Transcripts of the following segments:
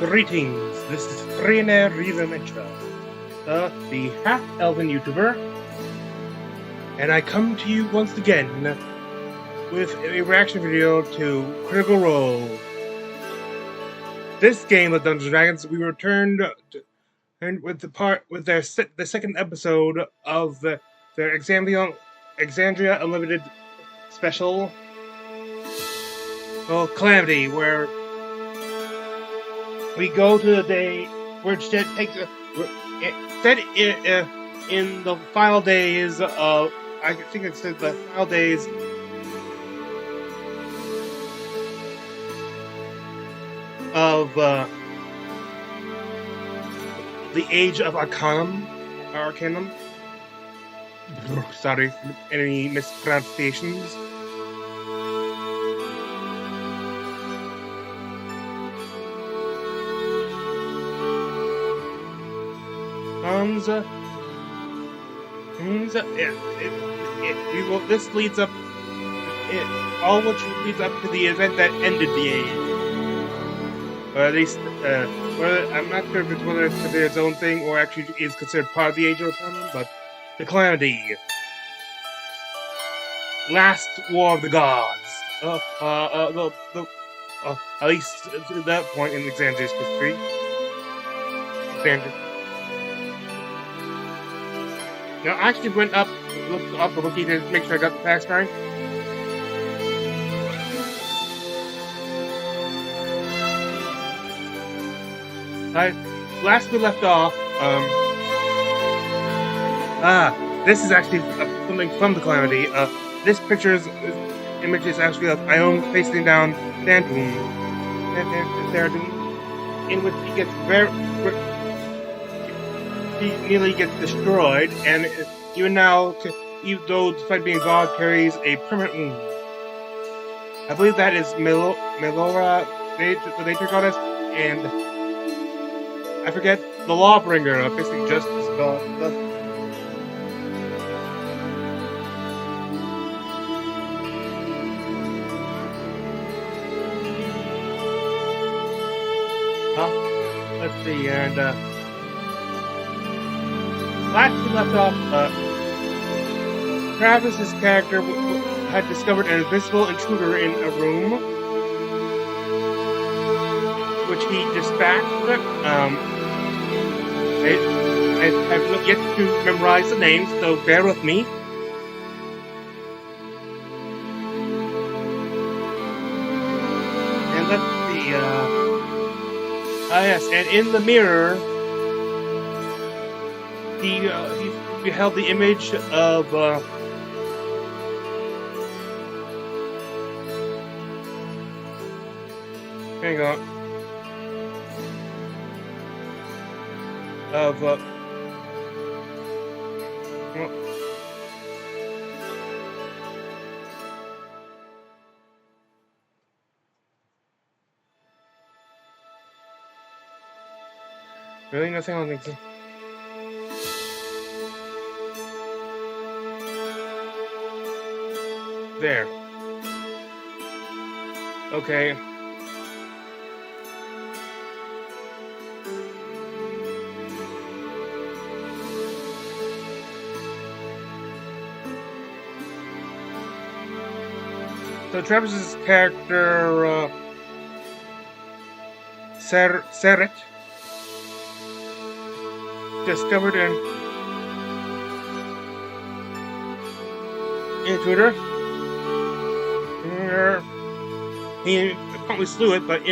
Greetings, this is Drashari Pact, the half-elven YouTuber, and I come to you once again with a reaction video to Critical Role. This game of Dungeons & Dragons, we returned with the second episode of their Exandria Unlimited special called Calamity, where we go to the day where it takes set in the final days of, I think it says the final days of the age of Arcanum. Sorry for any mispronunciations. This leads up. All which leads up to the event that ended the age, or at least, I'm not sure if it's whether it's considered its own thing or actually is considered part of the Age of Arcanum, but the Calamity, Last War of the Gods. At least to that point in Exandria's history. Now, I actually looked up the wiki to make sure I got the facts right. Last we left off, this is actually something from the Calamity. This image is actually of Ione facing down Theradoon, in which he gets he nearly gets destroyed, and even now, even though despite being God, carries a permanent wound. I believe that is Melora, the nature goddess, and I forget the Lawbringer, basically justice god. Let's see, and last we left off, Travis's character had discovered an invisible intruder in a room, which he dispatched. I have yet to memorize the names, so bear with me. And let's see, yes, and in the mirror, he beheld the image of hang on. Of really nothing on the there. Okay. So Travis's character, Seret, discovered an intruder. He promptly slew it, but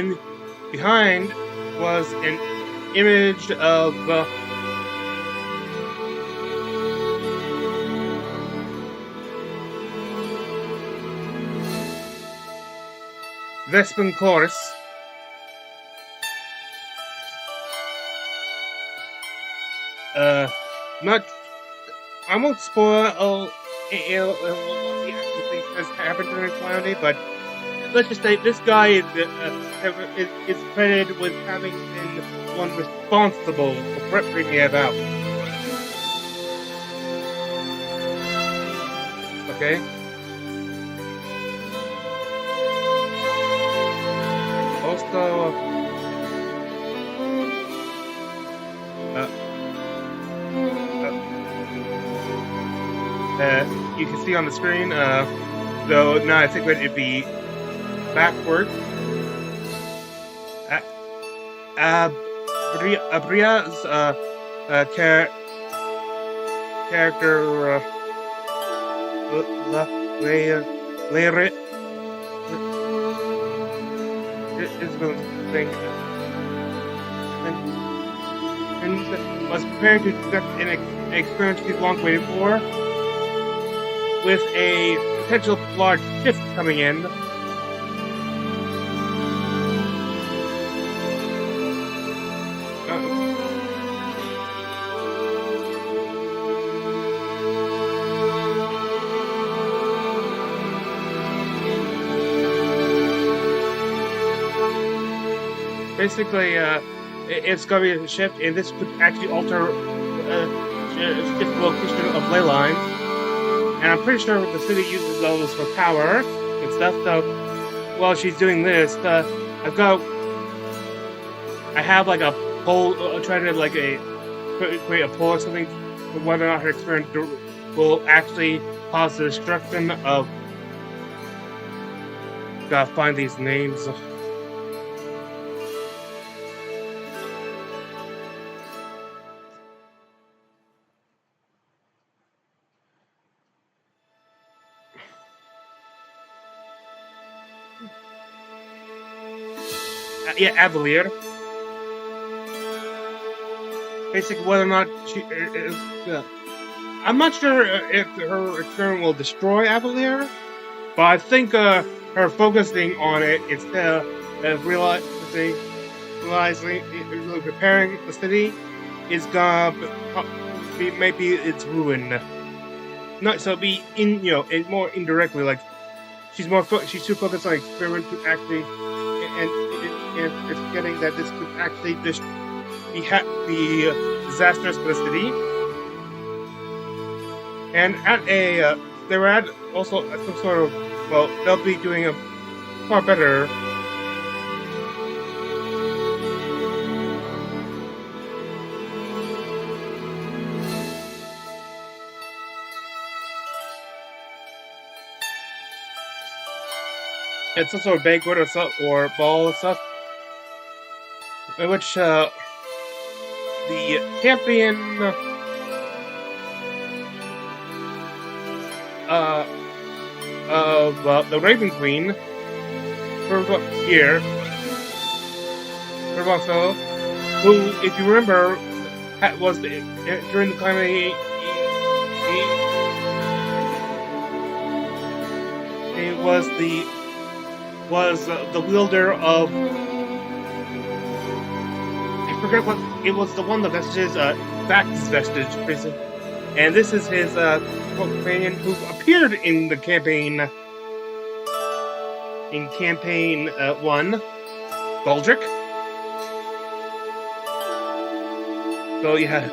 behind was an image of Vespin Chorus. I won't spoil what the actual thing has happened during Calamity, but let's just say this guy is credited with having been one responsible for bringing it about. Okay? Also, you can see on the screen. Though now I think that it'd be backward. Abria's character Lyrit is the thing, and was preparing to conduct an experience she's long waited for, with a potential large shift coming in. Basically, it's going to be a shift, and this could actually alter shift the location of ley lines. And I'm pretty sure the city uses those for power and stuff. So while she's doing this, I have like a poll, trying to like create a poll or something for whether or not her experiment will actually cause the destruction of. Gotta find these names. Yeah, Avalier. Basically, whether or not she, I'm not sure if her experiment will destroy Avalier, but I think her focusing on it instead of realizing, preparing the city is gonna be maybe its ruin. Not so be more indirectly, like she's too focused on experiment to actually and it's getting that this could actually just be disastrous for the city. And at they were at also some sort of, well, they'll be doing a far better. It's some sort of banquet or stuff, or ball or stuff, in which the champion of the Raven Queen, Hervoso, who, if you remember, was during the Calamity, he was the wielder of, I forget what it was, the one, the vestiges, Vac's vestige, basically. And this is his companion who appeared in the campaign, in campaign 1, Baldric. So yeah.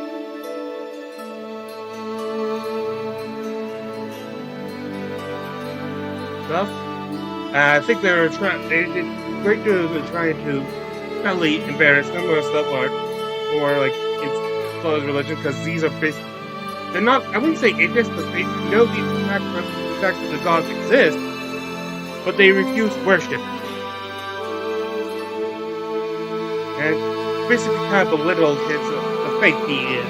Stuff. I think they did great job of trying to not only embarrass them or stuff, or like it's close religion, because these are basically, they're not, I wouldn't say atheists, but they know the fact that the gods exist, but they refuse worship. And basically kind of belittled the faith he is.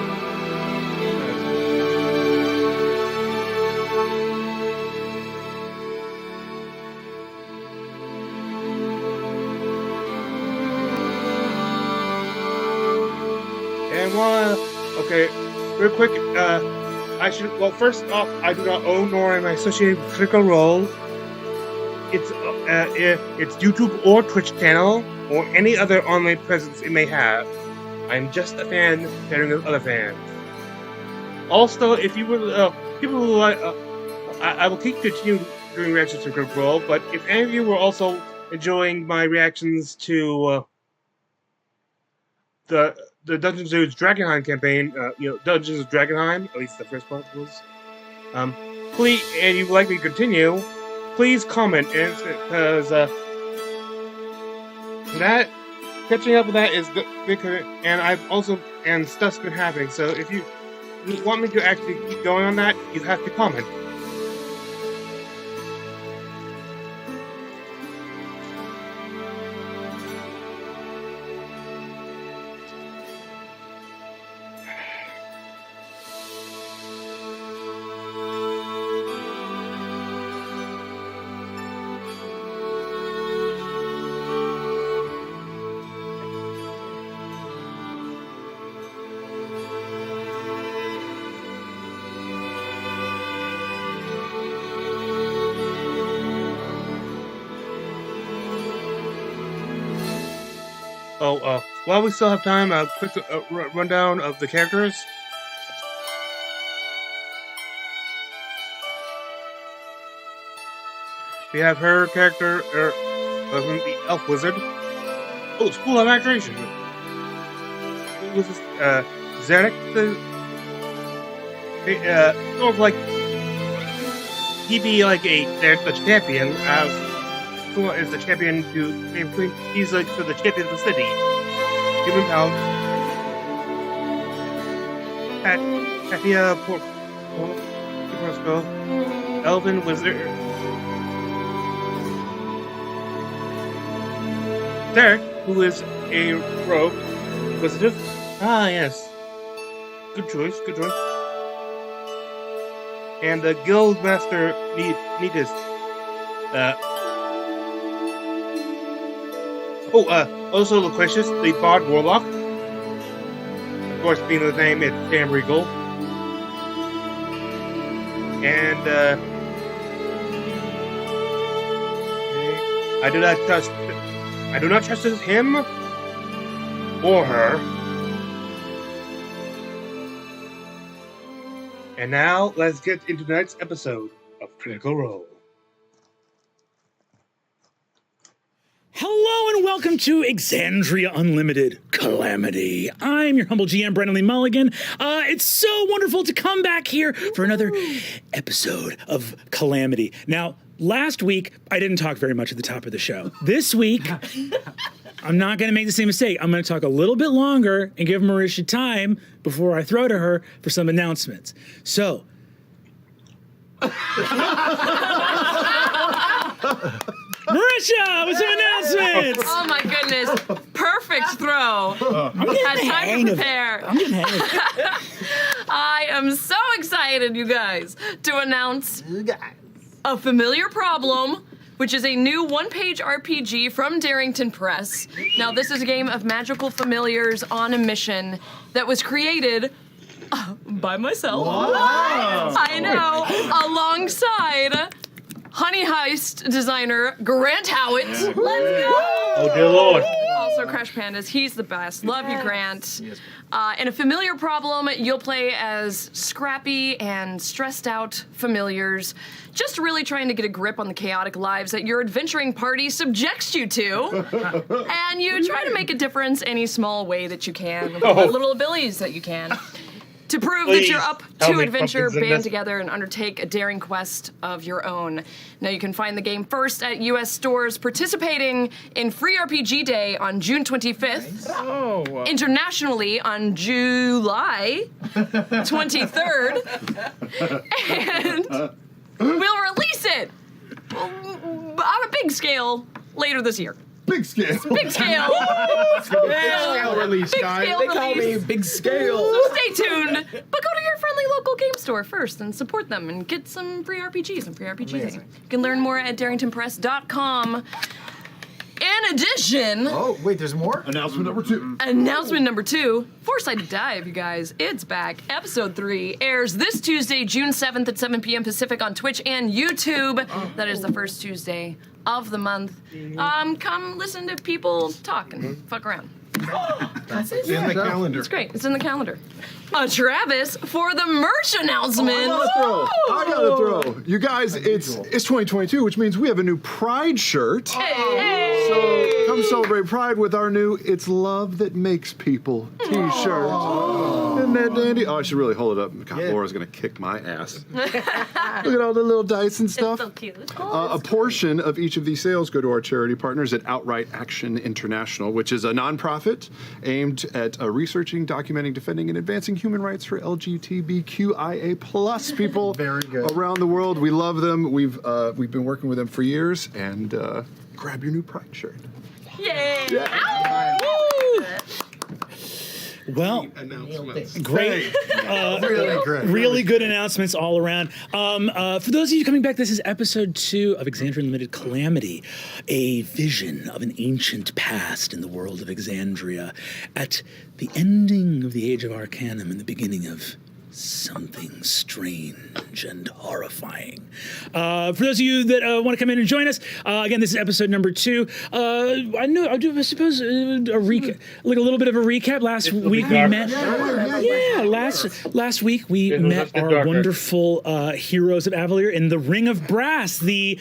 Okay, real quick, first off, I do not own nor am I associated with Critical Role. Its YouTube or Twitch channel, or any other online presence it may have. I'm just a fan sharing with other fans. Also, if you would, people who like, I will keep continuing doing reactions to Critical Role, but if any of you were also enjoying my reactions to the Dungeons & Dragons Dragonheim campaign, Dungeons & Dragonheim, at least the first part was, please, and you'd like me to continue, please comment, because that, catching up with that is good, and I've also, and stuff's been happening, so if you you want me to actually keep going on that, you have to comment. While we still have time, a quick rundown of the characters. We have her character, the elf wizard. Oh, School of Hydration. This is Zarek, sort of like he'd be like the champion, as who is the champion to basically he's like the champion of the city. Human Pound. Katia Porosco. Elven Wizard. Derek, who is a rogue. Inquisitive. Ah, yes. Good choice. And the Guildmaster Neatest. Also Loquacious, the Bard Warlock. Of course, being the name, it's Sam Regal. And, I do not trust him or her. And now, let's get into tonight's episode of Critical Role. Hello and welcome to Exandria Unlimited Calamity. I'm your humble GM, Brennan Lee Mulligan. It's so wonderful to come back here for another episode of Calamity. Now, last week, I didn't talk very much at the top of the show. This week, I'm not going to make the same mistake. I'm going to talk a little bit longer and give Marisha time before I throw to her for some announcements. So... Marisha, with some announcements! Oh my goodness. Perfect throw. I'm getting Had time to prepare. I'm getting hang of it. I am so excited, you guys, to announce A Familiar Problem, which is a new one-page RPG from Darrington Press. Now, this is a game of magical familiars on a mission that was created by myself. Wow. I know, alongside Honey Heist designer Grant Howitt. Let's go! Oh, dear Lord. Also Crash Pandas, he's the best. Love you, Grant. In A Familiar Problem, you'll play as scrappy and stressed out familiars, just really trying to get a grip on the chaotic lives that your adventuring party subjects you to. And you try to make a difference any small way that you can, with what little abilities that you can. To prove that you're up to adventure, band together, and undertake a daring quest of your own. Now, you can find the game first at U.S. stores participating in Free RPG Day on June 25th. Nice. Internationally on July 23rd. And we'll release it on a big scale later this year. Big scale. Big scale. Scale release, guys. They call me Big Scale. So stay tuned. But go to your friendly local game store first and support them and get some free RPGs and free RPG Day. You can learn more at darringtonpress.com. In addition... Oh, wait, there's more? Announcement number 2. Announcement number 2. Four-Sided Dive, you guys. It's back. Episode 3 airs this Tuesday, June 7th at 7 p.m. Pacific on Twitch and YouTube. That is the first Tuesday of the month. Come listen to people talk and fuck around. It's in the calendar. It's great. It's in the calendar. Travis for the merch announcement. I gotta throw. You guys, it's 2022, which means we have a new Pride shirt. Hey. So come celebrate Pride with our new It's Love That Makes People t-shirt. Isn't that dandy? Oh, I should really hold it up. God, Laura's gonna kick my ass. Look at all the little dice and stuff. It's so cute. A portion of each of these sales go to our charity partners at Outright Action International, which is a nonprofit aimed at researching, documenting, defending, and advancing human rights for LGBTQIA plus people around the world. We love them. We've been working with them for years, and grab your new Pride shirt. Yay! Well, Announcements. great. Really great. Really good announcements all around. For those of you coming back, this is episode 2 of Exandria Unlimited Calamity, a vision of an ancient past in the world of Exandria at the ending of the Age of Arcanum and the beginning of something strange and horrifying. For those of you that want to come in and join us, again, this is episode number 2. I suppose a little bit of a recap. Last week we met. Last week we met our wonderful heroes of Avalier in the Ring of Brass, the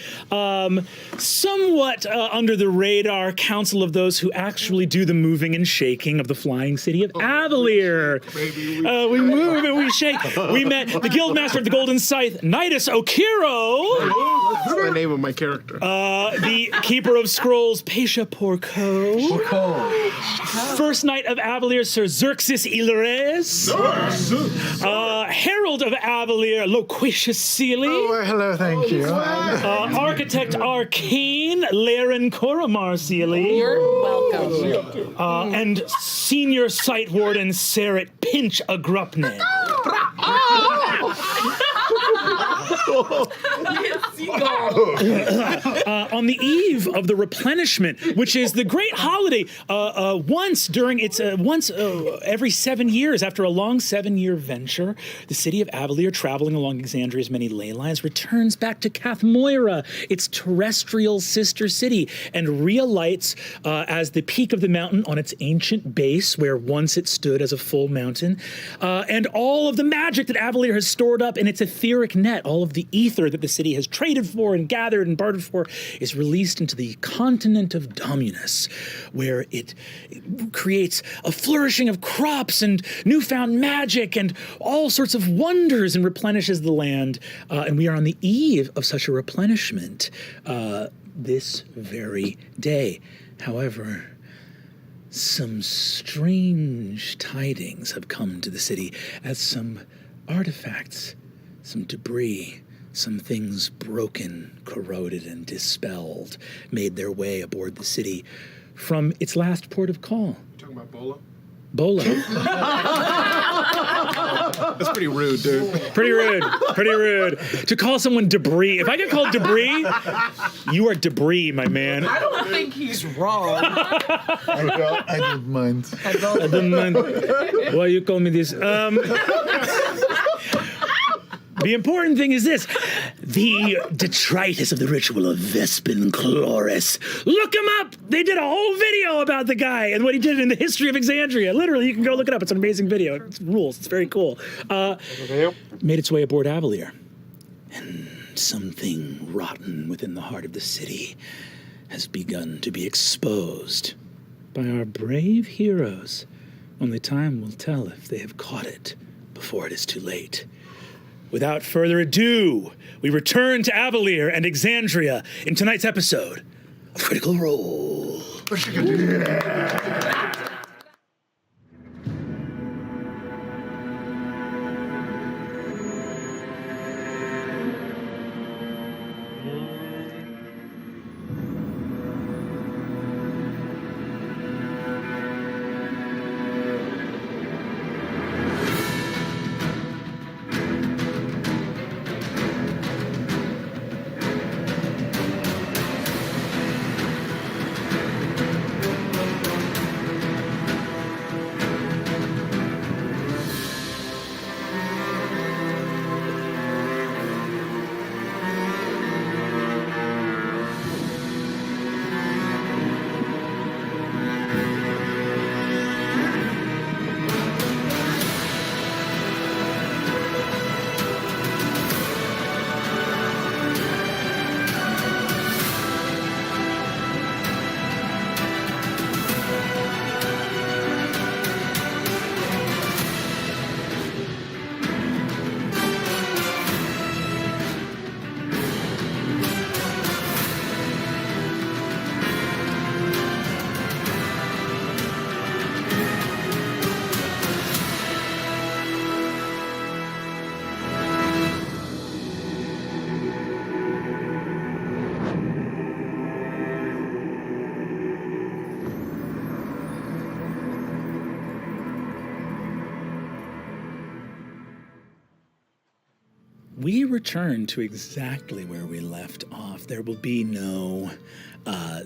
somewhat under the radar council of those who actually do the moving and shaking of the flying city of Avalier. We move and we shake. We met the Guildmaster of the Golden Scythe, Nidus Okiro. That's the name of my character. The Keeper of Scrolls, Pesha Porco. First Knight of Avalier, Sir Xerxes Ilres. Herald of Avalier, Loquacious Seelie. Oh, hello, thank you. Architect Arcane, Laren Coramar-Seelie. You're welcome. And Senior Site Warden, Saret Pinch Agrupne. On the eve of the replenishment, which is the great holiday, once every 7 years, after a long 7-year venture, the city of Avalier, traveling along Exandria's many ley lines, returns back to Cathmoira, its terrestrial sister city, and realights as the peak of the mountain on its ancient base, where once it stood as a full mountain, and all of the magic that Avalier has stored up in its etheric net, all of the ether that the city has traded for and gathered and bartered for, is released into the continent of Dominus, where it creates a flourishing of crops and newfound magic and all sorts of wonders and replenishes the land. And we are on the eve of such a replenishment this very day. However, some strange tidings have come to the city as some artifacts, some debris, some things broken, corroded, and dispelled made their way aboard the city from its last port of call. You talking about Bola? Bolo. That's pretty rude, dude. Pretty rude. To call someone debris. If I get called debris, you are debris, my man. I don't think he's wrong. I don't mind. I don't mind. Why you call me this? The important thing is this. The detritus of the ritual of Vespin Chloris. Look him up! They did a whole video about the guy and what he did in the history of Exandria. Literally, you can go look it up. It's an amazing video. It rules. It's very cool. Made its way aboard Avalier. And something rotten within the heart of the city has begun to be exposed by our brave heroes. Only time will tell if they have caught it before it is too late. Without further ado, we return to Avalier and Exandria in tonight's episode of Critical Role. we return to exactly where we left off. There will be no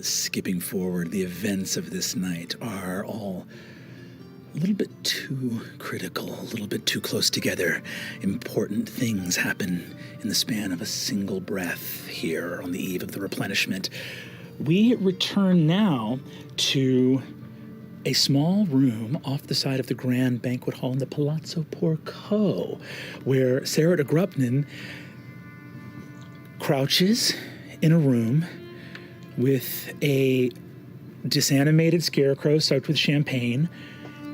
skipping forward. The events of this night are all a little bit too critical, a little bit too close together. Important things happen in the span of a single breath here on the eve of the replenishment. We return now to a small room off the side of the grand banquet hall in the Palazzo Porco, where Sarah de Grupnin crouches in a room with a disanimated scarecrow soaked with champagne,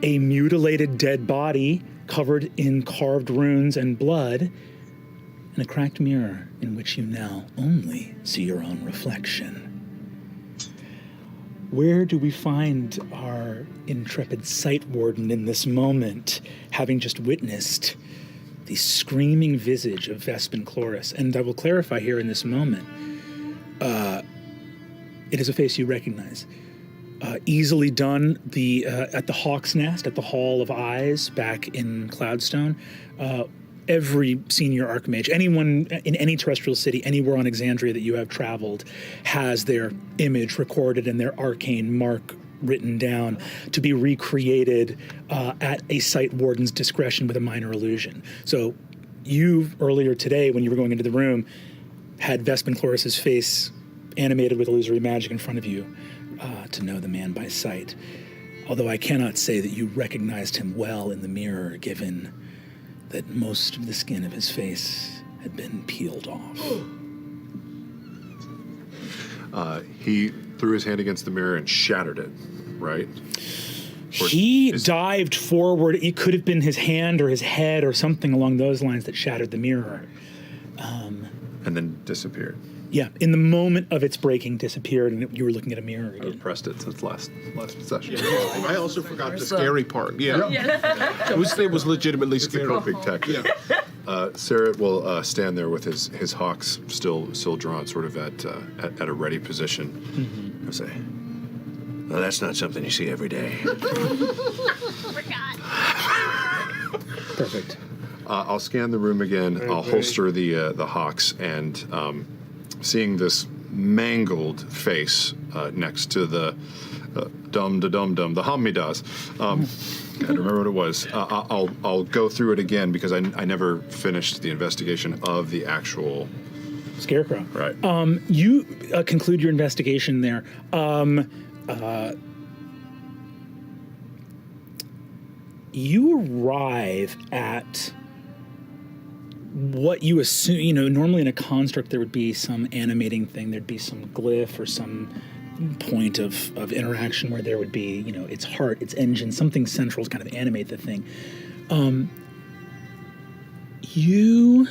a mutilated dead body covered in carved runes and blood, and a cracked mirror in which you now only see your own reflection. Where do we find our intrepid sight warden in this moment, having just witnessed the screaming visage of Vespin Chloris? And I will clarify here in this moment, it is a face you recognize. Easily done at the Hawk's Nest, at the Hall of Eyes back in Cloudstone. Every senior Archmage, anyone in any terrestrial city, anywhere on Exandria that you have traveled, has their image recorded and their arcane mark written down to be recreated at a site warden's discretion with a minor illusion. So you, earlier today, when you were going into the room, had Vespin Chloris's face animated with illusory magic in front of you to know the man by sight. Although I cannot say that you recognized him well in the mirror, given that most of the skin of his face had been peeled off. He threw his hand against the mirror and shattered it, right? He dived forward. It could have been his hand or his head or something along those lines that shattered the mirror. And then disappeared. Yeah, in the moment of its breaking, disappeared, and you were looking at a mirror I again. repressed it since last session. I also forgot the scary part. Yeah. It was legitimately scary. Perfect tech. Yeah. Sarah will stand there with his hawks still drawn, sort of at a ready position. Mm-hmm. I'll say, well, that's not something you see every day. Perfect. I'll scan the room again. I'll holster the hawks, and seeing this mangled face next to the dum-da-dum-dum, the Hamidas. I don't remember what it was. I'll go through it again because I never finished the investigation of the actual Scarecrow. Right. You conclude your investigation there. You arrive at what you assume, normally in a construct there would be some animating thing, there'd be some glyph or some point of interaction where there would be, its heart, its engine, something central to kind of animate the thing. You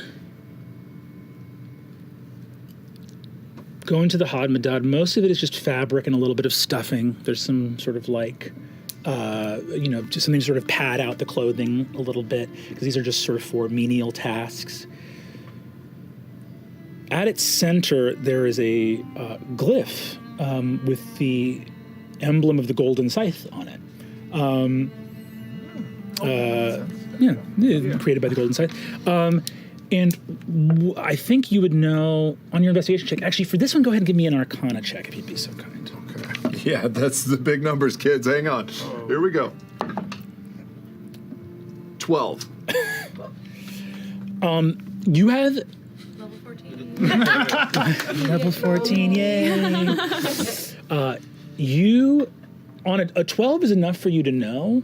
go into the Hadmadad. Most of it is just fabric and a little bit of stuffing. There's some sort of just something to sort of pad out the clothing a little bit, because these are just sort of for menial tasks. At its center, there is a glyph with the emblem of the Golden Scythe on it. Created by the Golden Scythe. And I think you would know on your investigation check. Actually, for this one, go ahead and give me an Arcana check, if you'd be so kind. Okay. Yeah, that's the big numbers, kids. Hang on. Here we go. 12. You have Level 14. level 14, yay! You, on a 12 is enough for you to know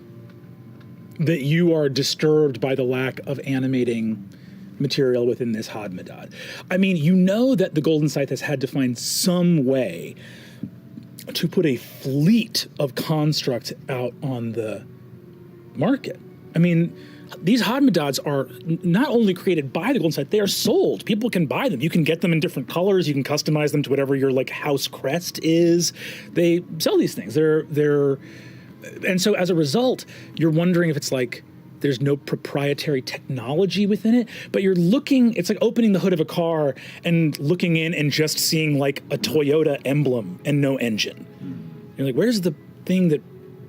that you are disturbed by the lack of animating material within this Hadmadad. I mean, you know that the Golden Scythe has had to find some way to put a fleet of constructs out on the market. I mean, these Hadmadads are not only created by the Golden Scythe, they are sold. People can buy them. You can get them in different colors. You can customize them to whatever your house crest is. They sell these things. And so as a result, you're wondering if it's there's no proprietary technology within it, but you're looking, it's like opening the hood of a car and looking in and just seeing a Toyota emblem and no engine. You're like, where's the thing that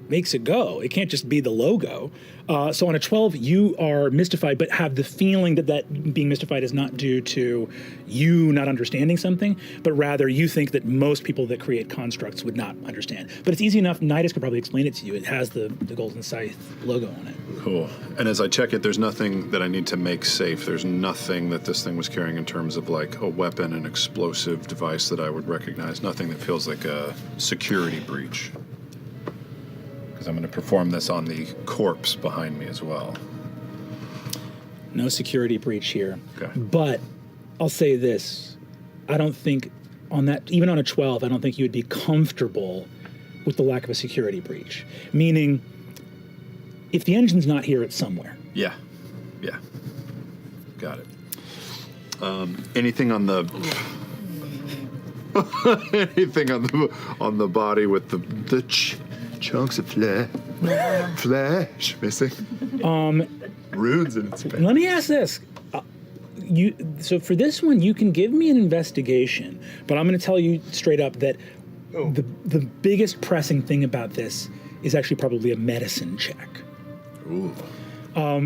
makes it go. It can't just be the logo. So on a 12, you are mystified, but have the feeling that being mystified is not due to you not understanding something, but rather you think that most people that create constructs would not understand. But it's easy enough. Nidus could probably explain it to you. It has the Golden Scythe logo on it. Cool. And as I check it, there's nothing that I need to make safe. There's nothing that this thing was carrying in terms of like a weapon, an explosive device that I would recognize. Nothing that feels like a security breach. Because I'm going to perform this on the corpse behind me as well. No security breach here. Okay. But I'll say this. I don't think on that, even on a 12, I don't think you would be comfortable with the lack of a security breach. Meaning, if the engine's not here, it's somewhere. Yeah. Got it. Anything on the anything on the body with the chunks of flesh missing? Runes in its face. Let me ask this. So for this one, you can give me an investigation, but I'm going to tell you straight up that the biggest pressing thing about this is actually probably a medicine check. Ooh.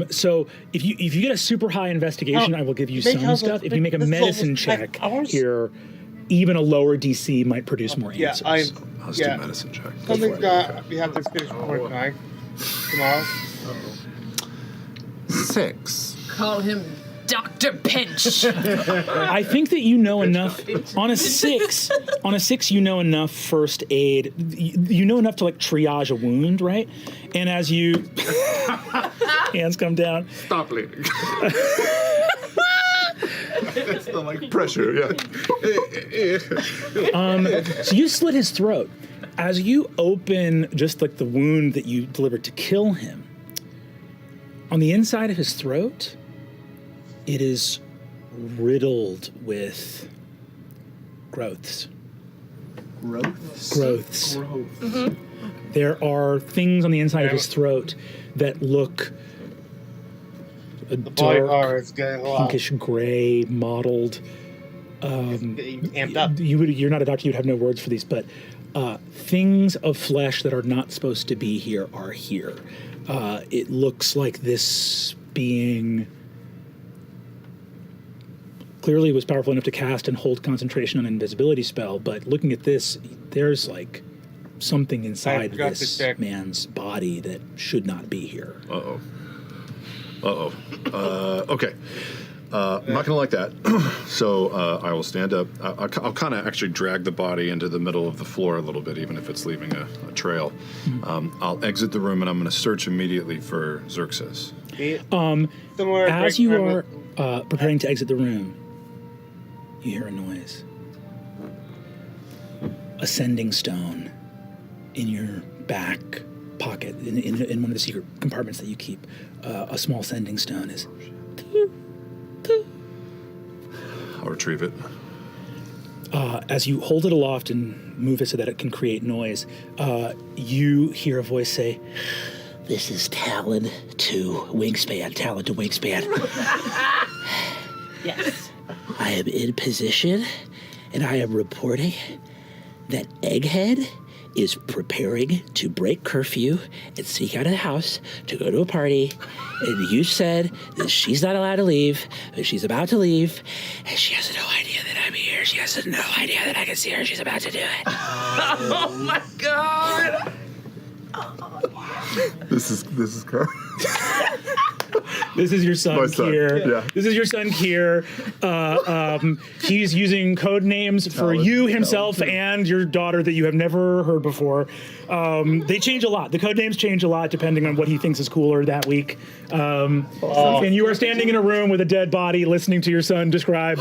So if you get a super high investigation, I will give you some stuff. If you make a medicine check here, even a lower DC might produce more answers. Let's do medicine check. Something's we have this finish before night tomorrow. 6. Call him Dr. Pinch. I think that you know enough on a 6. On a 6, you know enough first aid. You know enough to like triage a wound, right? And as you hands come down. Stop bleeding. It's the like pressure, yeah. So you slit his throat. As you open just like the wound that you delivered to kill him, on the inside of his throat, it is riddled with growths. Growths. Mm-hmm. There are things on the inside of his throat that look dark, pinkish gray, mottled. Amped up. You're not a doctor, you'd have no words for these, but things of flesh that are not supposed to be here are here. It looks like this being clearly was powerful enough to cast and hold concentration on an invisibility spell, but looking at this, there's like something inside this man's body that should not be here. Okay. I'm not going to like that. So I will stand up. I'll kind of actually drag the body into the middle of the floor a little bit, even if it's leaving a trail. Mm-hmm. I'll exit the room, and I'm going to search immediately for Xerxes. As you are preparing to exit the room, you hear a noise. A sending stone in your back pocket, in one of the secret compartments that you keep. A small sending stone is... I'll retrieve it. As you hold it aloft and move it so that it can create noise, you hear a voice say, "This is Talon to Wingspan, Talon to Wingspan." Yes. I am in position, and I am reporting that Egghead is preparing to break curfew and sneak out of the house to go to a party. And you said that she's not allowed to leave, but she's about to leave, and she has no idea that I'm here. She has no idea that I can see her. She's about to do it. Oh my god! This is Carl. This is your son, Kier. Yeah. This is your son, Kier. He's using code names for you, himself, and your daughter that you have never heard before. They change a lot. The code names change a lot depending on what he thinks is cooler that week. And you are standing in a room with a dead body listening to your son describe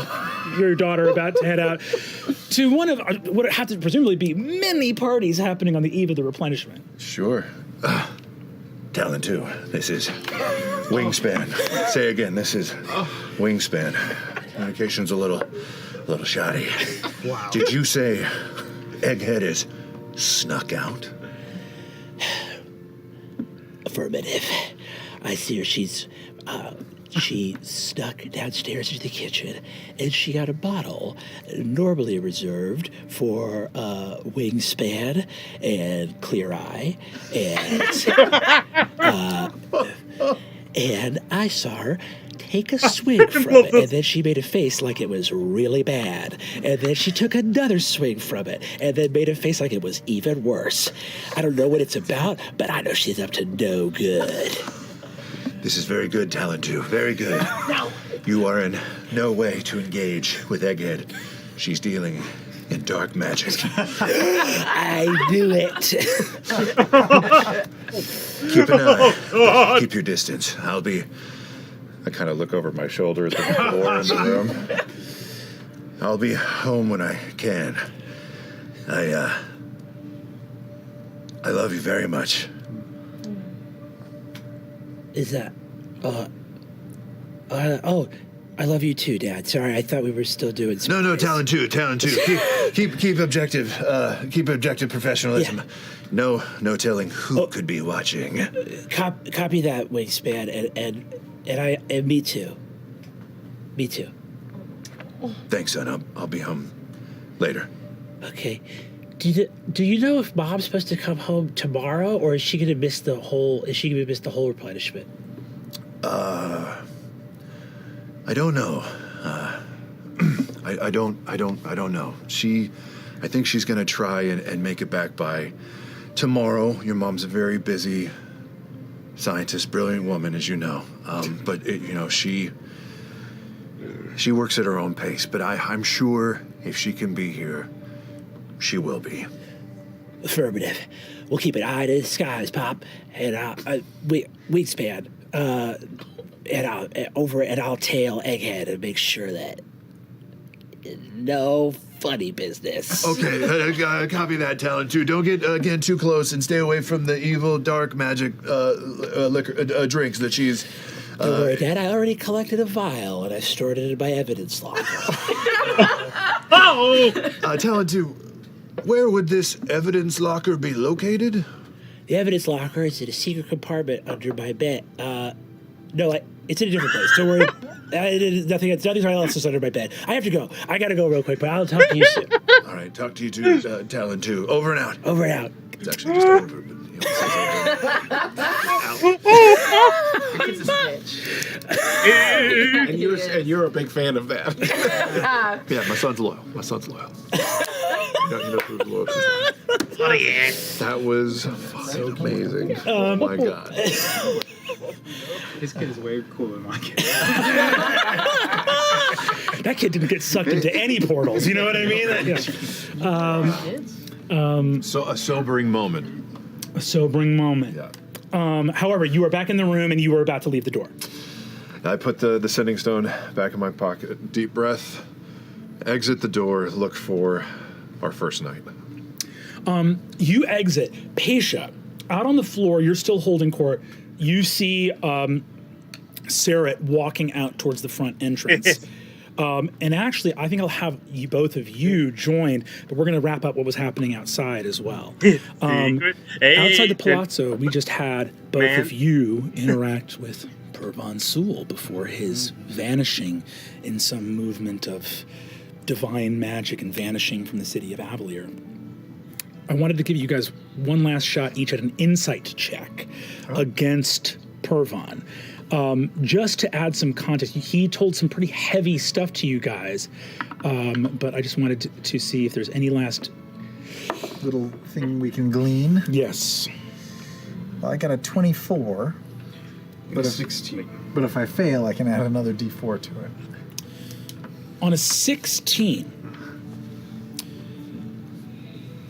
your daughter about to head out to one of what have to presumably be many parties happening on the eve of the replenishment. Sure. Talon 2, this is Wingspan. Say again, this is Wingspan. Communication's a little shoddy. Wow. Did you say Egghead is snuck out? Affirmative. I see her. She snuck downstairs into the kitchen, and she got a bottle normally reserved for Wingspan and Clear Eye, and I saw her take a swig from it, and then she made a face like it was really bad, and then she took another swig from it, and then made a face like it was even worse. I don't know what it's about, but I know she's up to no good. This is very good, Talentu. Very good. No. You are in no way to engage with Egghead. She's dealing in dark magic. I knew it. Keep an eye. Keep your distance. I kind of look over my shoulder at the door in the room. I'll be home when I can. I love you very much. Is that, I love you too, Dad. Sorry, I thought we were still doing some. No, Talentu. Keep objective professionalism. Yeah. No telling who could be watching. Copy that, Wingspan, and me too. Me too. Thanks, son. I'll be home later. Okay. Do you know if Mom's supposed to come home tomorrow, or is she gonna miss the whole? Is she gonna miss the whole replenishment? I don't know. I don't know. I think she's gonna try and make it back by tomorrow. Your mom's a very busy scientist, brilliant woman, as you know. But she works at her own pace. But I'm sure if she can be here, she will be. Affirmative. We'll keep an eye to the skies, Pop, and Wingspan, and I'll tail Egghead and make sure that no funny business. Okay, copy that, Talentu. Don't get again too close, and stay away from the evil dark magic liquor drinks that she's. Don't worry, Dad. I already collected a vial and I stored it in my evidence locker. Talentu, where would this evidence locker be located? The evidence locker is in a secret compartment under my bed. No, it's in a different place. Don't worry. Nothing else is under my bed. I have to go. I gotta go real quick, but I'll talk to you soon. All right, talk to you too, Talentu. Over and out. Over and out. It's actually just over. But, It's a snitch. And you're a big fan of that. Yeah, my son's loyal. You know who's loyal. Oh, yeah. That was so amazing. Oh my god. His kid is way cooler than my kid. That kid didn't get sucked into any portals. You know what I mean? So a sobering moment. A sobering moment. Yeah. However, you are back in the room and you are about to leave the door. I put the sending stone back in my pocket. Deep breath. Exit the door. Look for our first night. You exit. Paisha, out on the floor, you're still holding court. You see Sarah walking out towards the front entrance. And actually, I think I'll have both of you join, but we're going to wrap up what was happening outside as well. Outside the palazzo, we just had both of you interact with Coramar-Seelie before his vanishing in some movement of divine magic and vanishing from the city of Avalier. I wanted to give you guys one last shot each at an insight check against Pervon. Just to add some context, he told some pretty heavy stuff to you guys, but I just wanted to see if there's any last little thing we can glean. Yes. Well, I got a 24. But 16. But if I fail, I can add another D4 to it. On a 16,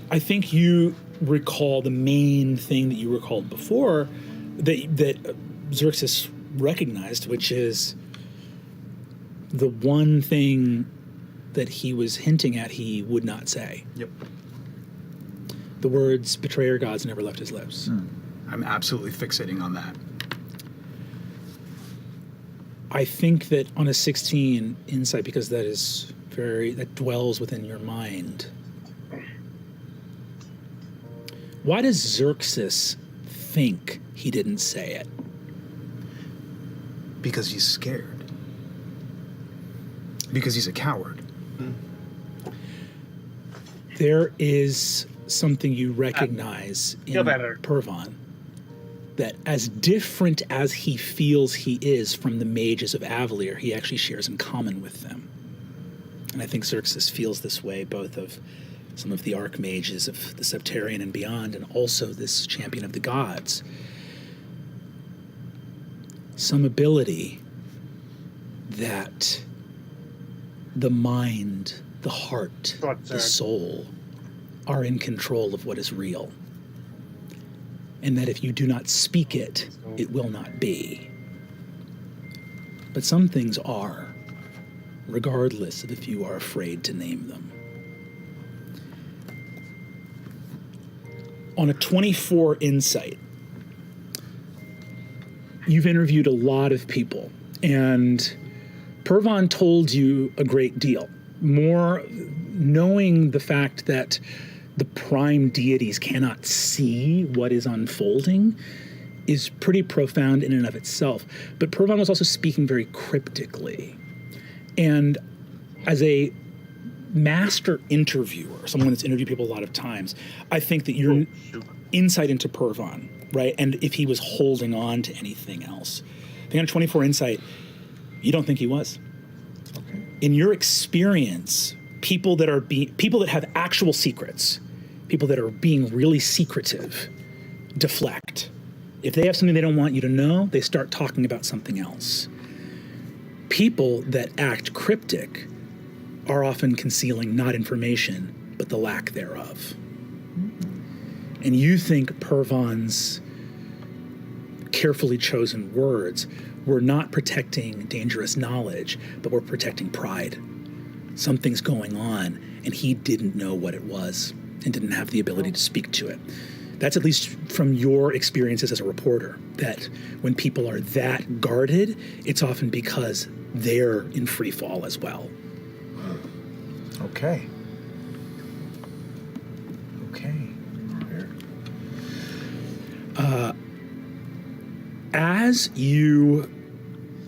I think you recall the main thing that you recalled before that Xerxes recognized, which is the one thing that he was hinting at he would not say. Yep. The words betrayer gods never left his lips. I'm absolutely fixating on that. I think that on a 16 insight, because that dwells within your mind. Why does Xerxes think he didn't say it? Because he's scared. Because he's a coward. There is something you recognize in Pervon, that as different as he feels he is from the mages of Avalier, he actually shares in common with them. And I think Xerxes feels this way, both of some of the archmages of the Septarian and beyond, and also this champion of the gods. Some ability that the mind, the heart, the soul are in control of what is real. And that if you do not speak it, it will not be. But some things are, regardless of if you are afraid to name them. On a 24 insight, you've interviewed a lot of people, and Pervon told you a great deal. More knowing the fact that the prime deities cannot see what is unfolding is pretty profound in and of itself. But Pervon was also speaking very cryptically. And as a master interviewer, someone that's interviewed people a lot of times, I think that your insight into Pervon, right, and if he was holding on to anything else, I think on 24 insight, you don't think he was. Okay. In your experience, people that have actual secrets, people that are being really secretive, deflect. If they have something they don't want you to know, they start talking about something else. People that act cryptic are often concealing not information, but the lack thereof. And you think Pervon's carefully chosen words were not protecting dangerous knowledge, but were protecting pride. Something's going on, and he didn't know what it was and didn't have the ability to speak to it. That's at least from your experiences as a reporter, that when people are that guarded, it's often because they're in free fall as well. Okay. As you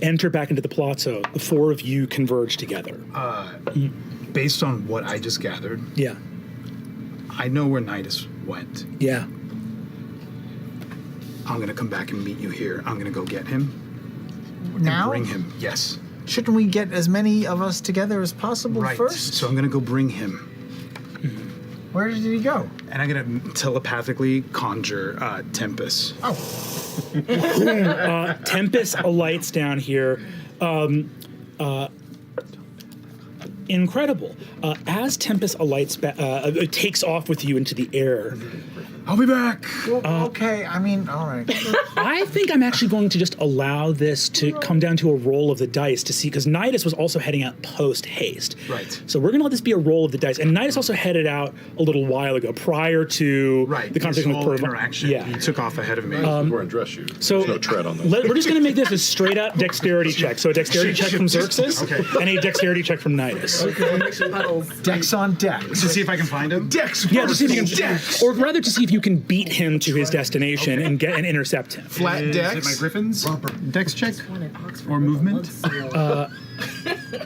enter back into the palazzo, the four of you converge together. Based on what I just gathered, yeah, I know where Nidus went. Yeah. I'm going to come back and meet you here. I'm going to go get him. Now? And bring him, yes. Shouldn't we get as many of us together as possible first? So I'm going to go bring him. Where did he go? And I'm going to telepathically conjure Tempest. Tempest alights down here. Incredible. As Tempest alights, takes off with you into the air. I'll be back. Well, okay, I mean, all right. I think I'm actually going to just allow this to come down to a roll of the dice to see, because Nidus was also heading out post-haste. Right. So we're going to let this be a roll of the dice. And Nidus also headed out a little while ago, prior to the conversation with Pervon. Interaction. Yeah. He took off ahead of me. We're in dress shoes. So there's no tread on that. We're just going to make this a straight-up dexterity check. So a dexterity check from Xerxes and a dexterity check from Nidus. Dex on deck. To see if I can find him? Dex. Yeah, to see if you can, or rather to see if you can beat him to his destination and intercept him. Flat dex. Is it my Griffins? Dex check? Or movement?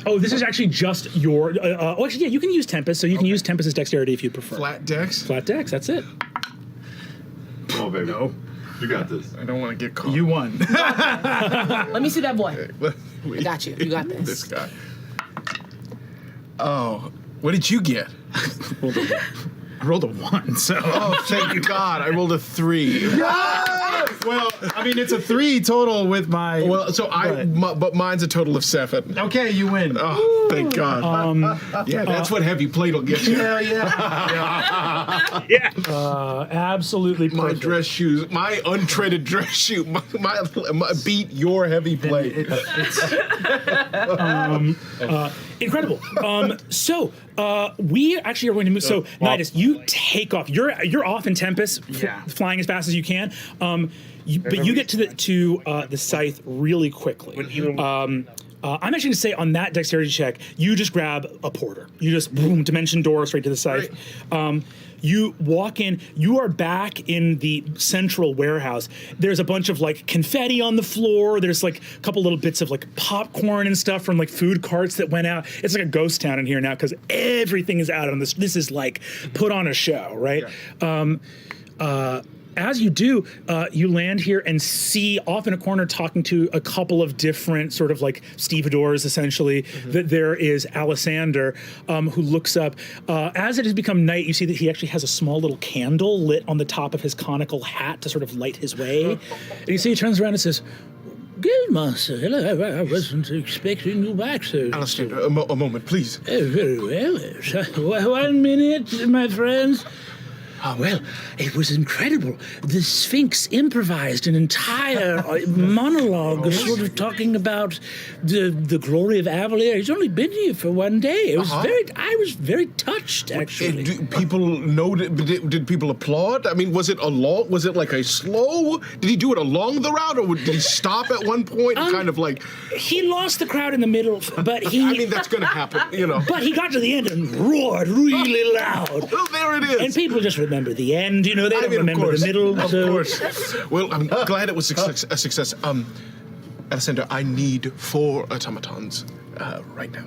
Oh, this is actually just your... actually, yeah, you can use Tempest, so you can use Tempest's dexterity if you prefer. Flat dex? Flat dex, that's it. Come on, baby. No. You got this. I don't want to get caught. You won. Let me see that boy. I got you. You got this. This guy. Oh, what did you get? I rolled a 1, so... Oh, thank God. I rolled a 3. Well, I mean, it's a 3 total with my... Well, so but mine's a total of 7. Okay, you win. Oh, thank God. Yeah, that's what heavy plate will get you. Hell yeah. Absolutely perfect. My dress shoes, my untreaded dress shoe, my beat your heavy plate. Incredible. So we actually are going to move. So Nidus, you take off. You're off in Tempest, flying as fast as you can. But you get to the scythe really quickly. I'm actually going to say on that dexterity check, you just grab a porter. You just boom, dimension door straight to the scythe. You walk in, you are back in the central warehouse. There's a bunch of like confetti on the floor. There's like a couple little bits of like popcorn and stuff from like food carts that went out. It's like a ghost town in here now because everything is out on this. This is like put on a show, right? Yeah. As you do, you land here and see off in a corner talking to a couple of different sort of like stevedores, essentially, that there is Alessander, who looks up. As it has become night, you see that he actually has a small little candle lit on the top of his conical hat to sort of light his way. And you see he turns around and says, Guildmaster, hello, I wasn't expecting you back so. Alessander, a moment, please. Oh, very well. 1 minute, my friends. Oh, well, it was incredible. The Sphinx improvised an entire monologue, sort of talking about the glory of Avalier. He's only been here for 1 day. It was I was very touched, actually. Do people know? Did people applaud? I mean, was it like a slow? Did he do it along the route, or did he stop at one point and kind of like? He lost the crowd in the middle, but he. I mean, that's going to happen, you know. But he got to the end and roared really loud. Well, there it is. And people just remember the end, you know, they don't remember the middle. Of course. Well, I'm glad it was a success. Alessander, I need 4 automatons right now.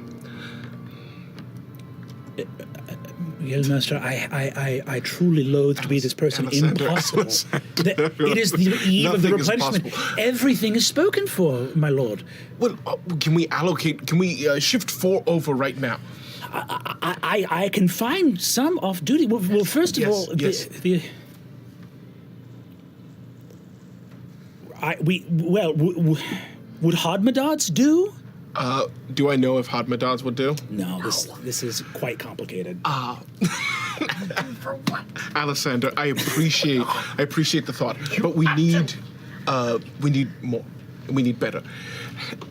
Guildmaster, I truly loathe to be this person. Impossible. It is the eve of the replenishment. Everything is spoken for, my lord. Well, can we allocate? Can we shift 4 over right now? I can find some off duty. Well, first of all, would Hodmadads do? Do I know if Hodmadads would do? No, this is quite complicated. Alessander, I appreciate the thought, but we need more. We need better.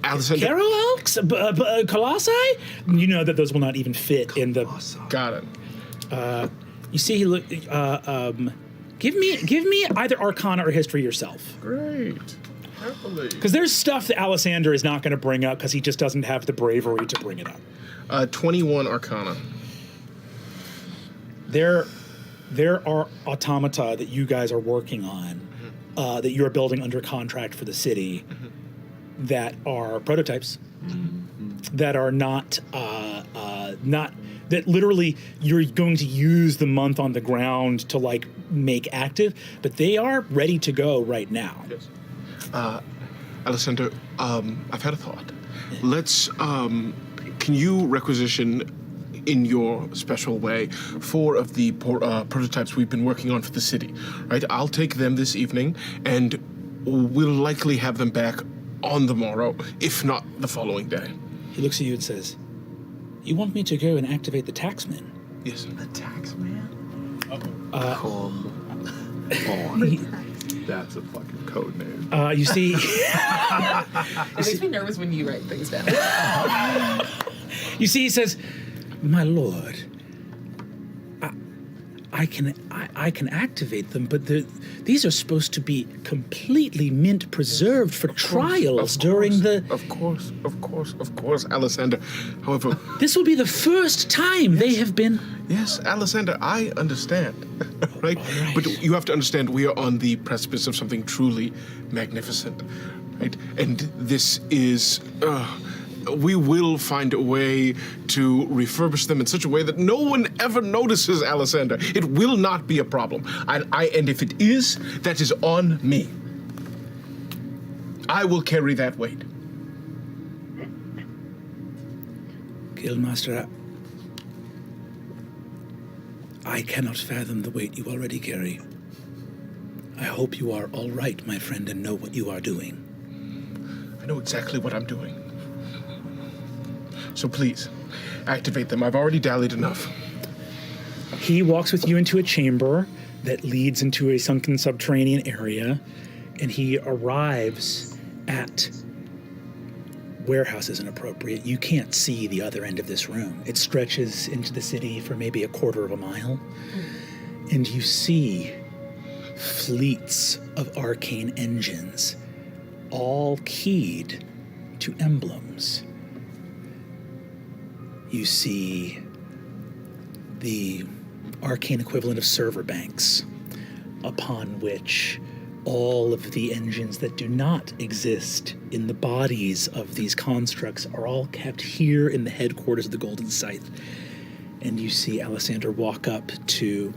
Alessander. Caroelks? Colossi? You know that those will not even fit in the... Got it. You see, give me either Arcana or History yourself. Great. Because there's stuff that Alessander is not going to bring up because he just doesn't have the bravery to bring it up. 21 Arcana. There are automata that you guys are working on, that you are building under contract for the city, that are prototypes, that are not that literally you're going to use the month on the ground to like make active, but they are ready to go right now. Yes. Alessander, I've had a thought. Let's, can you requisition in your special way 4 of the prototypes we've been working on for the city, right? I'll take them this evening, and we'll likely have them back on the morrow, if not the following day. He looks at you and says, you want me to go and activate the taxman? Yes. The taxman? That's a fucking code name. You see... It makes me nervous when you write things down. You see, he says, my lord, I can activate them, but these are supposed to be completely mint preserved for trials during the... Of course, Alessander. However... This will be the first time they have been... Yes, Alessander, I understand, right? But you have to understand we are on the precipice of something truly magnificent, right? And this is... we will find a way to refurbish them in such a way that no one ever notices, Alessander. It will not be a problem. And if it is, that is on me. I will carry that weight. Guildmaster, I cannot fathom the weight you already carry. I hope you are all right, my friend, and know what you are doing. I know exactly what I'm doing. So please, activate them. I've already dallied enough. He walks with you into a chamber that leads into a sunken subterranean area, and he arrives at... Warehouse isn't appropriate. You can't see the other end of this room. It stretches into the city for maybe a quarter of a mile, and you see fleets of arcane engines, all keyed to emblems. You see the arcane equivalent of server banks, upon which all of the engines that do not exist in the bodies of these constructs are all kept here in the headquarters of the Golden Scythe. And you see Alessander walk up to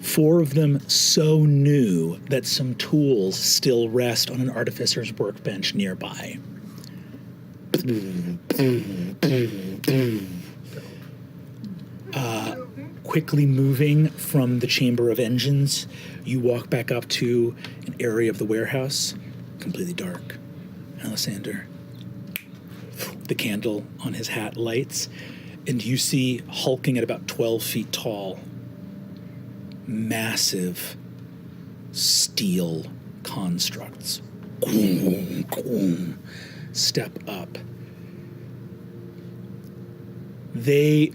4 of them so new that some tools still rest on an artificer's workbench nearby. Quickly moving from the Chamber of Engines, you walk back up to an area of the warehouse, completely dark. Alessander, the candle on his hat lights, and you see, hulking at about 12 feet tall, massive steel constructs step up. They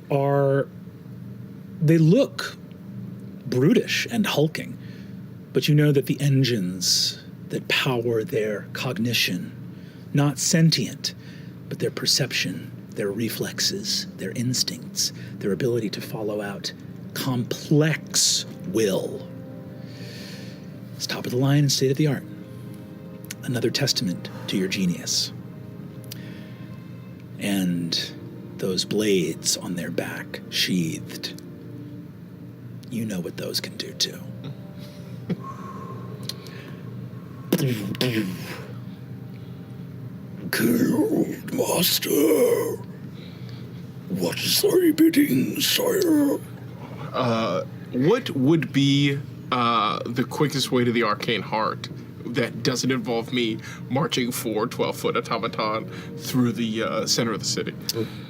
look brutish and hulking, but you know that the engines that power their cognition, not sentient, but their perception, their reflexes, their instincts, their ability to follow out complex will. It's top of the line and state of the art. Another testament to your genius. And those blades on their back, sheathed. You know what those can do too. Guild Master, what is thy bidding, sire? What would be the quickest way to the Arcane Heart that doesn't involve me marching 4 12-foot automaton through the center of the city?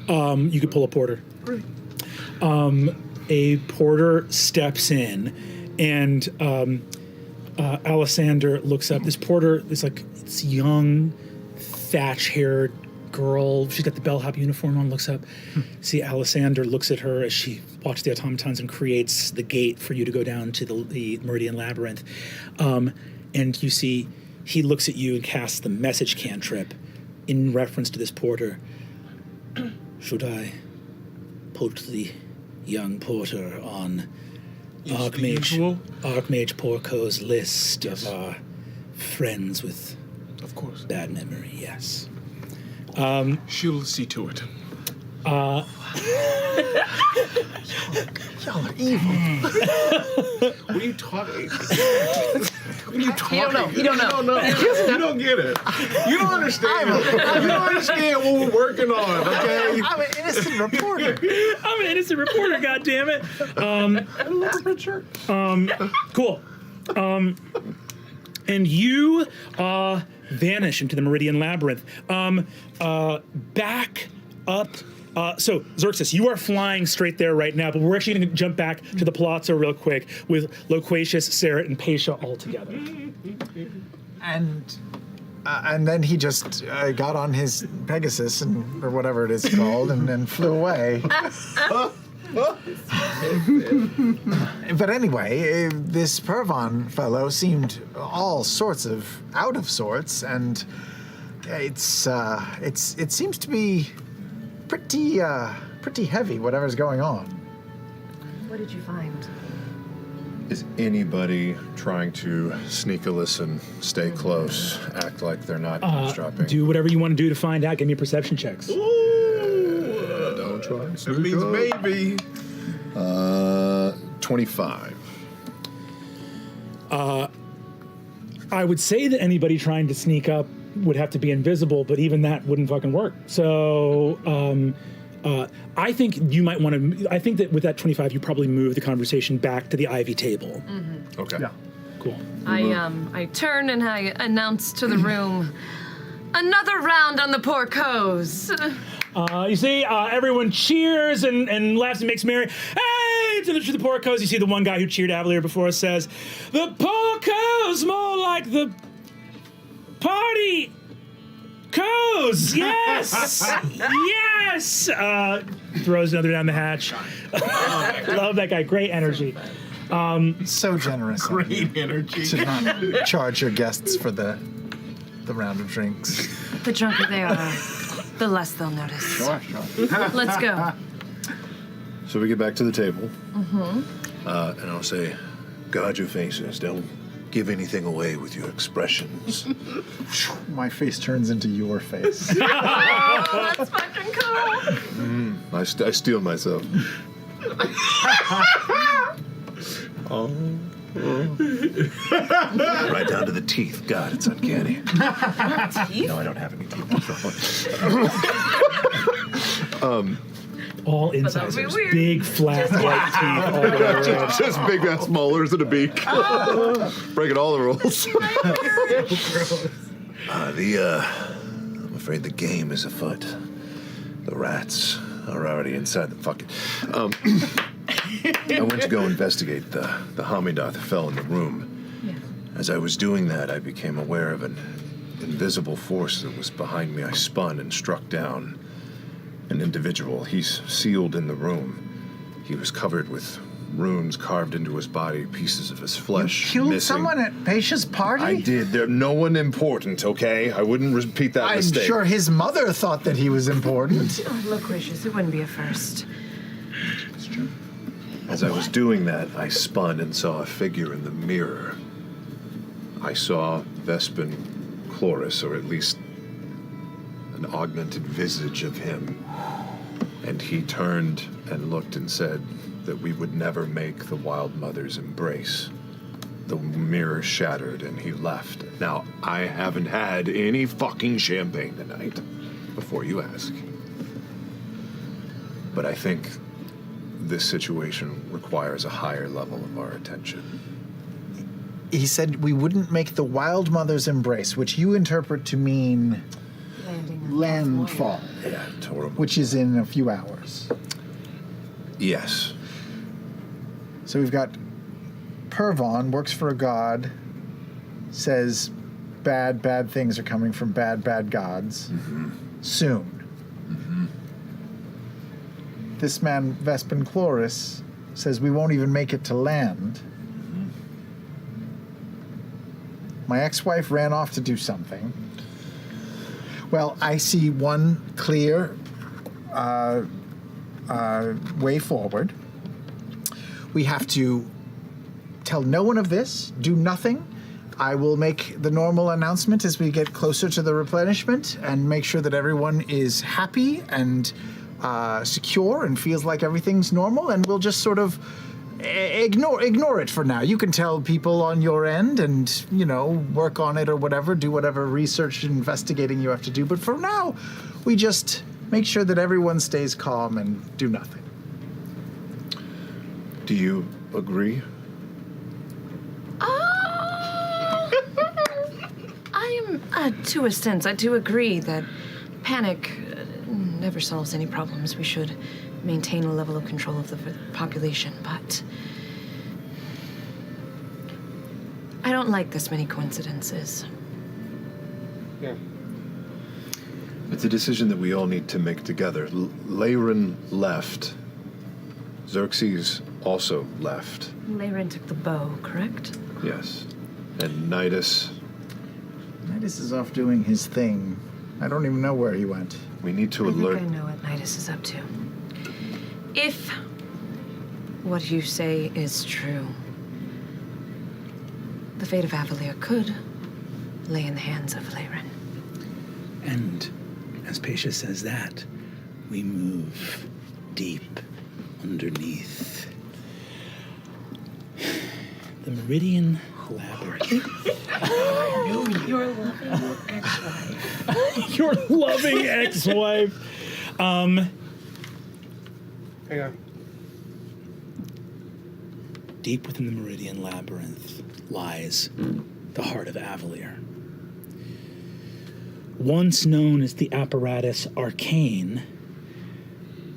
You could pull a porter. A porter steps in, and Alessander looks up. This porter is it's young, thatch-haired girl. She's got the bellhop uniform on, looks up. See, Alessander looks at her as she walks the automatons and creates the gate for you to go down to the Meridian Labyrinth. And you see, he looks at you and casts the message cantrip in reference to this porter. Should I put the young porter on Archmage Porco's list of our friends with bad memory? Yes. She'll see to it. Y'all are evil. What are you talking? What are you talking? You don't know. You don't get it. You don't understand. You don't understand what we're working on, okay? I'm an innocent reporter. I'm an innocent reporter, goddammit. Cool. And you vanish into the Meridian Labyrinth. Back up. So, Xerxes, you are flying straight there right now, but we're actually going to jump back to the Palazzo real quick with Loquacious, Sarah, and Paisha all together. And then he just got on his Pegasus, or whatever it is called, and flew away. But anyway, this Pervon fellow seemed all sorts of out of sorts, and it seems to be pretty heavy, whatever's going on. What did you find? Is anybody trying to sneak a listen, stay close, act like they're not eavesdropping? Do whatever you want to do to find out. Give me perception checks. Don't try. It means maybe. 25. I would say that anybody trying to sneak up would have to be invisible, but even that wouldn't fucking work. So I think you might want to. I think that with that 25, you probably move the conversation back to the Ivy table. Mm-hmm. Okay. Yeah. Cool. I turn and I announce to the room, another round on the Porcos. You see, everyone cheers and laughs and makes merry. Hey, to the Porcos. You see the one guy who cheered earlier before us says, the Porcos, more like the party coos. Yes, yes. Throws another down the hatch. Love that guy. Great energy. So generous. Great energy. To not charge your guests for the round of drinks. The drunker they are, the less they'll notice. Sure. Let's go. So we get back to the table. And I'll say, guard your faces. Don't give anything away with your expressions. My face turns into your face. Oh, that's fucking cool. I steal myself. Right down to the teeth. God, it's uncanny. Teeth? No, I don't have any teeth. All that would be incisors, weird. big flat white teeth. All the way around. Just big ass molars and a beak. Breaking all the rules. I'm afraid the game is afoot. The rats are already inside the fucking. I went to go investigate the Hamidar that fell in the room. Yeah. As I was doing that, I became aware of an invisible force that was behind me. I spun and struck down an individual. He's sealed in the room. He was covered with runes carved into his body, pieces of his flesh. Killed missing. someone at Paisha's party? I did. There's no one important, okay? I wouldn't repeat that I'm mistake. sure his mother thought that he was important. Oh, look, gracious, it wouldn't be a first. As I was doing that, I spun and saw a figure in the mirror. I saw Vespin Chloris, or at least an augmented visage of him. And he turned and looked and said that we would never make the Wild Mother's embrace. The mirror shattered and he left. Now, I haven't had any fucking champagne tonight, before you ask. But I think this situation requires a higher level of our attention. He said we wouldn't make the Wild Mother's embrace, which you interpret to mean landfall, Yeah, horrible. which is in a few hours. Yes. So we've got Pervon, works for a god, says bad things are coming from bad gods soon. This man, Vespin Chloris, says we won't even make it to land. My ex-wife ran off to do something. Well, I see one clear way forward. We have to tell no one of this, do nothing. I will make the normal announcement as we get closer to the replenishment and make sure that everyone is happy and secure and feels like everything's normal, and we'll just sort of ignore it for now. You can tell people on your end and, work on it or whatever, do whatever research and investigating you have to do. But for now, we just make sure that everyone stays calm and do nothing. Do you agree? I am, to a sense, I do agree that panic never solves any problems. We should maintain a level of control of the population, but I don't like this many coincidences. Yeah. It's a decision that we all need to make together. Leyrin left. Xerxes also left. Leyrin took the bow, correct? Yes. And Nidus. Nidus is off doing his thing. I don't even know where he went. We need to I alert. think I know what Nidus is up to. If what you say is true, the fate of Avalier could lay in the hands of Leyrin. And as Paisha says that, we move deep underneath the Meridian Labyrinth. Your loving ex-wife. Your loving ex-wife. Hang on. Deep within the Meridian Labyrinth lies the heart of Avalier. Once known as the Apparatus Arcane,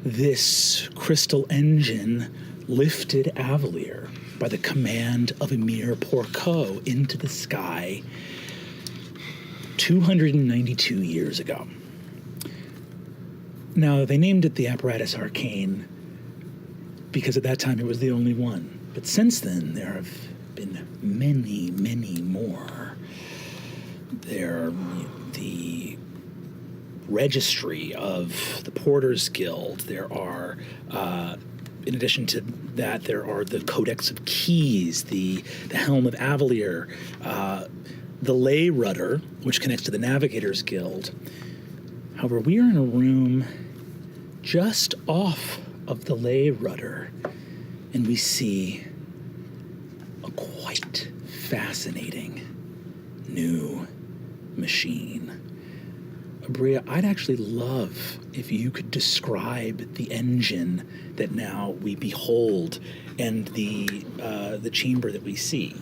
this crystal engine lifted Avalier by the command of Emir Porco into the sky 292 years ago. Now, they named it the Apparatus Arcane because at that time it was the only one. But since then, there have been many, many more. There, the registry of the Porters Guild. There are in addition to that, there are the Codex of Keys, the Helm of Avalier, the Ley Rudder, which connects to the Navigators Guild. However, we are in a room just off of the Ley Rudder, and we see a quite fascinating new machine. Bria, I'd actually love if you could describe the engine that now we behold and the chamber that we see.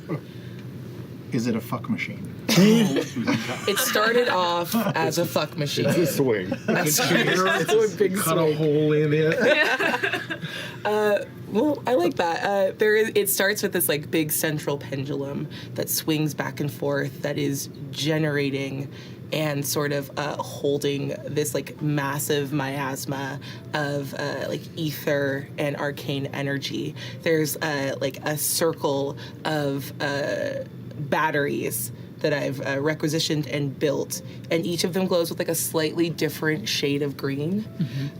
Is it a fuck machine? It started off as a fuck machine. It's a swing. It's a big Cut swing. a hole in it. Well, I like that. It starts with this like big central pendulum that swings back and forth that is generating and sort of holding this like massive miasma of like ether and arcane energy. There's like a circle of batteries that I've requisitioned and built, and each of them glows with like a slightly different shade of green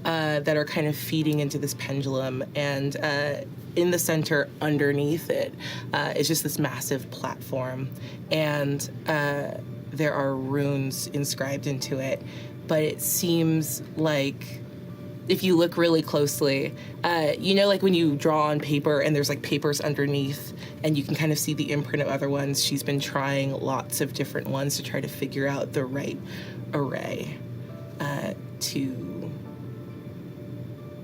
that are kind of feeding into this pendulum. And in the center underneath it is just this massive platform, and there are runes inscribed into it, but it seems like if you look really closely, you know, like when you draw on paper and there's like papers underneath and you can kind of see the imprint of other ones. She's been trying lots of different ones to try to figure out the right array to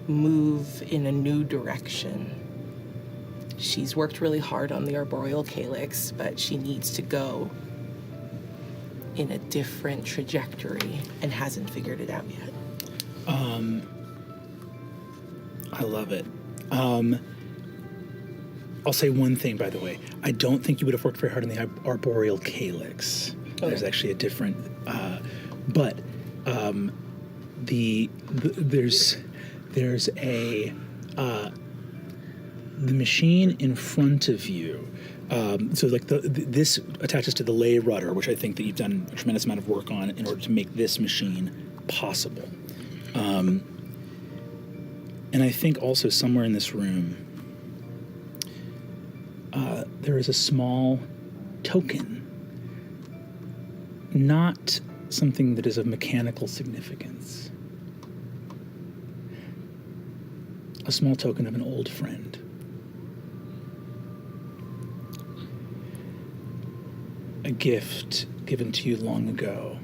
move in a new direction. She's worked really hard on the arboreal calyx, but she needs to go in a different trajectory and hasn't figured it out yet. I love it. I'll say one thing, by the way. I don't think you would have worked very hard on the arboreal calyx. Okay. There's actually a different, there's a the machine in front of you. So like this attaches to the Ley Rudder, which I think that you've done a tremendous amount of work on in order to make this machine possible. And I think also somewhere in this room, there is a small token, not something that is of mechanical significance. A small token of an old friend. A gift given to you long ago.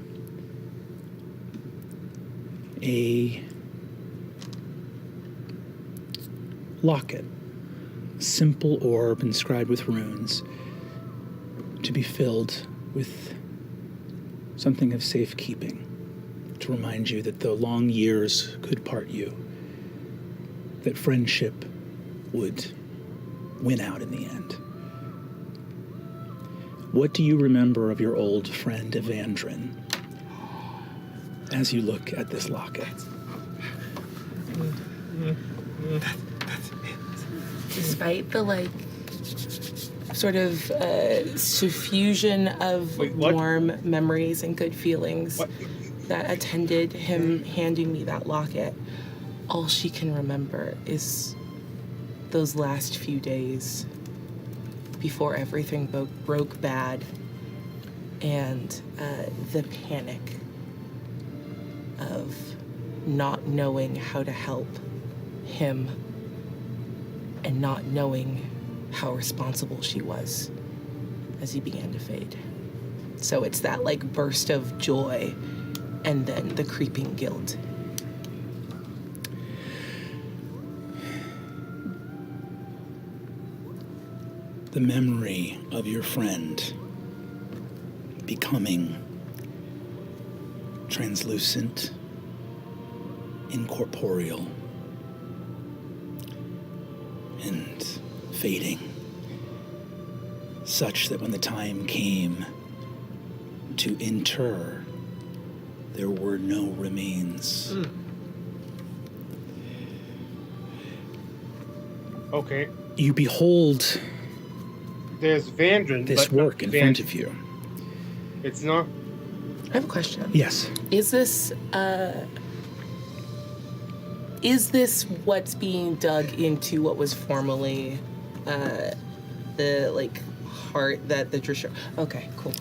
A locket, simple orb inscribed with runes, to be filled with something of safekeeping, to remind you that though long years could part you, that friendship would win out in the end. What do you remember of your old friend Evandrin as you look at this locket? Despite the like sort of suffusion of warm memories and good feelings that attended him handing me that locket, all she can remember is those last few days before everything broke bad, and the panic of not knowing how to help him and not knowing how responsible she was as he began to fade. So it's that like burst of joy and then the creeping guilt. The memory of your friend becoming translucent, incorporeal, and fading, such that when the time came to inter, there were no remains. Okay. You behold There's Vandrin. this work in front of you. It's not. I have a question. Yes. Is this Is this what's being dug into what was formerly the like heart that the Drashari? Okay, cool.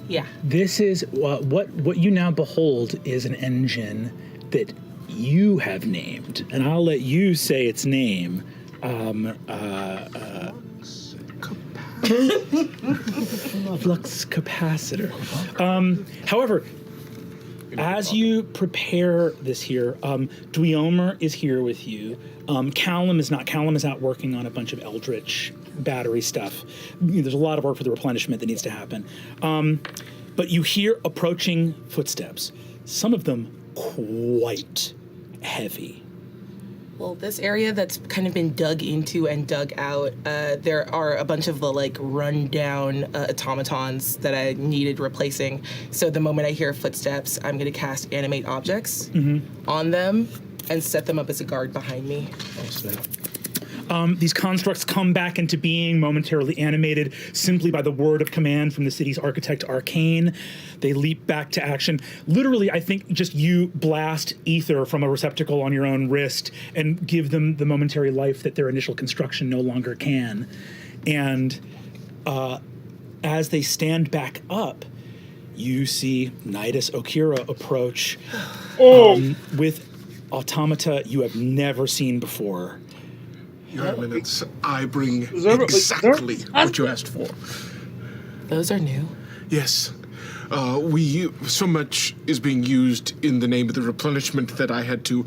Yeah. This is what you now behold is an engine that you have named, and I'll let you say its name. Flux capacitor. However, as you prepare this here, Dweomer is here with you. Callum is not. Callum is out working on a bunch of Eldritch battery stuff. There's a lot of work for the replenishment that needs to happen. But you hear approaching footsteps, some of them quite heavy. Well, this area that's kind of been dug into and dug out, there are a bunch of the like run-down automatons that I needed replacing. So the moment I hear footsteps, I'm going to cast Animate Objects on them and set them up as a guard behind me. These constructs come back into being, momentarily animated simply by the word of command from the city's architect, Arcane. They leap back to action. Literally, I think just you blast ether from a receptacle on your own wrist and give them the momentary life that their initial construction no longer can. And as they stand back up, you see Nidus Okira approach with automata you have never seen before. Your Eminence, I bring exactly what you asked for. Those are new. Yes. So much is being used in the name of the replenishment that I had to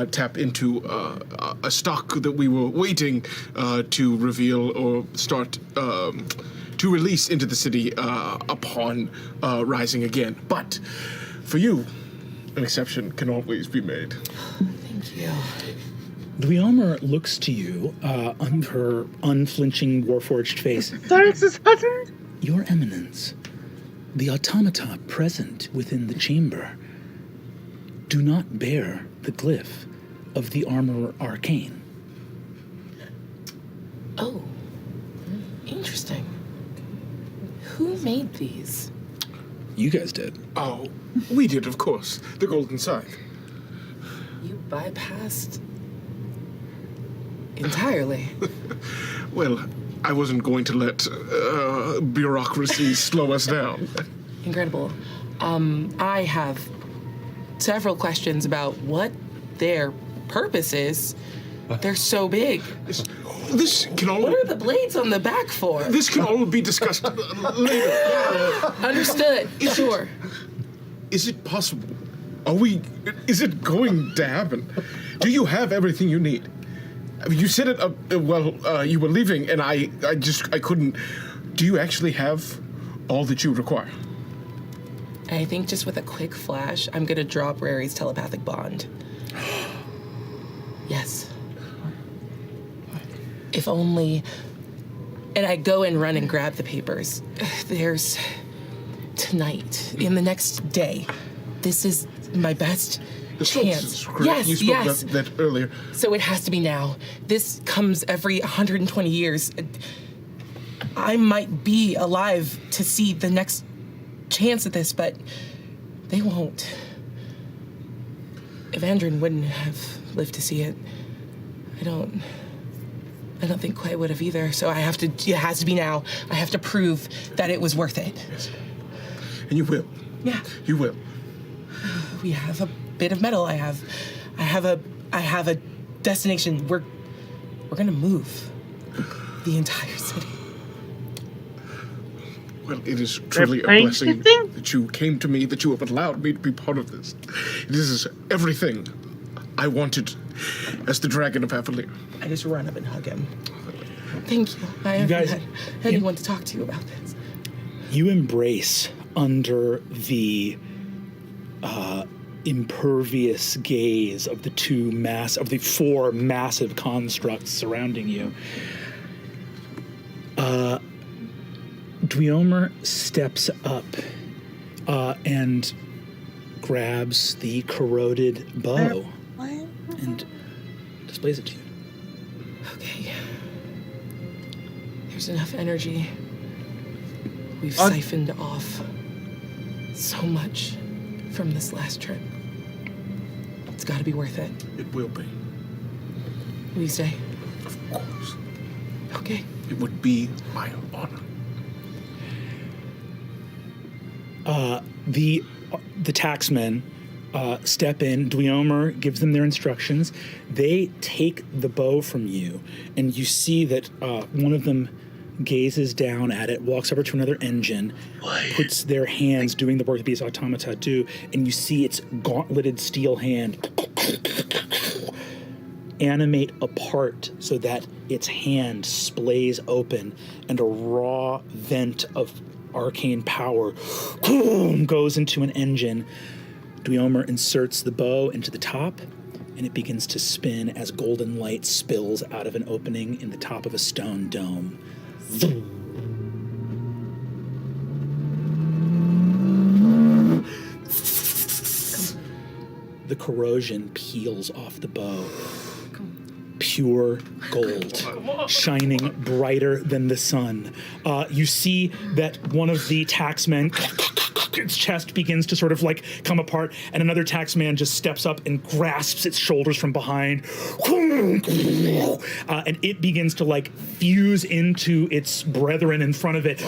tap into a stock that we were waiting to reveal or start to release into the city upon rising again. But for you, an exception can always be made. Thank you. Dweomer looks to you on her unflinching, warforged face. Thanks, Hutton. Your Eminence, the automata present within the chamber do not bear the glyph of the Armor Arcane. Oh, interesting. Who made these? You guys did. Oh, we did, of course. The Golden Scythe. You bypassed entirely. Well, I wasn't going to let bureaucracy slow us down. Incredible. I have several questions about what their purpose is. They're so big. This can all. What are the blades on the back for? This can all be discussed later. Understood. Sure. Is it possible? Is it going to happen? Do you have everything you need? I mean, you said it while you were leaving, and I couldn't. Do you actually have all that you require? I think just with a quick flash, I'm gonna drop Rary's telepathic bond. Yes. If only. And I go and run and grab the papers. There's tonight, in the next day. This is my best chance. Yes, you spoke about that earlier. So it has to be now. This comes every 120 years. I might be alive to see the next chance at this, but they won't. Evandrin wouldn't have lived to see it. I don't think Quay would have either. So it has to be now. I have to prove that it was worth it. Yes. And you will. Yeah. You will. We have a bit of metal. I have a destination. We're gonna move the entire city. Well, it is truly a blessing that you came to me, that you have allowed me to be part of this. This is everything I wanted as the Dragon of Avalir. I just run up and hug him. Thank you. I haven't had anyone to talk to about this. You embrace under the impervious gaze of the four massive constructs surrounding you. Dweomer steps up and grabs the corroded bow and displays it to you. Okay. There's enough energy. We've siphoned off so much from this last trip. It's got to be worth it. It will be. Will you stay? Of course. Okay. It would be my honor. The taxmen step in. Dweomer gives them their instructions. They take the bow from you, and you see that one of them gazes down at it, walks over to another engine, puts their hands doing the work that these automata do, and you see its gauntleted steel hand animate apart so that its hand splays open, and a raw vent of arcane power goes into an engine. Dweomer inserts the bow into the top, and it begins to spin as golden light spills out of an opening in the top of a stone dome. The corrosion peels off the bow. Pure gold, shining brighter than the sun. You see that one of the taxmen, its chest begins to sort of like come apart, and another taxman just steps up and grasps its shoulders from behind, and it begins to like fuse into its brethren in front of it.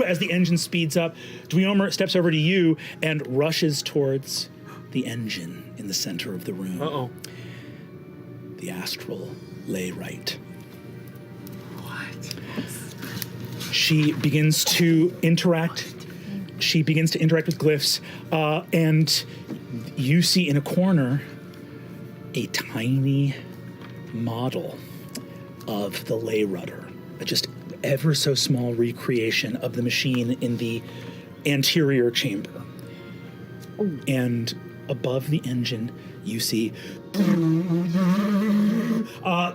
As the engine speeds up, Dweomer steps over to you and rushes towards the engine in the center of the room. Uh-oh. The astral Layrite. What? She begins to interact. She begins to interact with glyphs, and you see in a corner a tiny model of the lay rudder, a just ever so small recreation of the machine in the anterior chamber. And above the engine, you see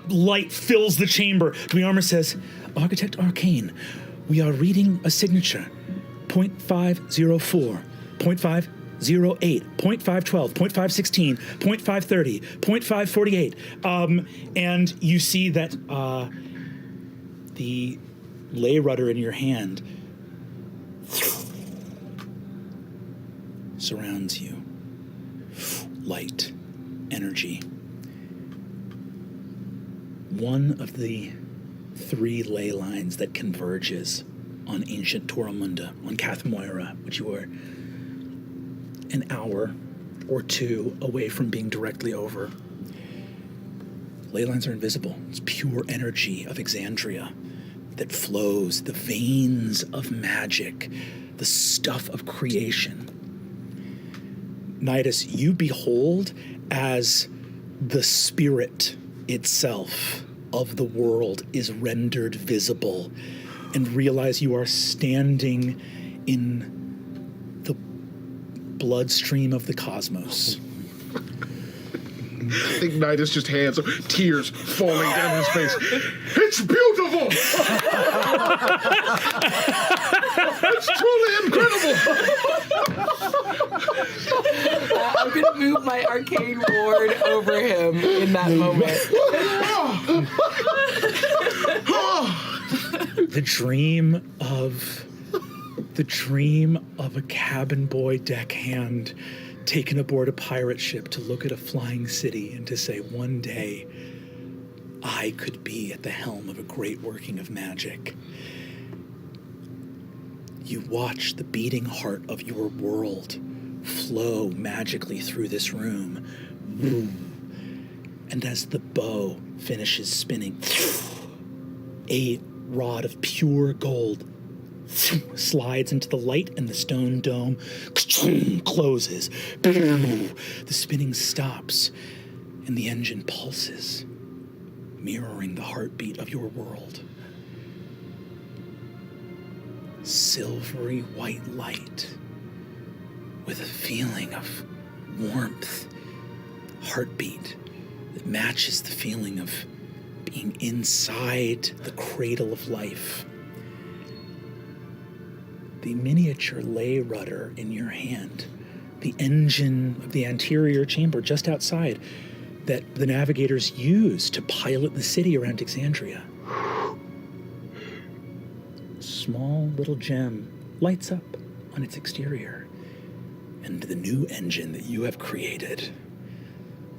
light fills the chamber. Dweomer says, Architect Arcane, we are reading a signature. 0.504, 0.508, 0.512, 0.516, 0.530, 0.548. And you see that the lay rudder in your hand surrounds you. Light, energy. One of the three ley lines that converges on ancient Toramunda, on Kathmoira, which you were an hour or two away from being directly over. Ley lines are invisible. It's pure energy of Exandria that flows, the veins of magic, the stuff of creation. Nidus, you behold as the spirit itself of the world is rendered visible, and realize you are standing in the bloodstream of the cosmos. I think Nidus just hands, tears falling down his face. It's beautiful! It's truly incredible! I'm gonna move my arcane ward over him in that moment. The dream of a cabin boy deckhand taken aboard a pirate ship to look at a flying city and to say, one day, I could be at the helm of a great working of magic. You watch the beating heart of your world flow magically through this room. And as the bow finishes spinning, a rod of pure gold slides into the light, and the stone dome closes. The spinning stops, and the engine pulses, mirroring the heartbeat of your world. Silvery white light with a feeling of warmth, heartbeat that matches the feeling of being inside the cradle of life. The miniature lay rudder in your hand, the engine of the anterior chamber just outside that the navigators use to pilot the city around Exandria. Small little gem lights up on its exterior, and the new engine that you have created,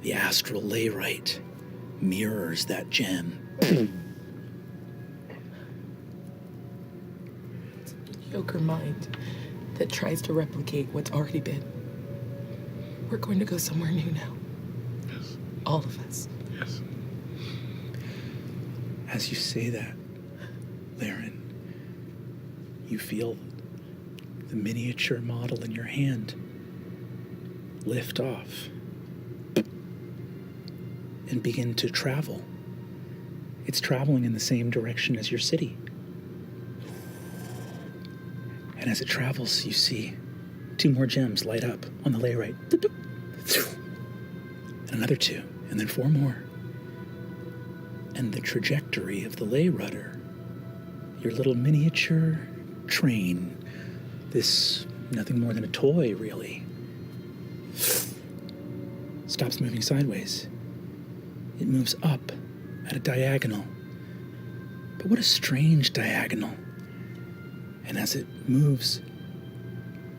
the astral Layrite, mirrors that gem. Mediocre mind that tries to replicate what's already been. We're going to go somewhere new now. Yes. All of us. Yes. As you say that, Laren, you feel the miniature model in your hand lift off and begin to travel. It's traveling in the same direction as your city. And as it travels, you see 2 more gems light up on the lay right. And another 2, and then 4 more. And the trajectory of the lay rudder, your little miniature train, this nothing more than a toy, really, stops moving sideways. It moves up at a diagonal. But what a strange diagonal. And as it moves,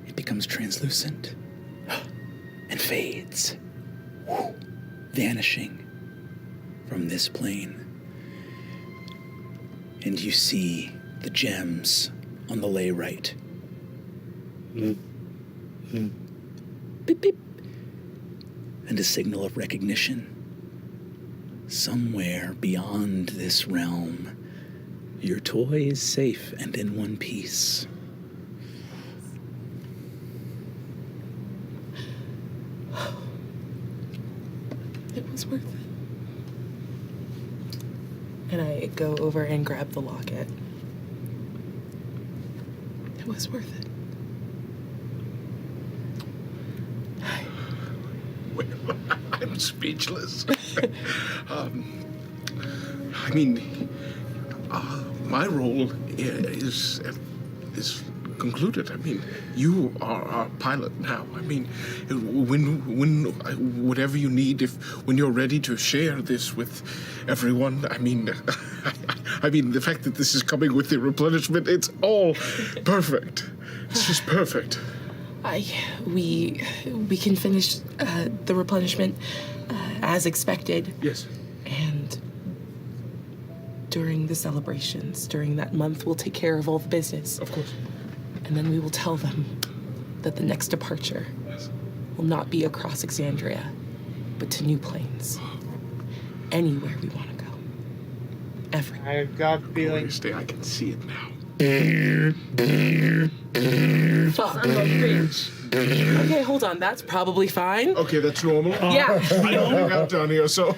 it becomes translucent and fades, vanishing from this plane. And you see the gems on the lay right. Beep, beep. And a signal of recognition. Somewhere beyond this realm, your toy is safe and in one piece. It was worth it. And I go over and grab the locket. It was worth it. I'm speechless. I mean, my role is concluded. I mean, you are our pilot now. I mean, whatever you need, when you're ready to share this with everyone, I mean, the fact that this is coming with the replenishment, it's all perfect. It's just perfect. We can finish the replenishment as expected. Yes. And during the celebrations, during that month, we'll take care of all the business. Of course. And then we will tell them that the next departure will not be across Exandria, but to new planes. Anywhere we want to go. Everywhere. I've got a feeling. I can see it now. Fuck. Okay, hold on. That's probably fine. Okay, that's normal. Yeah. I got down here, so.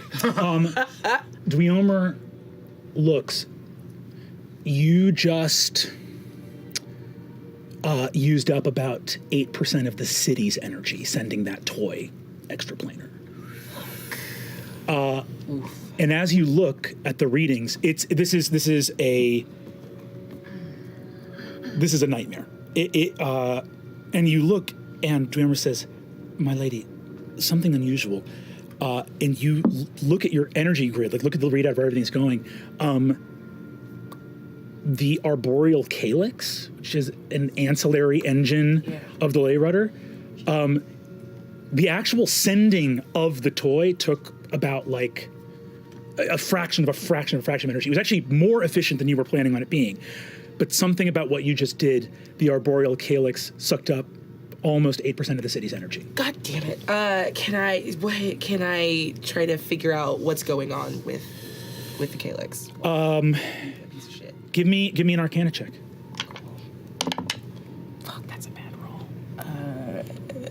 Dweomer looks. You just used up about 8% of the city's energy sending that toy extraplanar. And as you look at the readings, this is a nightmare. And you look, and Dweomer says, "My lady, something unusual." And you look at your energy grid, like look at the readout where everything's going. The arboreal calyx, which is an ancillary engine of the lay rudder, the actual sending of the toy took about like a fraction of energy. It was actually more efficient than you were planning on it being. But something about what you just did, the arboreal calyx sucked up almost 8% of the city's energy. God damn it. Can I try to figure out what's going on with the calyx? Piece of shit. Give me an Arcana check. Fuck, that's a bad roll.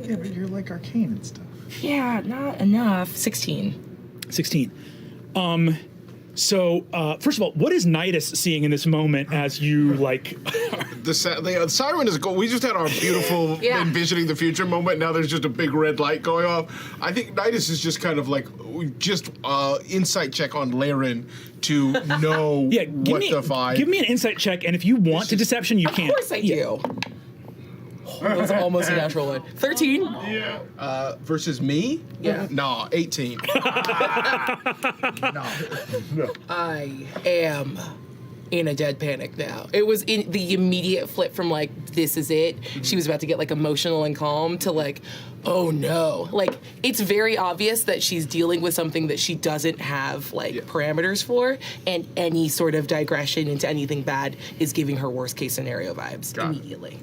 Yeah, but you're like arcane and stuff. Yeah, not enough. 16. 16. So, first of all, what is Nidus seeing in this moment as you, like... The siren is going. We just had our beautiful envisioning the future moment. Now there's just a big red light going off. I think Nidus is just kind of like, just insight check on Laren to know what the vibe... Give me an insight check, and if you want to deception, you can. Of course I do. That was almost a natural one. 13? Yeah. Versus me? Yeah. Nah, 18. No. I am in a dead panic now. It was in the immediate flip from like, this is it. She was about to get like emotional and calm to like, oh no. Like, it's very obvious that she's dealing with something that she doesn't have like parameters for, and any sort of digression into anything bad is giving her worst case scenario vibes immediately.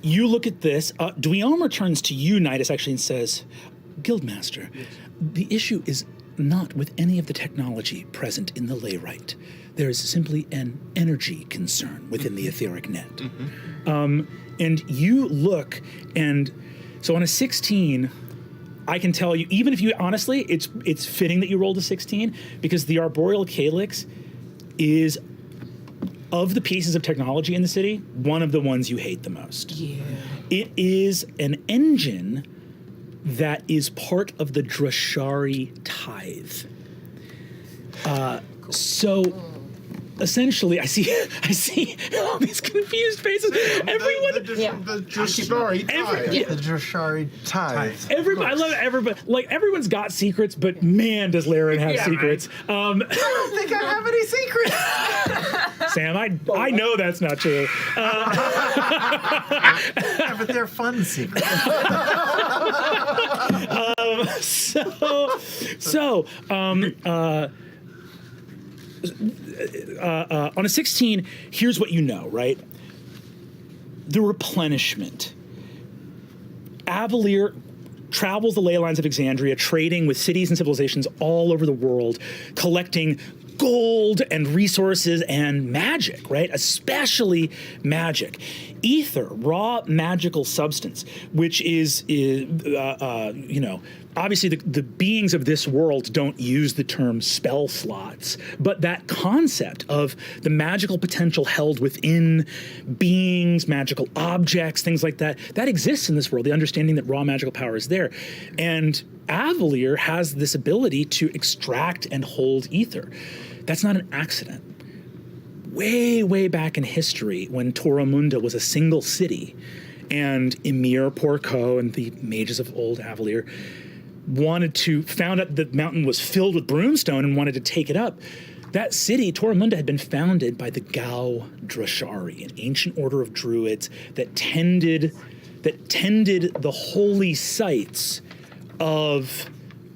You look at this. Dweomer turns to you, Nidus, actually, and says, Guildmaster, the issue is not with any of the technology present in the Layrite. There is simply an energy concern within the etheric net. And you look, and so on a 16, I can tell you, even if you, honestly, it's fitting that you rolled a 16, because the Arboreal Calyx is, of the pieces of technology in the city, one of the ones you hate the most. Yeah. It is an engine that is part of the Drashari tithe. So essentially, I see all these confused faces. Everyone, The Drashari tithe. The Drashari tithe. everybody, I love everybody. Like, everyone's got secrets, but man, does Laren have secrets. I don't think I have any secrets. Sam, I know that's not true. Yeah, but they're fun secrets. On a 16, here's what you know, right? The replenishment. Avalier travels the ley lines of Exandria, trading with cities and civilizations all over the world, collecting gold and resources and magic, right? Especially magic. Ether, raw magical substance, which is obviously the beings of this world don't use the term spell slots, but that concept of the magical potential held within beings, magical objects, things like that, that exists in this world, the understanding that raw magical power is there. And Avalier has this ability to extract and hold ether. That's not an accident. Way, way back in history, when Toromunda was a single city, and Emir, Porco, and the mages of old Avalier found out that the mountain was filled with broomstone and wanted to take it up. That city, Toromunda, had been founded by the Gau Drashari, an ancient order of druids that tended the holy sites of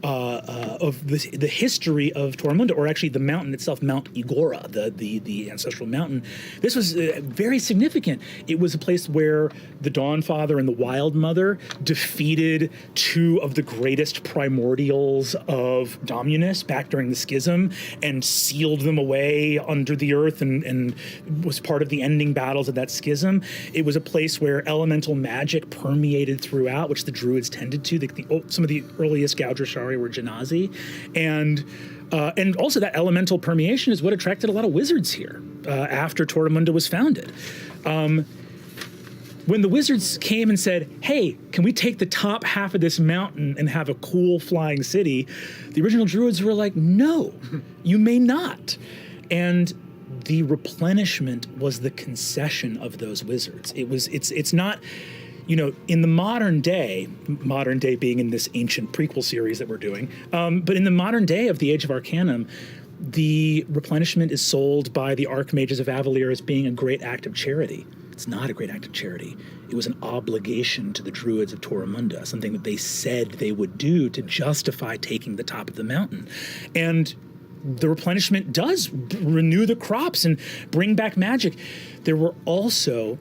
the history of Toromunda, or actually the mountain itself, Mount Igora, the ancestral mountain. This was very significant. It was a place where the Dawnfather and the Wild Mother defeated two of the greatest primordials of Dominus back during the Schism and sealed them away under the earth and was part of the ending battles of that Schism. It was a place where elemental magic permeated throughout, which the Druids tended to. Some of the earliest Gau Drashari were Genasi, and also that elemental permeation is what attracted a lot of wizards here after Toromunda was founded. When the wizards came and said, hey, can we take the top half of this mountain and have a cool flying city, the original Druids were like, no, you may not. And the replenishment was the concession of those wizards. It's not, in the modern day being in this ancient prequel series that we're doing, but in the modern day of the Age of Arcanum, the replenishment is sold by the Archmages of Avalier as being a great act of charity. It's not a great act of charity. It was an obligation to the Druids of Toromunda, something that they said they would do to justify taking the top of the mountain. And the replenishment does renew the crops and bring back magic. There were also,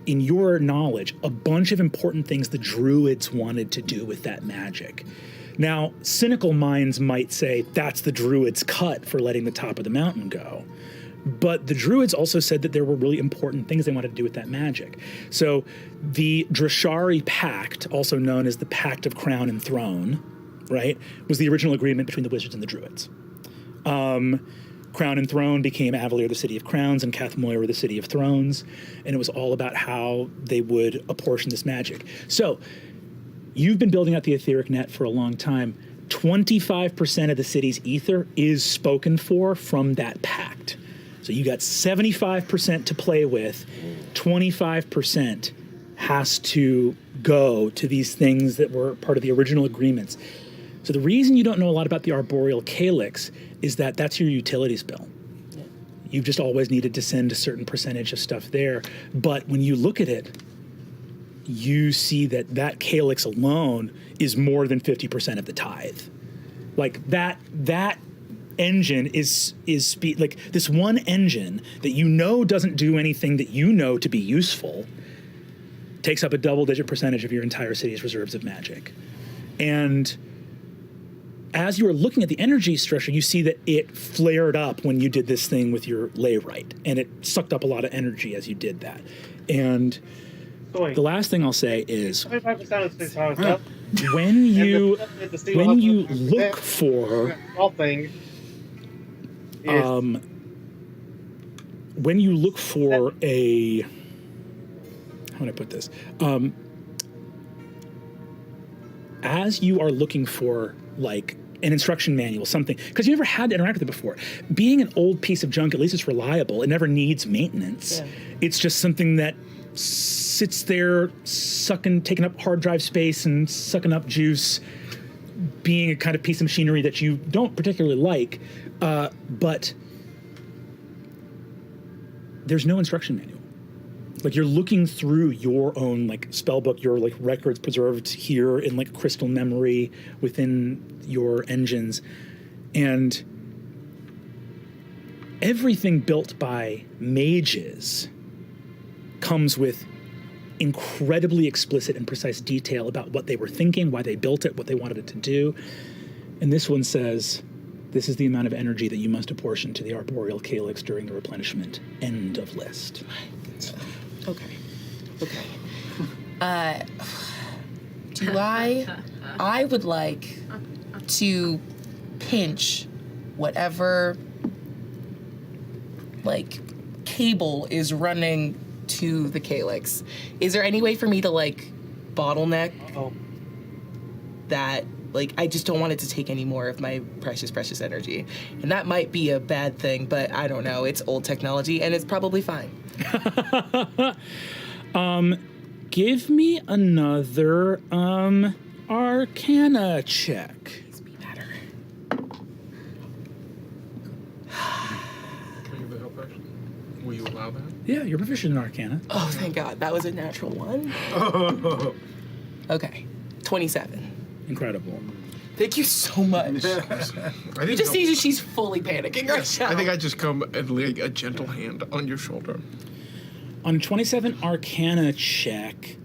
in your knowledge, a bunch of important things the Druids wanted to do with that magic. Now, cynical minds might say that's the Druids' cut for letting the top of the mountain go. But the Druids also said that there were really important things they wanted to do with that magic. So the Drashari Pact, also known as the Pact of Crown and Throne, right, was the original agreement between the Wizards and the Druids. Crown and Throne became Avalier, the City of Crowns, and Cathmoira, the City of Thrones, and it was all about how they would apportion this magic. So you've been building out the etheric net for a long time. 25% of the city's ether is spoken for from that pact. So you got 75% to play with. 25% has to go to these things that were part of the original agreements. So the reason you don't know a lot about the Arboreal Calyx is that that's your utilities bill. You've just always needed to send a certain percentage of stuff there. But when you look at it, you see that that calyx alone is more than 50% of the tithe. Like that engine is like this one engine that you know doesn't do anything that you know to be useful, takes up a double-digit percentage of your entire city's reserves of magic. And as you are looking at the energy structure, you see that it flared up when you did this thing with your layrite, and it sucked up a lot of energy as you did that. And the last thing I'll say is, 25% of this house up. when you look for when you look for a, how would I put this? As you are looking for like an instruction manual, something, because you never had to interact with it before. Being an old piece of junk, at least it's reliable. It never needs maintenance. Yeah. It's just something that sits there taking up hard drive space and sucking up juice, being a kind of piece of machinery that you don't particularly like, but there's no instruction manual. Like you're looking through your own like spell book, your like records preserved here in like crystal memory within your engines, and everything built by mages comes with incredibly explicit and precise detail about what they were thinking, why they built it, what they wanted it to do. And this one says, this is the amount of energy that you must apportion to the arboreal calyx during the replenishment. End of list. Okay. I would like to pinch whatever, like, cable is running to the calyx. Is there any way for me to, like, bottleneck that? Like, I just don't want it to take any more of my precious energy. And that might be a bad thing, but I don't know. It's old technology, and it's probably fine. Give me another, Arcana check. Makes me matter. Can I give the help action? Will you allow that? Yeah, you're proficient in Arcana. Oh, thank God. That was a natural one. Okay. 27. Incredible. Thank you so much. You just see that she's fully panicking right now. I think I just come and lay a gentle hand on your shoulder. On a 27 Arcana check,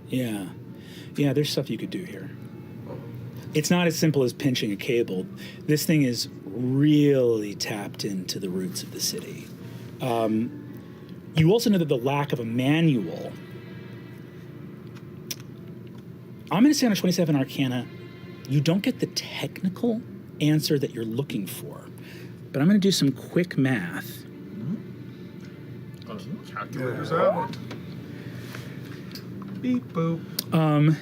yeah, there's stuff you could do here. It's not as simple as pinching a cable. This thing is really tapped into the roots of the city. You also know that the lack of a manual. I'm going to say on a 27 Arcana, you don't get the technical answer that you're looking for. But I'm going to do some quick math. Calculators out. Beep boop. Hold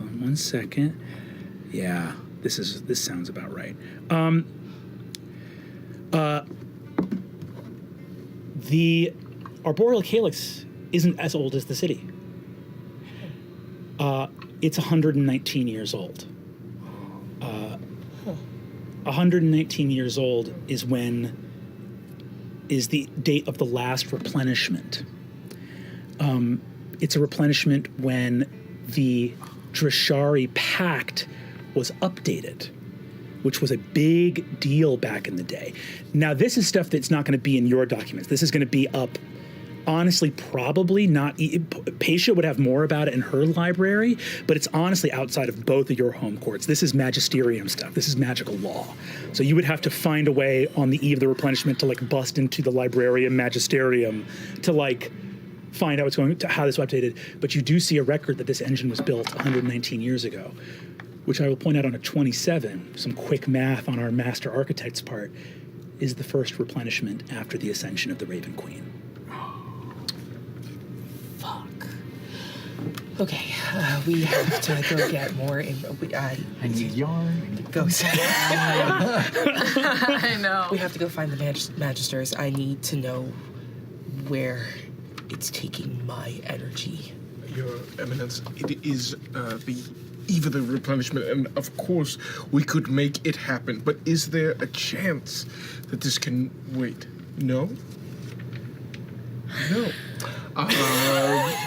on 1 second. Yeah, this sounds about right. The arboreal calyx isn't as old as the city. It's 119 years old. 119 years old is the date of the last replenishment. It's a replenishment when the Drashari Pact was updated, which was a big deal back in the day. Now, this is stuff that's not going to be in your documents. This is going to be up, honestly, probably not. Paisha would have more about it in her library, but it's honestly outside of both of your home courts. This is magisterium stuff. This is magical law. So you would have to find a way on the eve of the replenishment to like bust into the librarium magisterium to like find out what's going to how this was updated. But you do see a record that this engine was built 119 years ago, which I will point out on a 27, some quick math on our master architect's part, is the first replenishment after the ascension of the Raven Queen. Okay, we have to go get more. I need yarn. Go. I know. We have to go find the magisters. I need to know where it's taking my energy. Your Eminence, it is the even the replenishment, and of course we could make it happen. But is there a chance that this can wait? No? No.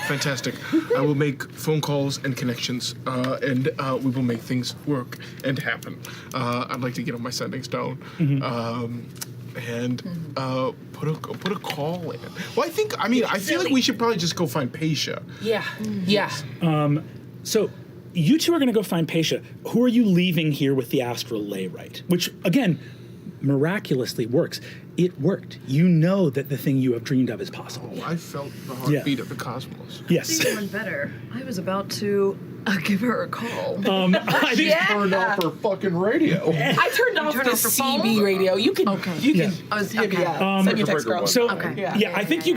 Fantastic. I will make phone calls and connections, and we will make things work and happen. I'd like to get on my sending stone, and put a call in. Well, I feel like we should probably just go find Paisha. Yeah. Yeah. So you two are going to go find Paisha. Who are you leaving here with the astral lay right? Which, again, miraculously works. It worked. You know that the thing you have dreamed of is possible. Oh, I felt the heartbeat of the cosmos. Yes. Even better. I was about to give her a call. I think Turned off her fucking radio. I turned off the off your phone? CB radio. You can. You can. Okay. Send your text, girl. So Okay. I think you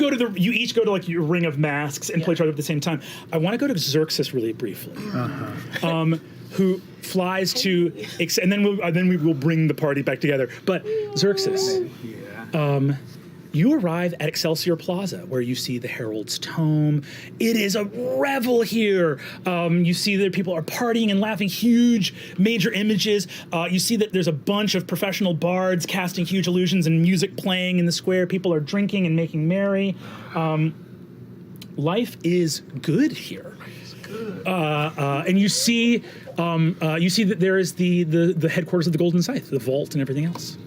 each go to like your ring of masks and play each other at the same time. I want to go to Xerxes really briefly, who flies to, and then we will bring the party back together. But Xerxes, you arrive at Excelsior Plaza, where you see the Herald's Tome. It is a revel here. You see that people are partying and laughing, huge major images. You see that there's a bunch of professional bards casting huge illusions and music playing in the square. People are drinking and making merry. Life is good here. And you see that there is the headquarters of the Golden Scythe, the vault and everything else.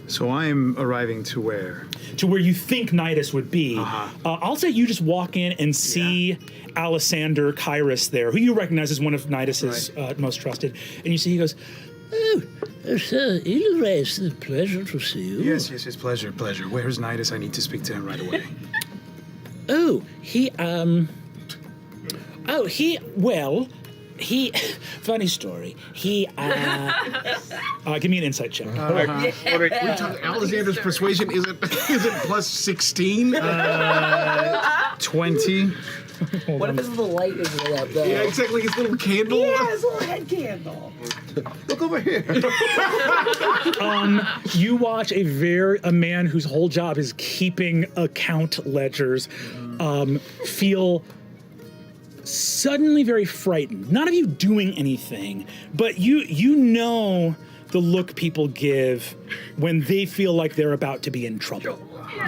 So I'm arriving to where? To where you think Nidus would be. I'll say you just walk in and see Alessander Kairos there, who you recognize as one of Nidus's most trusted. And you see he goes, Oh, Sir Illuray, it's a pleasure to see you. Yes, pleasure. Where's Nidus? I need to speak to him right away. Funny story. give me an insight check. We talk Alexander's persuasion isn't plus 16. 20. What if his little light is lit up though? Yeah, exactly. His little candle. Yeah, his little head candle. Look over here. You watch a man whose whole job is keeping account ledgers feel suddenly very frightened. Not of you doing anything, but you know the look people give when they feel like they're about to be in trouble.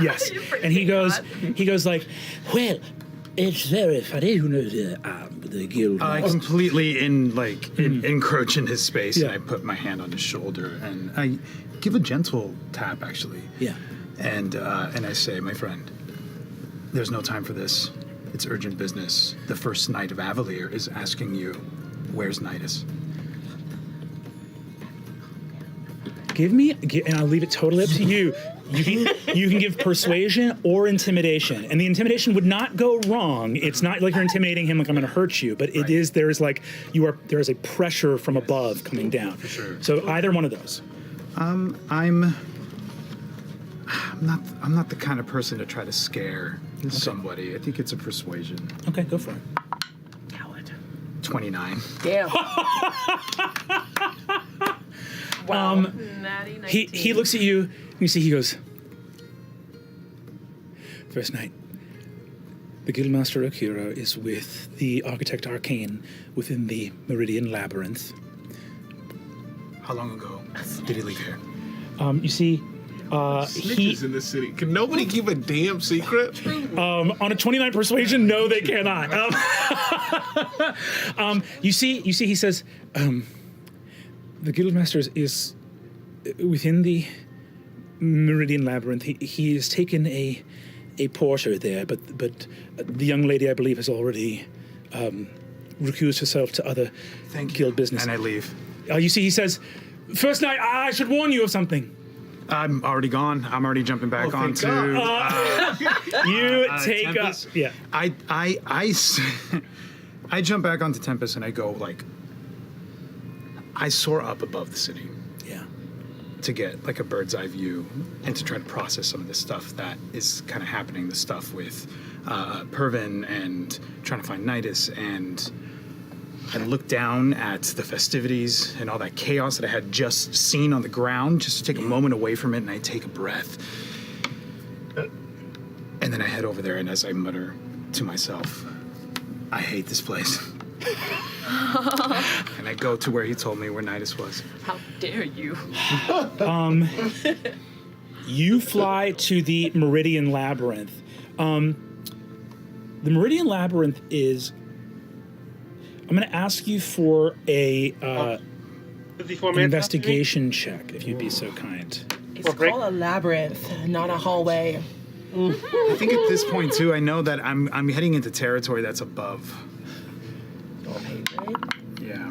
Yes. And he goes like, Well, it's very funny, you know, the guild. I completely encroach in his space, Yeah. and I put my hand on his shoulder, and I give a gentle tap, actually. Yeah. And I say, my friend, there's no time for this. It's urgent business. The first knight of Avalier is asking you, where's Nidus? and I'll leave it totally up to you. You can give persuasion or intimidation, and the intimidation would not go wrong. It's not like you're intimidating him like I'm going to hurt you, but there is a pressure from above coming down. For sure. So either one of those. I'm not the kind of person to try to scare somebody. I think it's a persuasion. Okay, go for it. 29. Damn. Natty 19. He looks at you, and you see he goes, First night, the Guildmaster Akira is with the Architect Arcane within the Meridian Labyrinth. How long ago did he leave here? You see, Snitches in this city. Can nobody keep a damn secret? on a 29 persuasion, no, they cannot. You see, he says, the Guildmaster is within the Meridian Labyrinth. He has taken a porter there, but the young lady, I believe, has already recused herself to other guild business. And I leave. You see, he says, First night, I should warn you of something. I'm already gone. I'm already jumping back onto. You take up. Tempest. Yeah. I jump back onto Tempest and I go I soar up above the city. Yeah. To get like a bird's eye view and to try to process some of this stuff that is kind of happening. The stuff with Pervin and trying to find Nidus, and I look down at the festivities and all that chaos that I had just seen on the ground, just to take a moment away from it, and I take a breath. And then I head over there, and as I mutter to myself, I hate this place. And I go to where he told me where Nidus was. How dare you? You fly to the Meridian Labyrinth. The Meridian Labyrinth is. I'm going to ask you for a 54 minutes investigation check, if you'd be so kind. It's called a labyrinth, not a hallway. I think at this point too, I know that I'm heading into territory that's above. Yeah.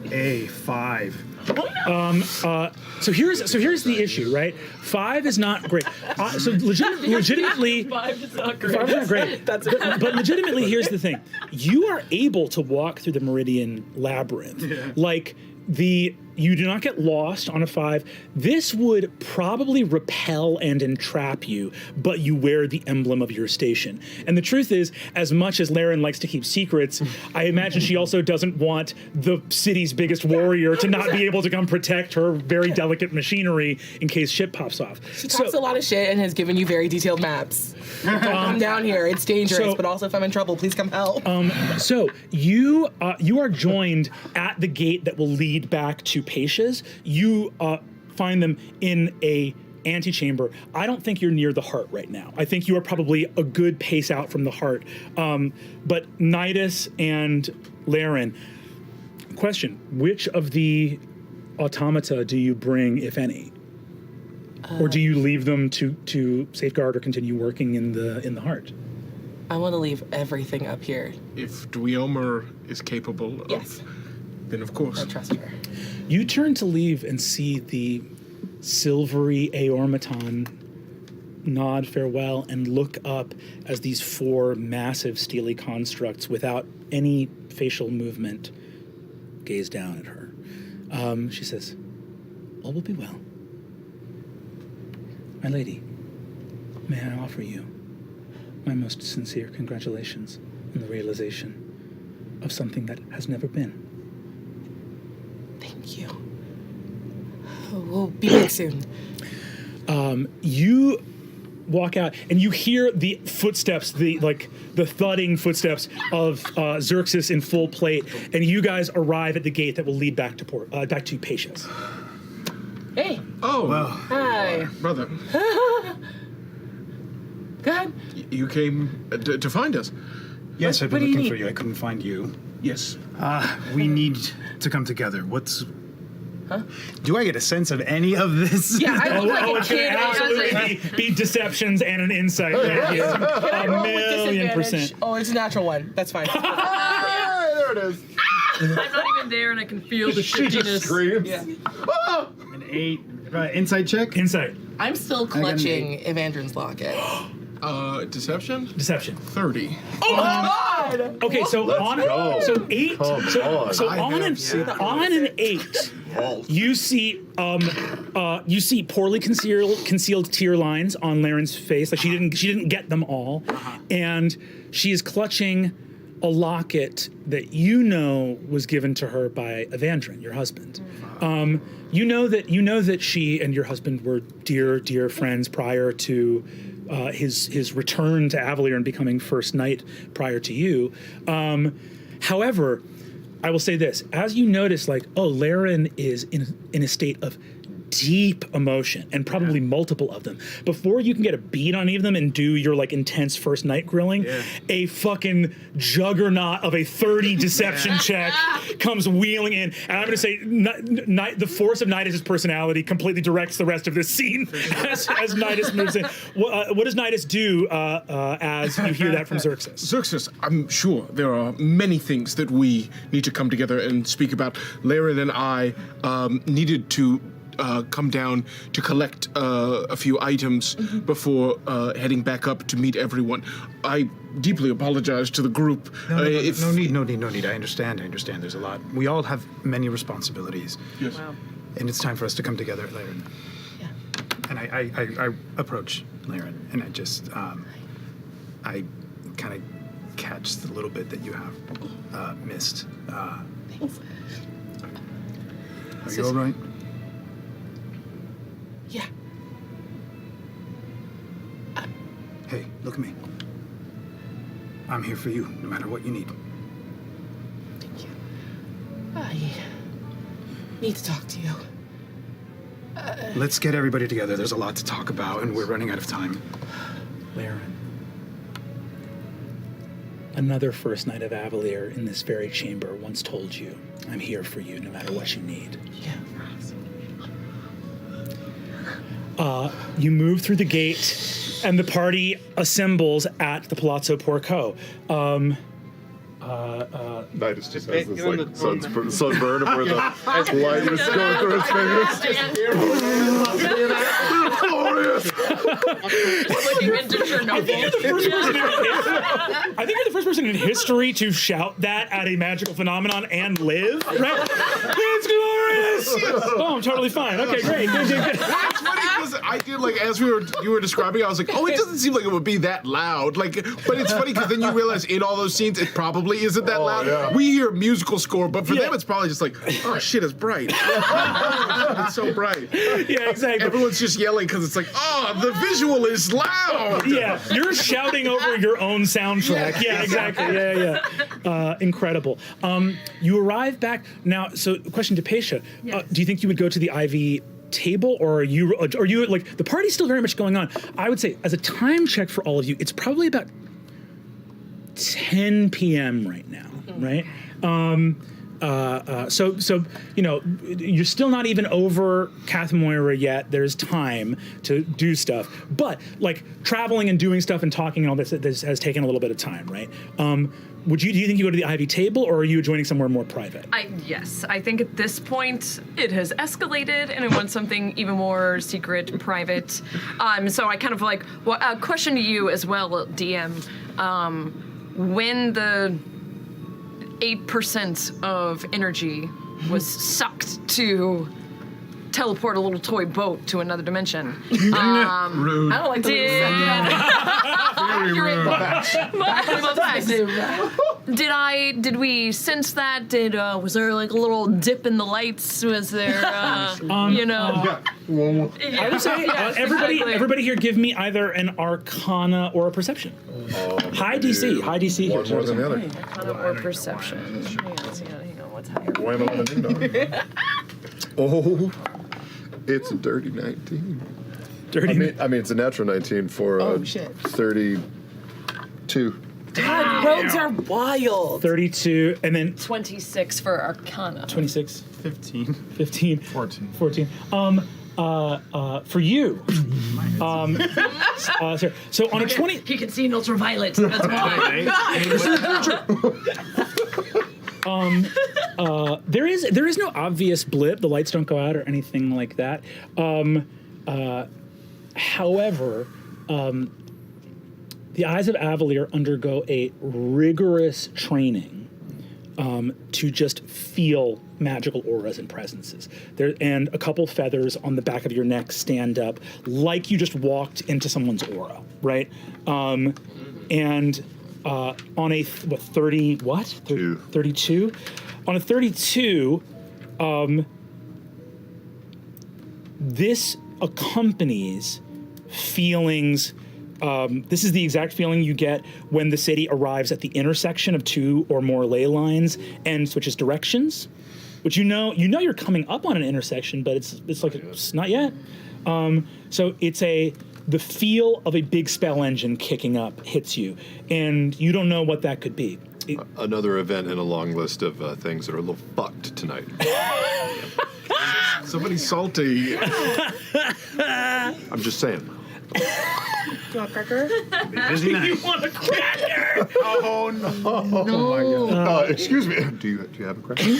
A5. So here's the issue, right? 5 is not great. So legitimately, 5 is not great. 5 is not great. But legitimately, here's the thing: you are able to walk through the Meridian Labyrinth, You do not get lost on a 5. This would probably repel and entrap you, but you wear the emblem of your station. And the truth is, as much as Laren likes to keep secrets, I imagine she also doesn't want the city's biggest warrior to not be able to come protect her very delicate machinery in case shit pops off. She talks a lot of shit and has given you very detailed maps. Don't come down here. It's dangerous, but also if I'm in trouble, please come help. So you are joined at the gate that will lead back to Pacia's. You find them in a antechamber. I don't think you're near the heart right now. I think you are probably a good pace out from the heart. But Nidus and Laren, question: which of the automata do you bring, if any? Or do you leave them to safeguard or continue working in the heart? I want to leave everything up here. If Dweomer is capable of, then of course. I trust her. You turn to leave and see the silvery Aormaton nod farewell and look up as these 4 massive steely constructs without any facial movement gaze down at her. She says, "All will be well. My lady, may I offer you my most sincere congratulations on the realization of something that has never been." Thank you. We'll be back soon. You walk out and you hear the footsteps, the thudding footsteps of Xerxes in full plate, and you guys arrive at the gate that will lead back to back to Patience. Hey. Oh, well. Hi. Brother. Go ahead. You came to find us. Yes, I've what been do you looking need? for you. I couldn't find you. Yes. We need to come together. Do I get a sense of any of this? Yeah, I look like a It's going kid. to absolutely be deceptions and an insight right here. Can I roll with 1,000,000%. disadvantage? Oh, it's a natural one. That's fine. There it is. I'm not even there, and I can feel the shiftiness. Screams. Yeah. An 8. Insight check? Insight. I'm still clutching Evandrin's locket. Deception? Deception. 30. Oh my god! Okay, so Let's on go. so 8 on. so on an 8 you see poorly concealed tear lines on Laren's face. Like she didn't get them all, and she is clutching a locket that you know was given to her by Evandrin, your husband. You know that she and your husband were dear friends prior to his return to Avalier and becoming first knight prior to you. However, I will say this: as you notice, Laren is in a state of deep emotion, and probably multiple of them. Before you can get a bead on any of them and do your intense first night grilling, a fucking juggernaut of a 30 deception check comes wheeling in, and I'm going to say the force of Nidus' personality completely directs the rest of this scene as Nidus moves in. What does Nidus do as you hear that from Xerxes? Xerxes, I'm sure there are many things that we need to come together and speak about. Laren and I needed to come down to collect a few items before heading back up to meet everyone. I deeply apologize to the group. No need. I understand. There's a lot. We all have many responsibilities. Yes. Wow. And it's time for us to come together, Laren. Yeah. And I approach Laren, and I just, I kind of catch the little bit that you have missed. Thanks. Are you all right? Yeah. Hey, look at me. I'm here for you, no matter what you need. I need to talk to you. Let's get everybody together. There's a lot to talk about, and we're running out of time. Laren. Another first knight of Avalier in this very chamber once told you, I'm here for you no matter what you need. Yeah. You move through the gate, and the party assembles at the Palazzo Porco. Nidus just has this Give him like the sunburn of where the light is going through his fingers. Looking into Chernobyl. I think you're the first person in history to shout that at a magical phenomenon and live, right? It's glorious! Oh, I'm totally fine. Okay, great. Good. It's funny because I did like as you were describing, I was like, oh, it doesn't seem like it would be that loud. Like, but it's funny because then you realize in all those scenes it probably isn't that loud. Yeah. We hear musical score, but for them it's probably just like, oh shit, it's bright. It's so bright. Yeah, exactly. Everyone's just yelling because it's like, oh, the visual is loud. Yeah, you're shouting over your own soundtrack. Yeah, exactly. Yeah. Incredible. You arrive back now. So, question to Pesha: Yes. do you think you would go to the Ivy table, or are you like the party's still very much going on? I would say, as a time check for all of you, it's probably about 10 p.m. right now, right? So you know, you're still not even over Kath Moira yet. There's time to do stuff, but like traveling and doing stuff and talking and all this has taken a little bit of time, right? Do you think you go to the Ivy table, or are you joining somewhere more private? Yes, I think at this point it has escalated, and I want something even more secret, private. So I kind of like question to you as well, DM. When the 8% of energy was sucked to teleport a little toy boat to another dimension. Rude. I don't like the Did we sense that? Was there like a little dip in the lights? Was there, you know? I would say everybody here give me either an Arcana or a Perception. High DC here. One more than the other. Arcana or perception? Hang on, what's higher? Oh, it's a dirty 19. I mean, it's a natural 19 for 32. God, rogues are wild. 32, and then 26 for Arcana. 26, 15. 15, 14. 14. For you, so on a 20, He can see in ultraviolet. That's why. there is no obvious blip. The lights don't go out or anything like that. However, the Eyes of Avalier undergo a rigorous training to just feel magical auras and presences. And a couple feathers on the back of your neck stand up like you just walked into someone's aura, right? And on a 32? On a 32, this accompanies feelings. This is the exact feeling you get when the city arrives at the intersection of two or more ley lines and switches directions. Which you know you're coming up on an intersection, but it's like it's not yet. So it's the feel of a big spell engine kicking up hits you, and you don't know what that could be. Another event in a long list of things that are a little fucked tonight. Somebody's salty. I'm just saying. Do you want a cracker? You want a cracker? Oh no! Oh my God. Excuse me. Do you have a question?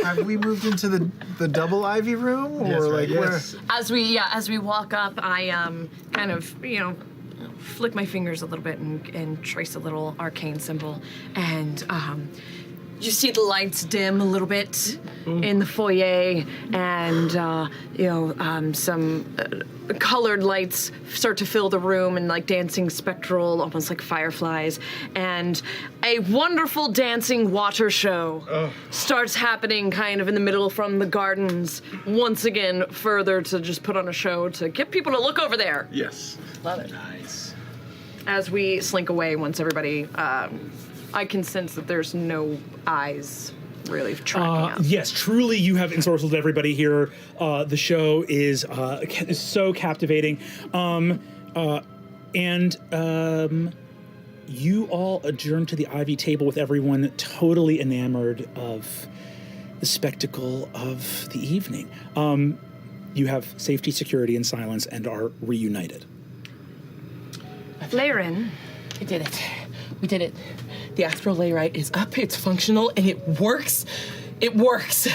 Have we moved into the double Ivy room, or where? As we walk up, I kind of flick my fingers a little bit and trace a little arcane symbol, and you see the lights dim a little bit in the foyer, and some colored lights start to fill the room, and like dancing spectral, almost like fireflies, and a wonderful dancing water show starts happening kind of in the middle from the gardens, once again further to just put on a show to get people to look over there. Yes. Love it. Nice. As we slink away once everybody I can sense that there's no eyes really tracking us. Yes, truly, you have ensorcelled everybody here. The show is so captivating. You all adjourn to the Ivy table with everyone totally enamored of the spectacle of the evening. You have safety, security, and silence and are reunited. Leyrin. We did it. We did it. The astral layrite is up, it's functional, and it works. It works.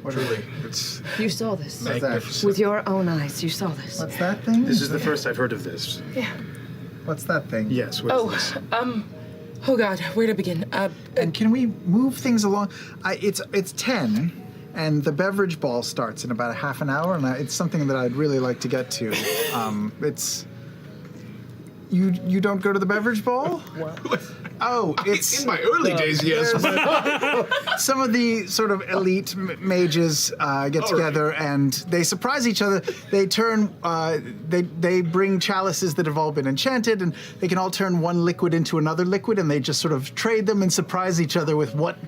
Truly, it's You saw this. magnificent. With your own eyes, you saw this. What's that thing? This is the first I've heard of this. Yeah. What's that thing? Yes, what is this? Oh God, where to begin? And can we move things along? It's 10, and the beverage ball starts in about a half an hour, and it's something that I'd really like to get to. It's you don't go to the beverage ball? Oh, it's In my early days, yes. some of the sort of elite mages get together and they surprise each other. They turn, they bring chalices that have all been enchanted, and they can all turn one liquid into another liquid, and they just sort of trade them and surprise each other with what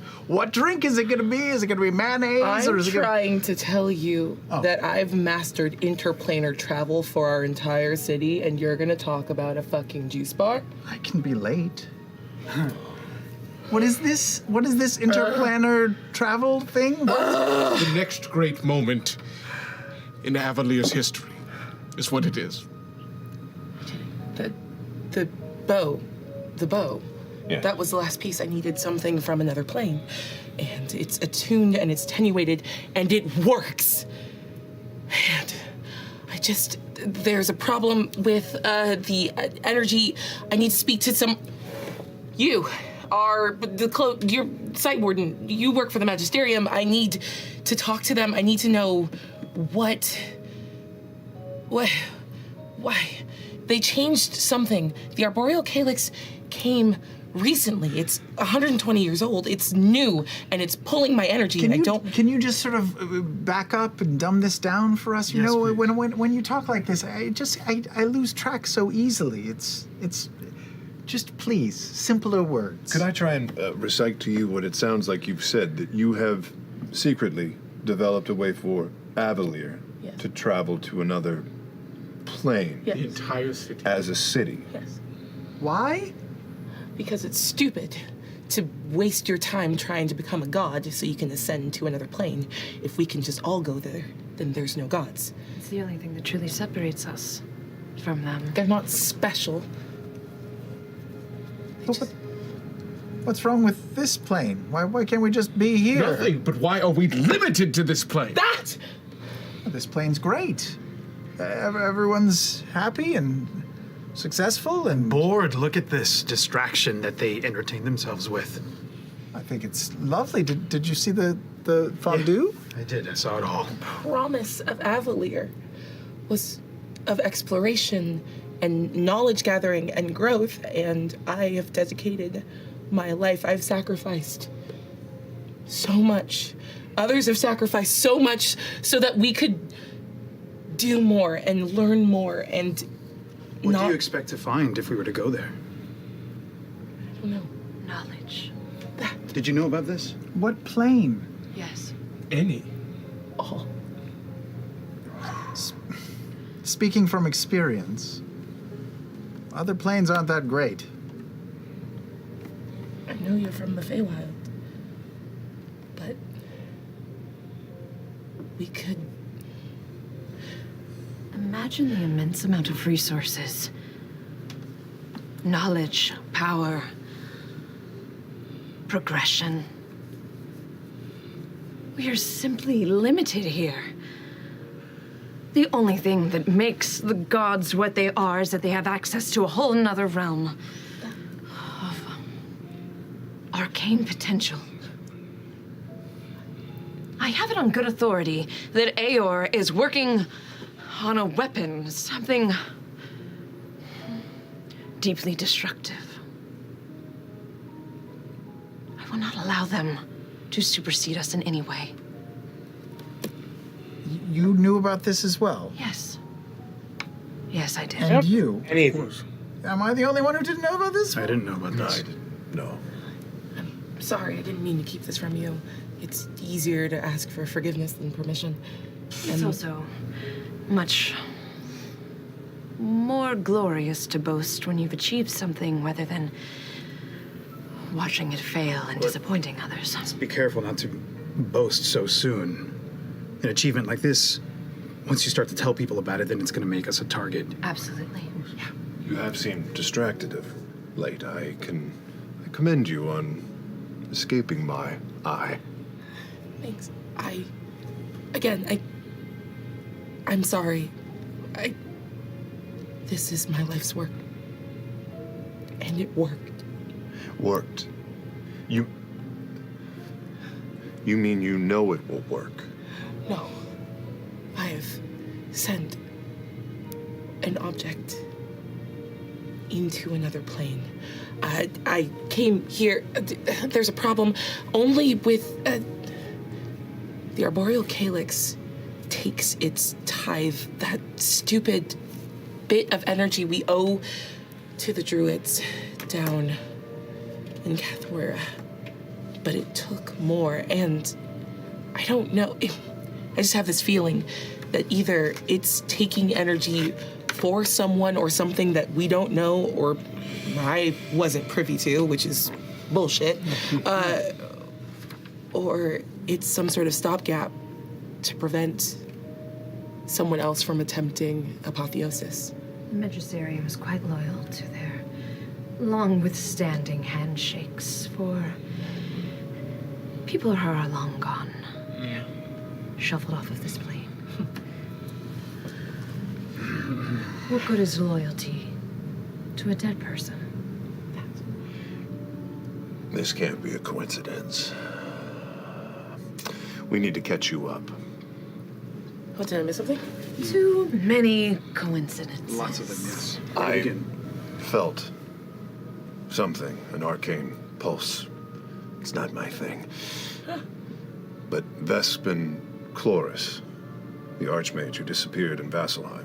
drink is it going to be? Is it going to be mayonnaise? I'm Or is it trying to tell you that I've mastered interplanar travel for our entire city, and you're gonna talk about a fucking juice bar? I can be late. What is this? What is this interplanar travel thing? What? The next great moment in Avalier's history is what it is. The bow. The bow. Yeah. That was the last piece. I needed something from another plane. And it's attuned and it's attenuated and it works. And I just, there's a problem with the energy. I need to speak to some, you are your site warden. You work for the Magisterium. I need to talk to them. I need to know why. They changed something. The Arboreal Calyx came recently. It's 120 years old. It's new, and it's pulling my energy, Can you just sort of back up and dumb this down for us? You Yes, know, please. when you talk like this, I lose track so easily. It's just please, simpler words. Could I try and recite to you what it sounds like you've said, that you have secretly developed a way for Avalier Yes. to travel to another plane Yes. The entire city. as a city? Yes. Why? Because it's stupid to waste your time trying to become a god so you can ascend to another plane. If we can just all go there, then there's no gods. It's the only thing that truly separates us from them. They're not special. What's wrong with this plane? Why can't we just be here? Nothing, but why are we limited to this plane? That! This plane's great. Everyone's happy and successful, and Bored, look at this distraction that they entertain themselves with. I think it's lovely. Did you see the fondue? I did, I saw it all. Promise of Avalier was of exploration and knowledge gathering and growth, and I have dedicated my life. I've sacrificed so much. Others have sacrificed so much so that we could do more and learn more and What not. do you expect to find if we were to go there? I don't know. Knowledge. Did you know about this? What plane? Yes. Any. All. Speaking from experience, other planes aren't that great. I know you're from the Feywild, but we could. Imagine the immense amount of resources. Knowledge, power, progression. We are simply limited here. The only thing that makes the gods what they are is that they have access to a whole nother realm of arcane potential. I have it on good authority that Aor is working on a weapon, something deeply destructive. I will not allow them to supersede us in any way. You knew about this as well? Yes. Yes, I did. And you? Anything. Am I the only one who didn't know about this? I didn't know about this. No. sorry. I didn't mean to keep this from you. It's easier to ask for forgiveness than permission. It's also much more glorious to boast when you've achieved something rather than watching it fail and disappointing others. Just be careful not to boast so soon. An achievement like this, once you start to tell people about it, then it's going to make us a target. Absolutely. Yeah. You have seemed distracted of late. I commend you on escaping my eye. Thanks. I'm sorry. This is my life's work. And it worked. Worked? You mean you know it will work? No. I have sent an object into another plane. I came here. There's a problem only with the arboreal calyx takes its tithe, that stupid bit of energy we owe to the druids down in Cathwera. But it took more, and I don't know. I just have this feeling that either it's taking energy for someone or something that we don't know, or I wasn't privy to, which is bullshit, or it's some sort of stopgap to prevent someone else from attempting apotheosis. Medjugorje was quite loyal to their long withstanding handshakes for people who are long gone. Yeah. Shuffled off of this plane. What good is loyalty to a dead person? This can't be a coincidence. We need to catch you up. What, did I miss something? Too many coincidences. Lots of them, yes. I felt something, an arcane pulse. It's not my thing. But Vespin Chloris, the archmage who disappeared in Vasselheim,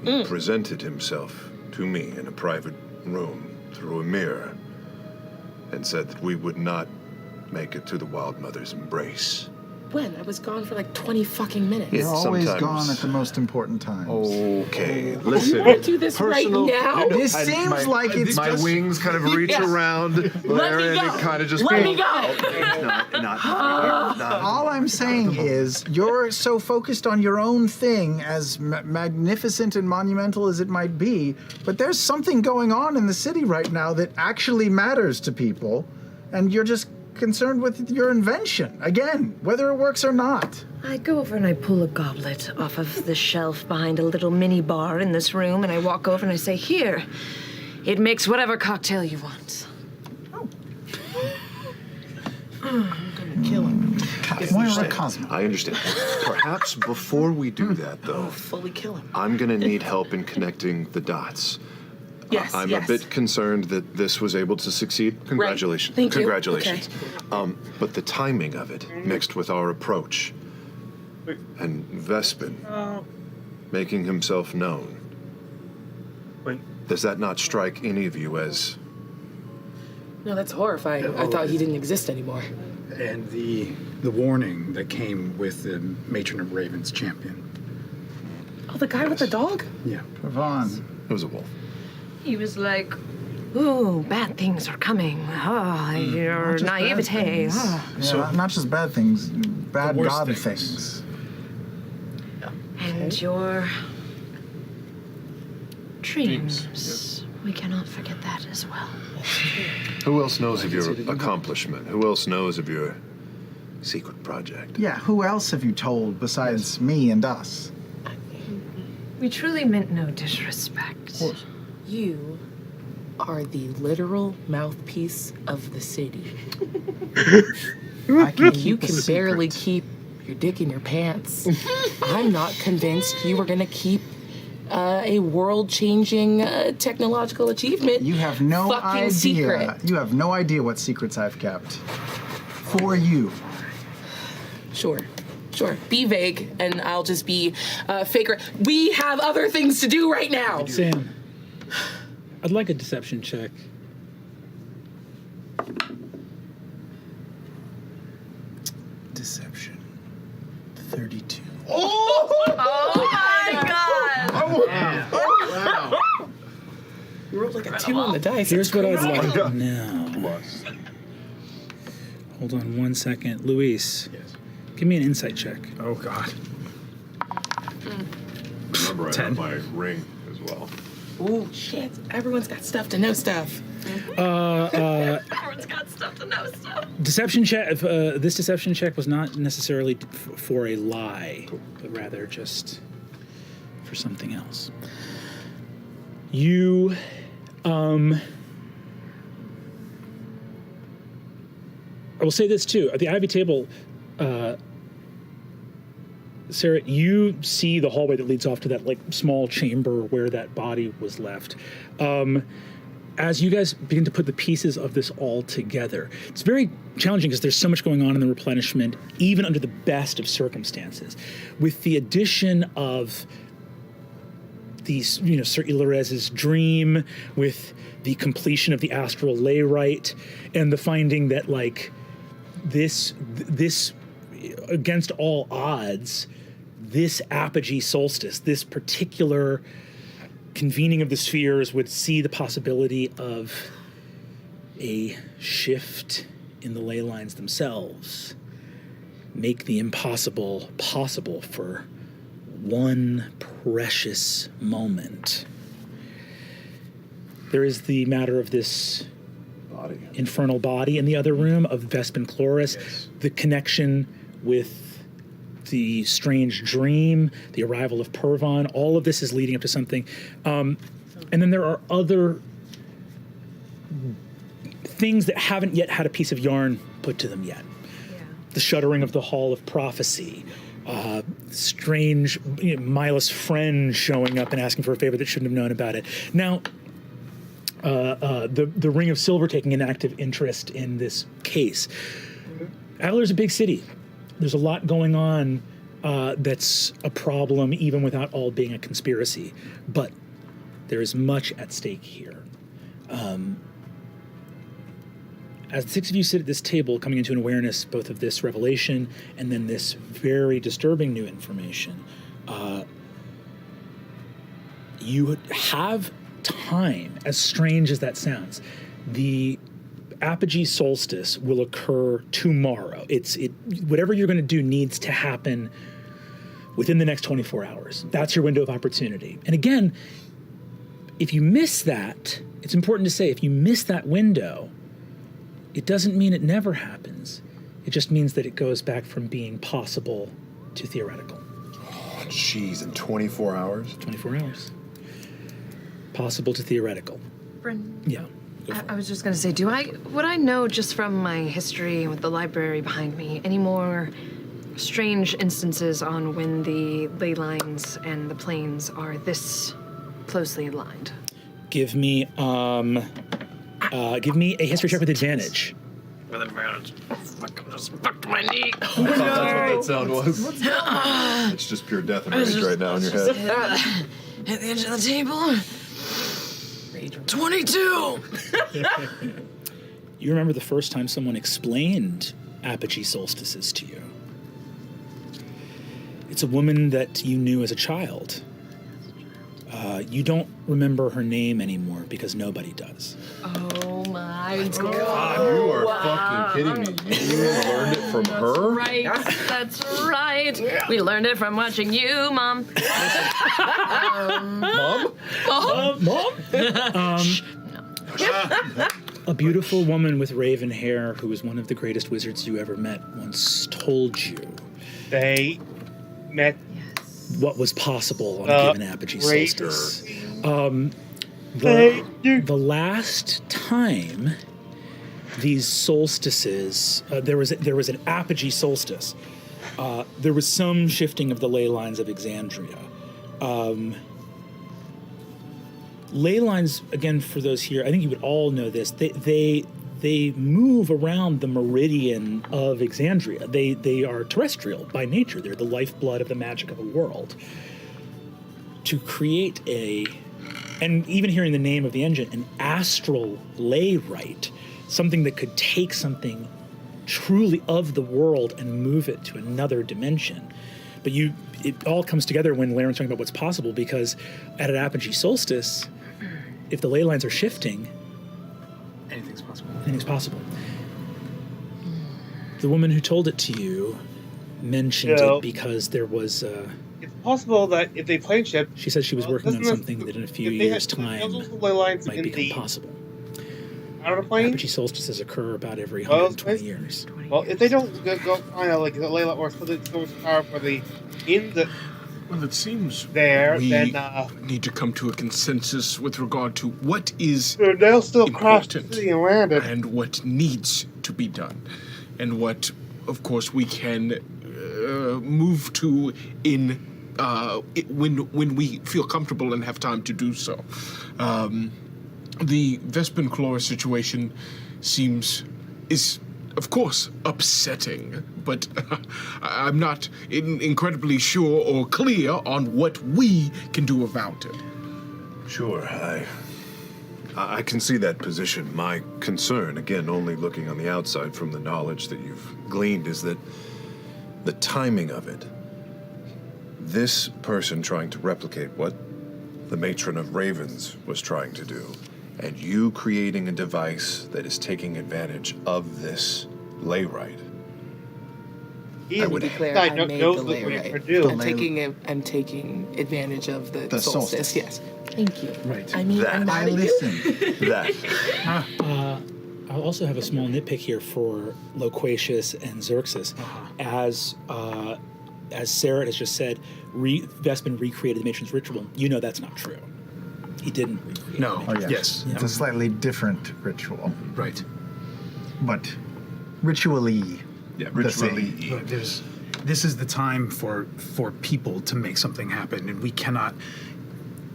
he presented himself to me in a private room through a mirror and said that we would not make it to the Wild Mother's embrace. When? I was gone for like 20 fucking minutes. You're always sometimes- gone at the most important times. Okay, You listen. want to do this Personal- right now? This seems like it's My just... wings kind of reach Yes. around there, and go. it kind of just Let me goes- go. Not. All I'm saying is, you're so focused on your own thing, as magnificent and monumental as it might be, but there's something going on in the city right now that actually matters to people, and you're just concerned with your invention, again, whether it works or not. I go over and I pull a goblet off of the shelf behind a little mini bar in this room, and I walk over and I say, "Here, it makes whatever cocktail you want." I'm gonna kill him. Moira Cosmo. I understand. Perhaps before we do that, though, Fully kill him. I'm going to need help in connecting the dots. Yes, I'm yes. a bit concerned that this was able to succeed. Congratulations. Thank you. Congratulations. But the timing of it, mixed with our approach, and Vespin making himself known, Wait. does that not strike any of you as... No, that's horrifying. I thought he didn't exist anymore. And the warning that came with the Matron of Raven's champion. Oh, the guy with the dog? Yeah. Vaughn. It was a wolf. He was like, "Ooh, bad things are coming. Ah, your Not just bad naivete. things. Ah." Yeah, not just bad things, bad worst god things. things. And your dreams. We cannot forget that as well. Who else knows of your accomplishment? Who else knows of your secret project? Yeah, who else have you told besides me and us? We truly meant no disrespect. You are the literal mouthpiece of the city. I can And you keep a can barely secret. keep your dick in your pants. I'm not convinced you were gonna keep a world-changing technological achievement. You have no fucking idea. secret. You have no idea what secrets I've kept. For you. Sure. Be vague, and I'll just be faker. We have other things to do right now. Sam, I'd like a deception check. You rolled like a 2 on the dice. Here's what I'd That's like now. Plus. Hold on 1 second. Luis, give me an insight check. Oh God. Remember, I 10. have my ring as well. Ooh, shit. Everyone's got stuff to know stuff. Everyone's got stuff to know stuff. Deception check. This deception check was not necessarily for a lie, but rather just for something else. You, I will say this too. At the Ivy table, Sarah, you see the hallway that leads off to that like small chamber where that body was left. As you guys begin to put the pieces of this all together, it's very challenging because there's so much going on in the replenishment, even under the best of circumstances. With the addition of these, Sir Ilares's dream, with the completion of the astral lay rite, and the finding that like this against all odds, this apogee solstice, this particular convening of the spheres would see the possibility of a shift in the ley lines themselves, make the impossible possible for one precious moment. There is the matter of this infernal body in the other room of Vespin Chloris, the connection with the strange dream, the arrival of Pervon. All of this is leading up to something. And then there are other things that haven't yet had a piece of yarn put to them yet. Yeah. The shuttering of the Hall of Prophecy, strange Milas friend showing up and asking for a favor that shouldn't have known about it. Now, the Ring of Silver taking an active interest in this case. Adler's a big city. There's a lot going on that's a problem, even without all being a conspiracy. But there is much at stake here. As the six of you sit at this table, coming into an awareness both of this revelation and then this very disturbing new information, you have time, as strange as that sounds. The apogee solstice will occur tomorrow. Whatever you're going to do needs to happen within the next 24 hours. That's your window of opportunity. And again, if you miss that, it's important to say, if you miss that window, it doesn't mean it never happens. It just means that it goes back from being possible to theoretical. Oh, jeez, in 24 hours? 24 hours. Possible to theoretical. Bryn, Yeah. I was just gonna say, would I know just from my history with the library behind me any more strange instances on when the ley lines and the planes are this closely aligned? Give me a history check with advantage. With advantage. Fuck, I just fucked my knee. I thought that's what that sound was. It's just pure death and rage right now in your head. At the edge of the table. 22! You remember the first time someone explained apogee solstices to you. It's a woman that you knew as a child. You don't remember her name anymore because nobody does. Oh my god. You are fucking kidding me. You learned it from her? Right, that's right. We learned it from watching you, Mom. Mom? A beautiful woman with raven hair who was one of the greatest wizards you ever met once told you They met what was possible on a given apogee solstice. The last time these solstices, there was an apogee solstice. There was some shifting of the ley lines of Exandria. Ley lines, again, for those here, I think you would all know this. They move around the meridian of Exandria. They are terrestrial by nature. They're the lifeblood of the magic of the world. To create and even hearing the name of the engine, an astral ley rite, something that could take something truly of the world and move it to another dimension. But it all comes together when Laren's talking about what's possible, because at an apogee solstice, if the ley lines are shifting, Anything's possible. anything's possible. The woman who told it to you mentioned Yeah. it because there was. It's possible that if they plane shift, She said she was working on doesn't something that in a few if they years' had- time those ley lines might in become the possible. outer plane. Apogee solstices occur about every Well, 120 years. Well, if they don't go find out like the ley line or so the source power for the in the Well, it seems there, we then need to come to a consensus with regard to what is they'll still crash the important city and land it. and what needs to be done, and what, of course, we can move to in when we feel comfortable and have time to do so. The Vespin Chlora situation is of course upsetting, but I'm not incredibly sure or clear on what we can do about it. Sure, I can see that position. My concern, again, only looking on the outside from the knowledge that you've gleaned, is that the timing of it. This person trying to replicate what the Matron of Ravens was trying to do, and you creating a device that is taking advantage of this layrite. I To be clear, I made the layer. I'm taking advantage of the solstice. Yes. Thank you. Right. I mean, I'm mad at you. I'll also have a small nitpick here for Loquacious and Xerxes. As Sarah has just said, Vespin recreated the Matron's ritual. You know that's not true. He didn't recreate No. it. Oh, yes. Yes. It's a slightly different ritual, Right. but ritually. Yeah, the same. ritually. But this is the time for people to make something happen, and we cannot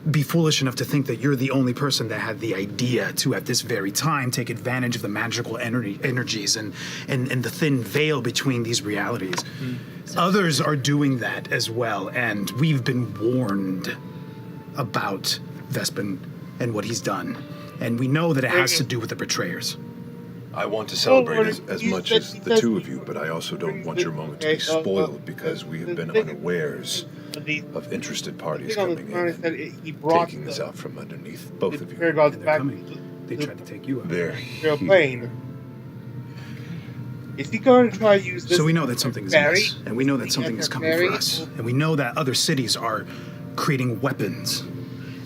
be foolish enough to think that you're the only person that had the idea to, at this very time, take advantage of the magical energies and the thin veil between these realities. Others are doing that as well, and we've been warned about Vespin and what he's done. And we know that it has to do with the betrayers. I want to celebrate as much as the two of you, but I also don't want your moment to be spoiled because we have been unawares of interested parties coming in and taking this out from underneath both of you. They're coming. They tried to take you out. They're plane. Is he going to try to use this? So we know that something is Barry? amiss, and we know that something is coming for us, and we know that other cities are creating weapons.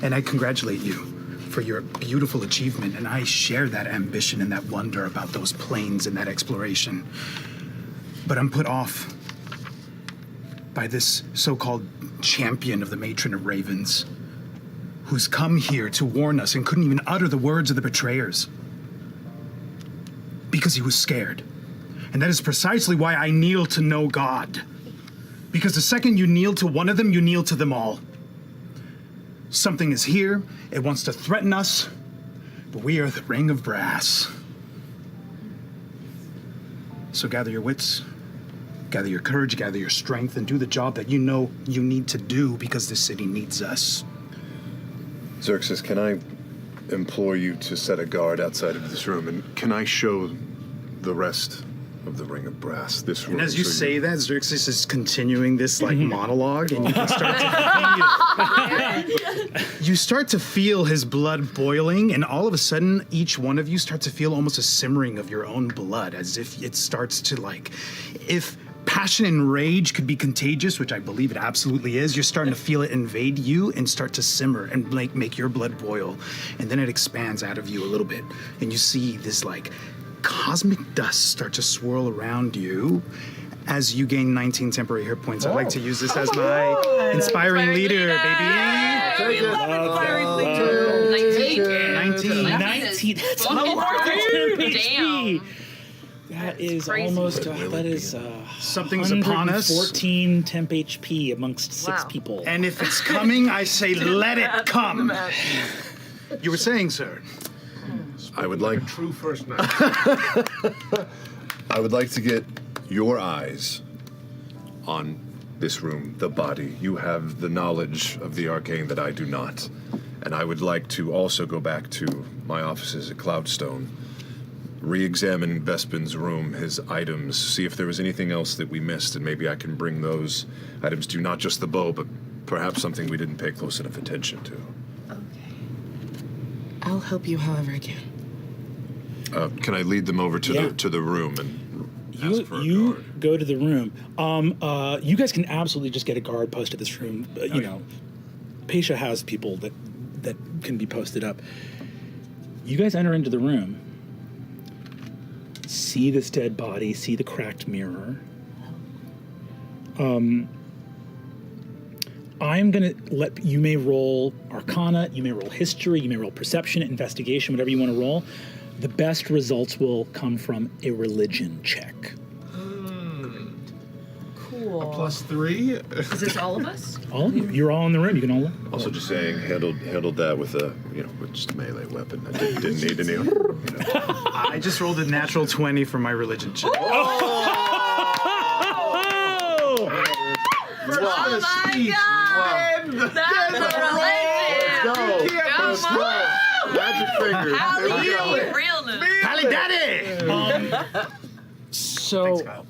And I congratulate you for your beautiful achievement, and I share that ambition and that wonder about those planes and that exploration. But I'm put off by this so-called champion of the Matron of Ravens, who's come here to warn us and couldn't even utter the words of the betrayers because he was scared. And that is precisely why I kneel to no God. Because the second you kneel to one of them, you kneel to them all. Something is here, it wants to threaten us, but we are the ring of brass. So gather your wits, gather your courage, gather your strength, and do the job that you know you need to do because the city needs us. Xerxes, can I implore you to set a guard outside of this room, and can I show the rest of the ring of brass this room? And as you so say that, Xerxes is continuing this monologue, and you can start to you start to feel his blood boiling, and all of a sudden, each one of you start to feel almost a simmering of your own blood, as if it starts to if passion and rage could be contagious, which I believe it absolutely is, you're starting to feel it invade you and start to simmer and make your blood boil, and then it expands out of you a little bit, and you see this cosmic dust start to swirl around you as you gain 19 temporary hit points. I'd like to use this as my inspiring leader, baby. 19. That's almost Damn. That is crazy. almost, that is Something's upon us. 14 temp HP amongst 6 Wow. people. And if it's coming, I say let it come. You were saying, sir? I would like True first night. I would like to get your eyes on this room, the body. You have the knowledge of the arcane that I do not. And I would like to also go back to my offices at Cloudstone, re-examine Vespin's room, his items, see if there was anything else that we missed, and maybe I can bring those items to you, not just the bow, but perhaps something we didn't pay close enough attention to. I'll help you however I can. Can I lead them over to the room and ask for a guard? Go to the room. You guys can absolutely just get a guard posted this room. You know, Pasha has people that can be posted up. You guys enter into the room. See this dead body. See the cracked mirror. I'm gonna you may roll Arcana. You may roll History. You may roll Perception, Investigation, whatever you want to roll. The best results will come from a religion check. Cool. A +3? Is this all of us? All of you. You're all in the room. You can all. Also, just saying, handled that with a with just a melee weapon. I didn't need any. I just rolled a natural 20 for my religion check. Oh my god! That's a religion! Come on! Magic fingers. Hallelujah! Realness! Pally Daddy! So.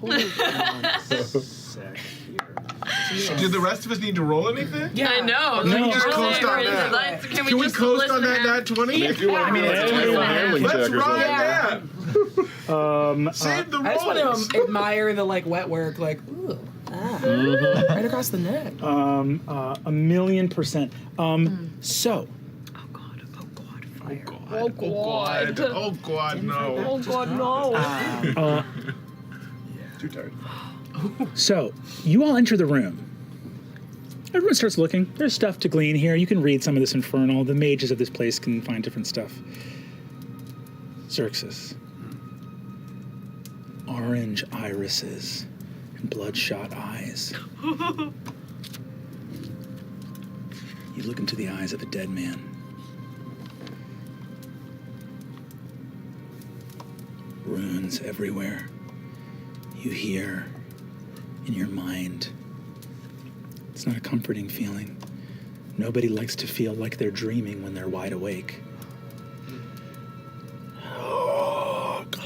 Hold on a sec here. Do the rest of us need to roll anything? Yeah. I know. No. Like, Just you're coast on saying, that. like, Can we Can we just coast listen on that to nat 20? If you want to do it's a handling check Let's or ride something. that. Save the I just want rolls. to admire the wet work, ooh, right across the neck. 1,000,000%. So. Oh God, no. Oh god, no! Too tired. So, you all enter the room. Everyone starts looking. There's stuff to glean here. You can read some of this Infernal. The mages of this place can find different stuff. Xerxes. Orange irises and bloodshot eyes. You look into the eyes of a dead man. Runes everywhere. You hear in your mind. It's not a comforting feeling. Nobody likes to feel like they're dreaming when they're wide awake. Oh, God.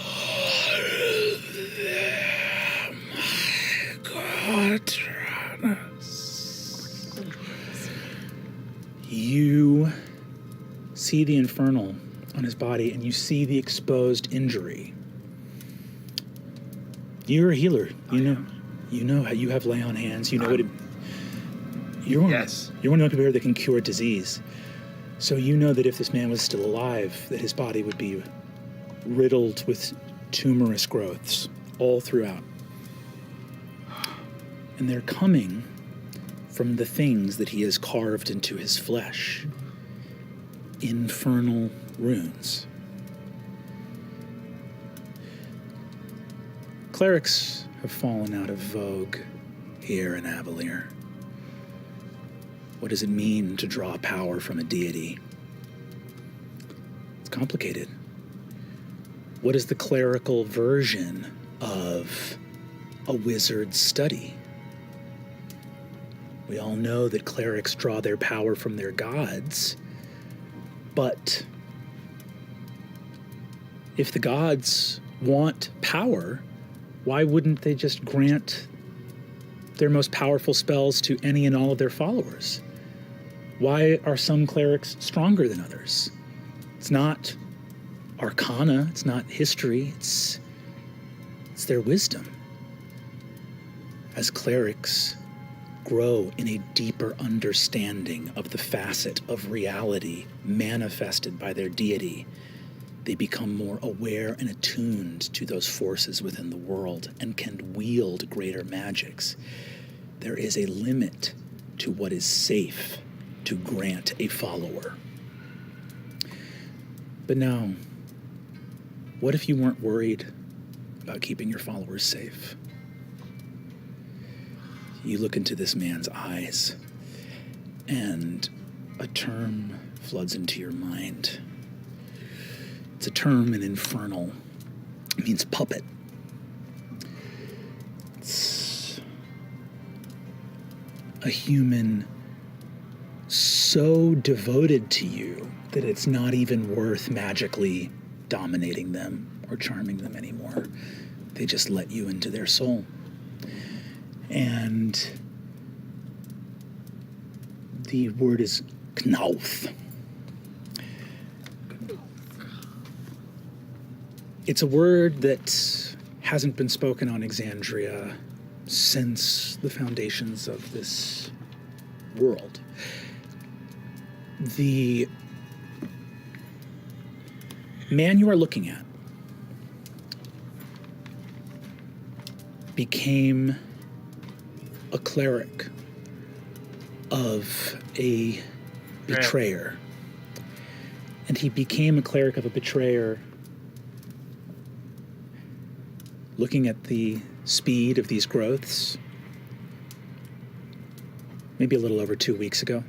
You see the Infernal on his body, and you see the exposed injury. You're a healer. You know how you have lay on hands. You know what it. You're one of the people that can cure disease. So you know that if this man was still alive, that his body would be riddled with tumorous growths all throughout. And they're coming from the things that he has carved into his flesh. Infernal runes. Clerics have fallen out of vogue here in Avalier. What does it mean to draw power from a deity? It's complicated. What is the clerical version of a wizard's study? We all know that clerics draw their power from their gods, but if the gods want power, why wouldn't they just grant their most powerful spells to any and all of their followers? Why are some clerics stronger than others? It's not arcana, it's not history, it's their wisdom. As clerics grow in a deeper understanding of the facet of reality manifested by their deity, they become more aware and attuned to those forces within the world and can wield greater magics. There is a limit to what is safe to grant a follower. But now, what if you weren't worried about keeping your followers safe? You look into this man's eyes, and a term floods into your mind. It's a term in Infernal. It means puppet. It's a human so devoted to you that it's not even worth magically dominating them or charming them anymore. They just let you into their soul. And the word is Knauth. It's a word that hasn't been spoken on Exandria since the foundations of this world. The man you are looking at became a cleric of a betrayer. And he became a cleric of a betrayer looking at the speed of these growths maybe a little over 2 weeks ago.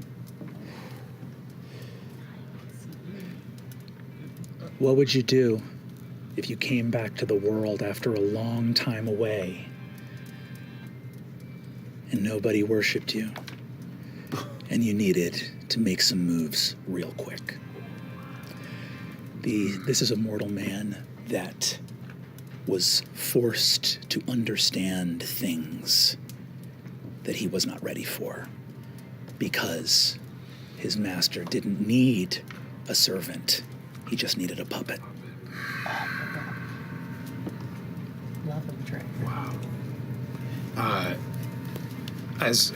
What would you do if you came back to the world after a long time away and nobody worshipped you and you needed to make some moves real quick? This is a mortal man that was forced to understand things that he was not ready for because his master didn't need a servant. He just needed a puppet. Love and drink. Wow. As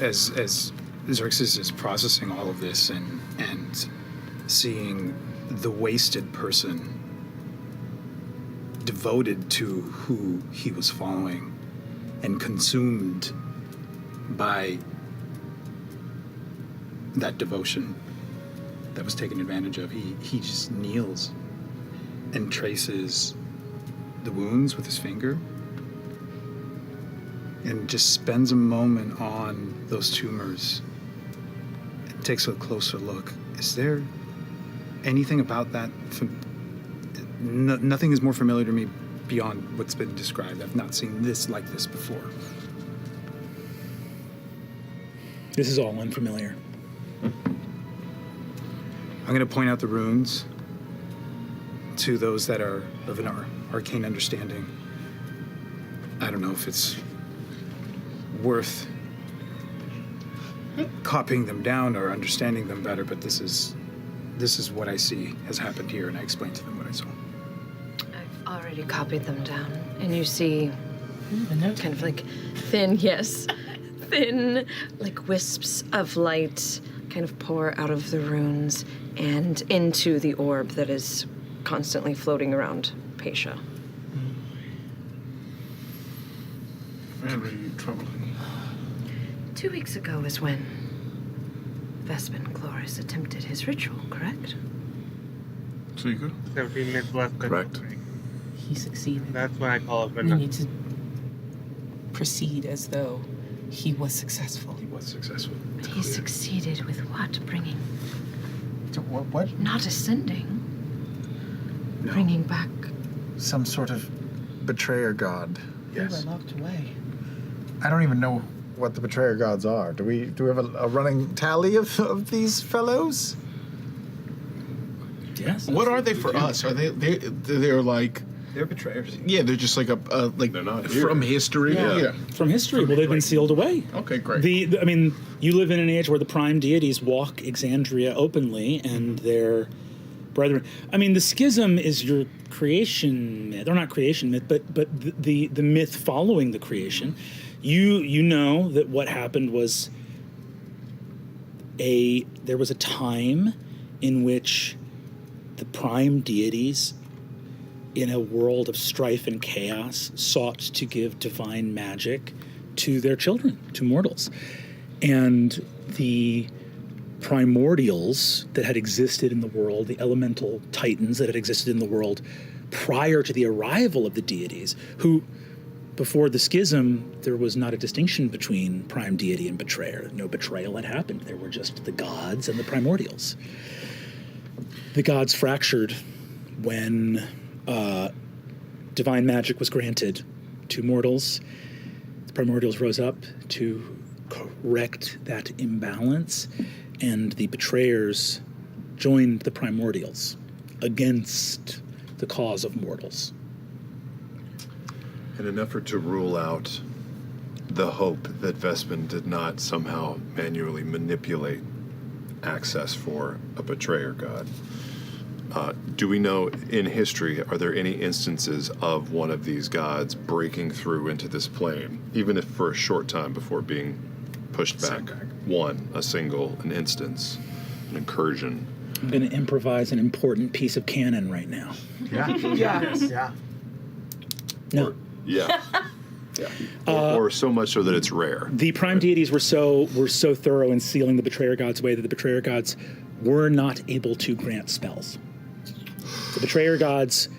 Xerxes is processing all of this and seeing the wasted person devoted to who he was following and consumed by that devotion that was taken advantage of, he just kneels and traces the wounds with his finger and just spends a moment on those tumors and takes a closer look. Is there anything about that? Nothing is more familiar to me beyond what's been described. I've not seen this like this before. This is all unfamiliar. I'm going to point out the runes to those that are of an arcane understanding. I don't know if it's worth copying them down or understanding them better, but this is what I see has happened here, and I explained to them what I saw. I've already copied them down, and you see kind of like thin, like wisps of light kind of pour out of the runes and into the orb that is constantly floating around Paisha. Very troubling. 2 weeks ago is when Vespin Chloris attempted his ritual, correct? So you go? Correct. He succeeded. That's what I call it. We need to proceed as though he was successful. He was successful. But he succeeded with what? Bringing... What? Not ascending. No. Bringing back... Some sort of betrayer god. Yes. We were locked away. I don't even know what the betrayer gods are. Do we have a running tally of these fellows? Yes. What are they for us? Are they're like? They're betrayers. Yeah, they're just like They're not here. from history. Yeah. From history, well, they've been sealed away. Okay, great. I mean, you live in an age where the prime deities walk Exandria openly, and their brethren. I mean, the schism is your creation myth, or not creation myth, but the myth following the creation. You know that what happened was there was a time in which the prime deities, in a world of strife and chaos, sought to give divine magic to their children, to mortals. And the primordials that had existed in the world, the elemental titans that had existed in the world prior to the arrival of the deities, who, before the schism, there was not a distinction between prime deity and betrayer. No betrayal had happened. There were just the gods and the primordials. The gods fractured when divine magic was granted to mortals. The primordials rose up to correct that imbalance, and the betrayers joined the primordials against the cause of mortals. In an effort to rule out the hope that Vespin did not somehow manually manipulate access for a betrayer god, Do we know in history, are there any instances of one of these gods breaking through into this plane, even if for a short time before being pushed back? An instance, an incursion. I'm going to improvise an important piece of canon right now. Yeah. Yeah. No. Yeah. Or so much so that it's rare. The prime deities were so thorough in sealing the betrayer gods away that the betrayer gods were not able to grant spells. The betrayer gods,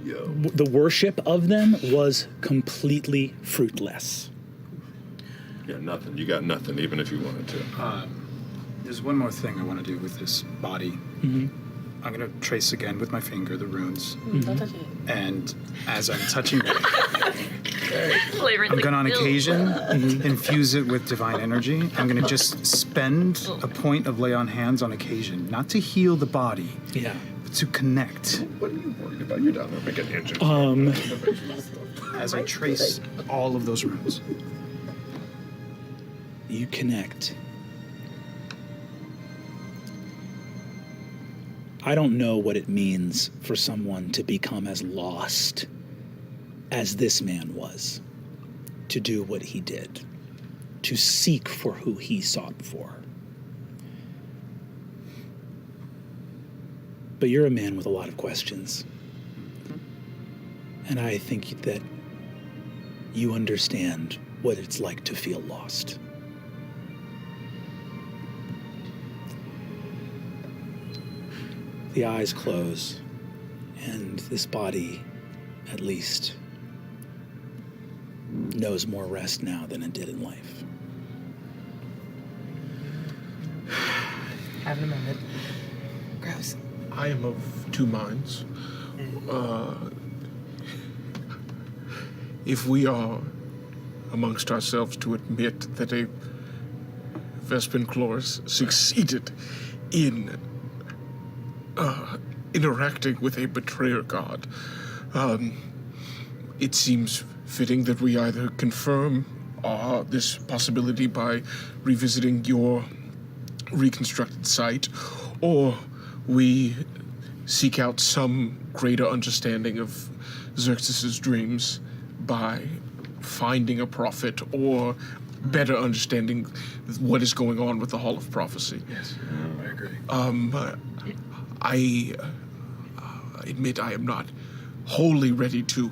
the worship of them was completely fruitless. Yeah, nothing. You got nothing, even if you wanted to. There's one more thing I want to do with this body. Mm-hmm. I'm going to trace again with my finger the runes. Don't touch it. And as I'm touching them, Flavor I'm going to, on occasion, infuse it with divine energy. I'm going to just spend a point of lay on hands on occasion, not to heal the body, but to connect. What are you worried about? You're down there making engines. As I trace all of those runes. You connect. I don't know what it means for someone to become as lost as this man was, to do what he did, to seek for who he sought for. But you're a man with a lot of questions. And I think that you understand what it's like to feel lost. The eyes close, and this body, at least, knows more rest now than it did in life. Having a moment. Gross. I am of two minds. If we are amongst ourselves to admit that a Vespin Chloris succeeded in interacting with a betrayer god, it seems fitting that we either confirm this possibility by revisiting your reconstructed site, or we seek out some greater understanding of Xerxes' dreams by finding a prophet or better understanding what is going on with the Hall of Prophecy. Yes, I agree. I admit I am not wholly ready to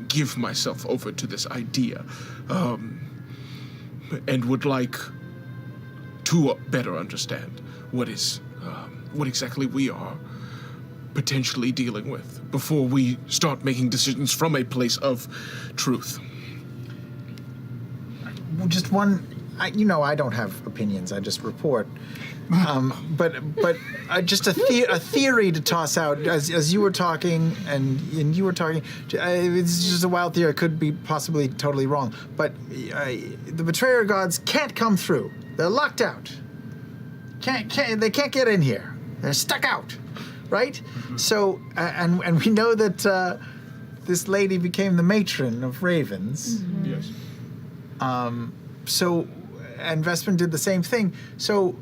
give myself over to this idea, and would like to better understand what exactly we are potentially dealing with before we start making decisions from a place of truth. Just one, I don't have opinions. I just report. But just a theory to toss out as you were talking and you were talking. It's just a wild theory. I could be possibly totally wrong. But the betrayer gods can't come through. They're locked out. They can't get in here. They're stuck out, right? Mm-hmm. So and we know that this lady became the matron of ravens. Mm-hmm. Yes. So, and Vespin did the same thing. So,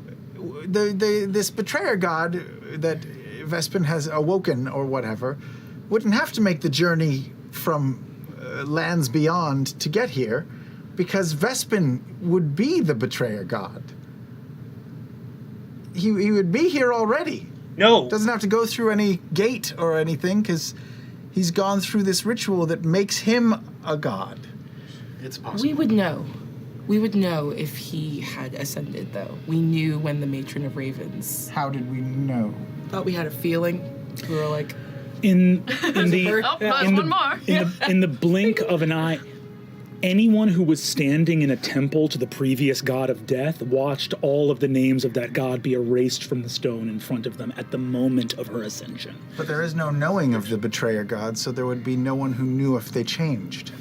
this betrayer god that Vespin has awoken or whatever wouldn't have to make the journey from lands beyond to get here, because Vespin would be the betrayer god. He would be here already. No. Doesn't have to go through any gate or anything, because he's gone through this ritual that makes him a god. It's possible. We would know. We would know if he had ascended, though. We knew when the Matron of Ravens. How did we know? Thought we had a feeling. We were like, in the blink of an eye, anyone who was standing in a temple to the previous god of death watched all of the names of that god be erased from the stone in front of them at the moment of her ascension. But there is no knowing of the betrayer god, so there would be no one who knew if they changed.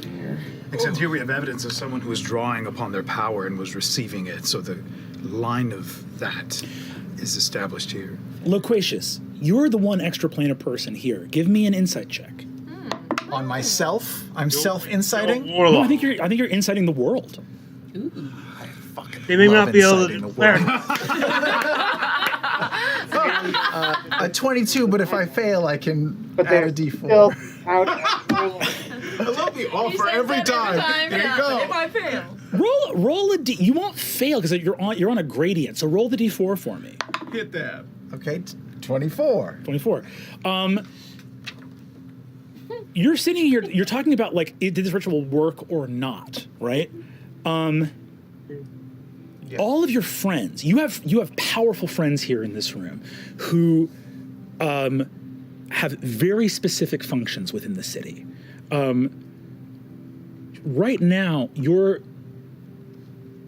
Except here we have evidence of someone who was drawing upon their power and was receiving it, so the line of that is established here. Loquacious, you're the one extraplanar person here. Give me an insight check. On myself? I'm self-inciting? No, I think you're inciting the world. ooh. I fucking They may love not be able inciting to the world. A 22, but if I fail, I can But add they're a D4. still out. I love the offer every time. There you go. If I fail. Roll a D. You won't fail because you're on a gradient. So roll the D4 for me. Hit that. Okay, 24. 24. You're sitting here. You're talking about like, did this ritual work or not? Right. All of your friends. You have powerful friends here in this room who have very specific functions within the city. Right now,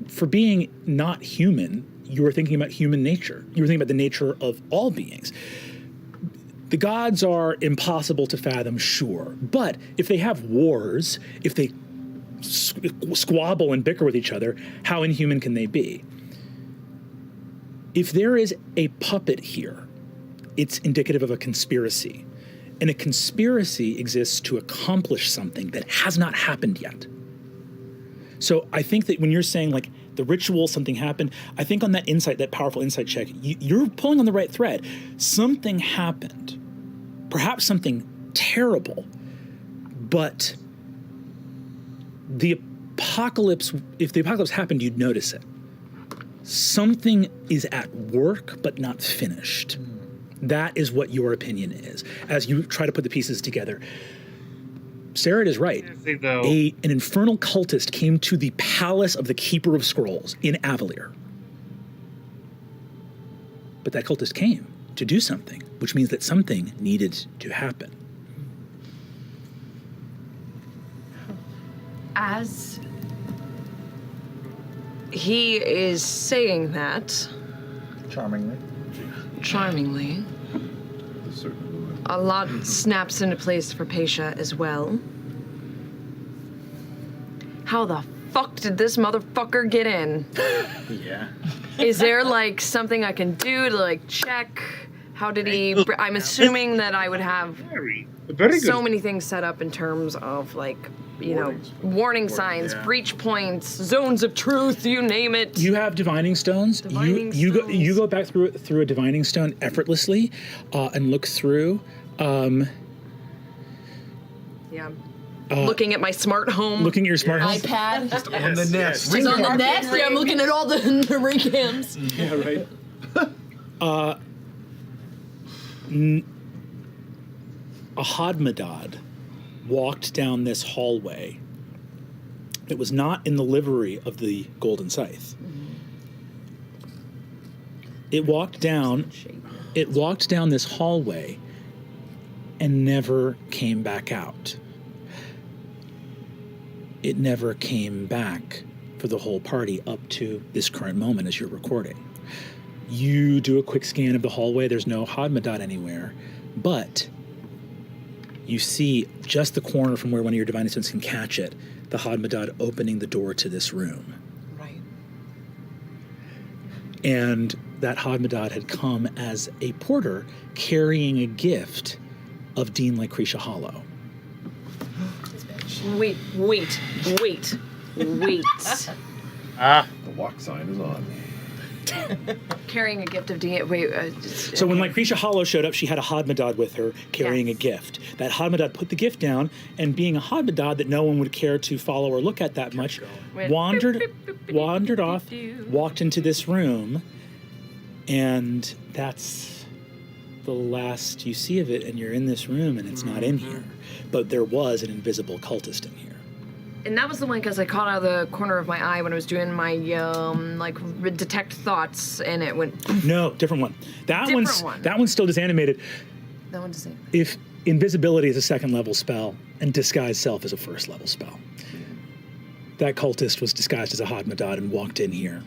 for being not human, you were thinking about human nature. You were thinking about the nature of all beings. The gods are impossible to fathom, sure. But if they have wars, if they squabble and bicker with each other, how inhuman can they be? If there is a puppet here, it's indicative of a conspiracy. And a conspiracy exists to accomplish something that has not happened yet. So I think that when you're saying like the ritual, something happened, I think on that insight, that powerful insight check, you're pulling on the right thread. Something happened, perhaps something terrible, but the apocalypse, if the apocalypse happened, you'd notice it. Something is at work, but not finished. That is what your opinion is, as you try to put the pieces together. Sarah is right. An infernal cultist came to the palace of the Keeper of Scrolls in Avalier. But that cultist came to do something, which means that something needed to happen. As he is saying that Charmingly. a lot snaps into place for Paisha as well. How the fuck did this motherfucker get in? Yeah. Is there like something I can do to like check? How did he? I'm assuming that I would have Very good. so many things set up in terms of like, you know, warning signs, breach points, zones of truth, you name it. You have divining stones. You go back through a divining stone effortlessly, and look through. Yeah. Looking at my smart home. Looking at your smart home. iPad. On the next. Just on the next. Yeah, I'm looking at all the recams. Yeah, right. A Hadmadad walked down this hallway. It was not in the livery of the Golden Scythe. It walked down this hallway and never came back out. It never came back for the whole party up to this current moment as you're recording. You do a quick scan of the hallway. There's no Hadmadad anywhere, but you see just the corner from where one of your divining stones can catch it, the Hadmadad opening the door to this room. Right. And that Hadmadad had come as a porter carrying a gift of Dean Lycretia Hollow. Wait. The walk sign is on. Carrying a gift of DNA. So when Lycretia Hollow showed up, she had a Hadmadad with her carrying a gift. That Hadmadad put the gift down, and being a Hadmadad that no one would care to follow or look at that much, wandered off, walked into this room, and that's the last you see of it, and you're in this room, and it's not in here. But there was an invisible cultist in here. And that was the one because I caught out of the corner of my eye when I was doing my detect thoughts, and it went. No, different one. That one's still disanimated. That one doesn't. If invisibility is a second level spell and disguise self is a first level spell, that cultist was disguised as a Hadmadad and walked in here,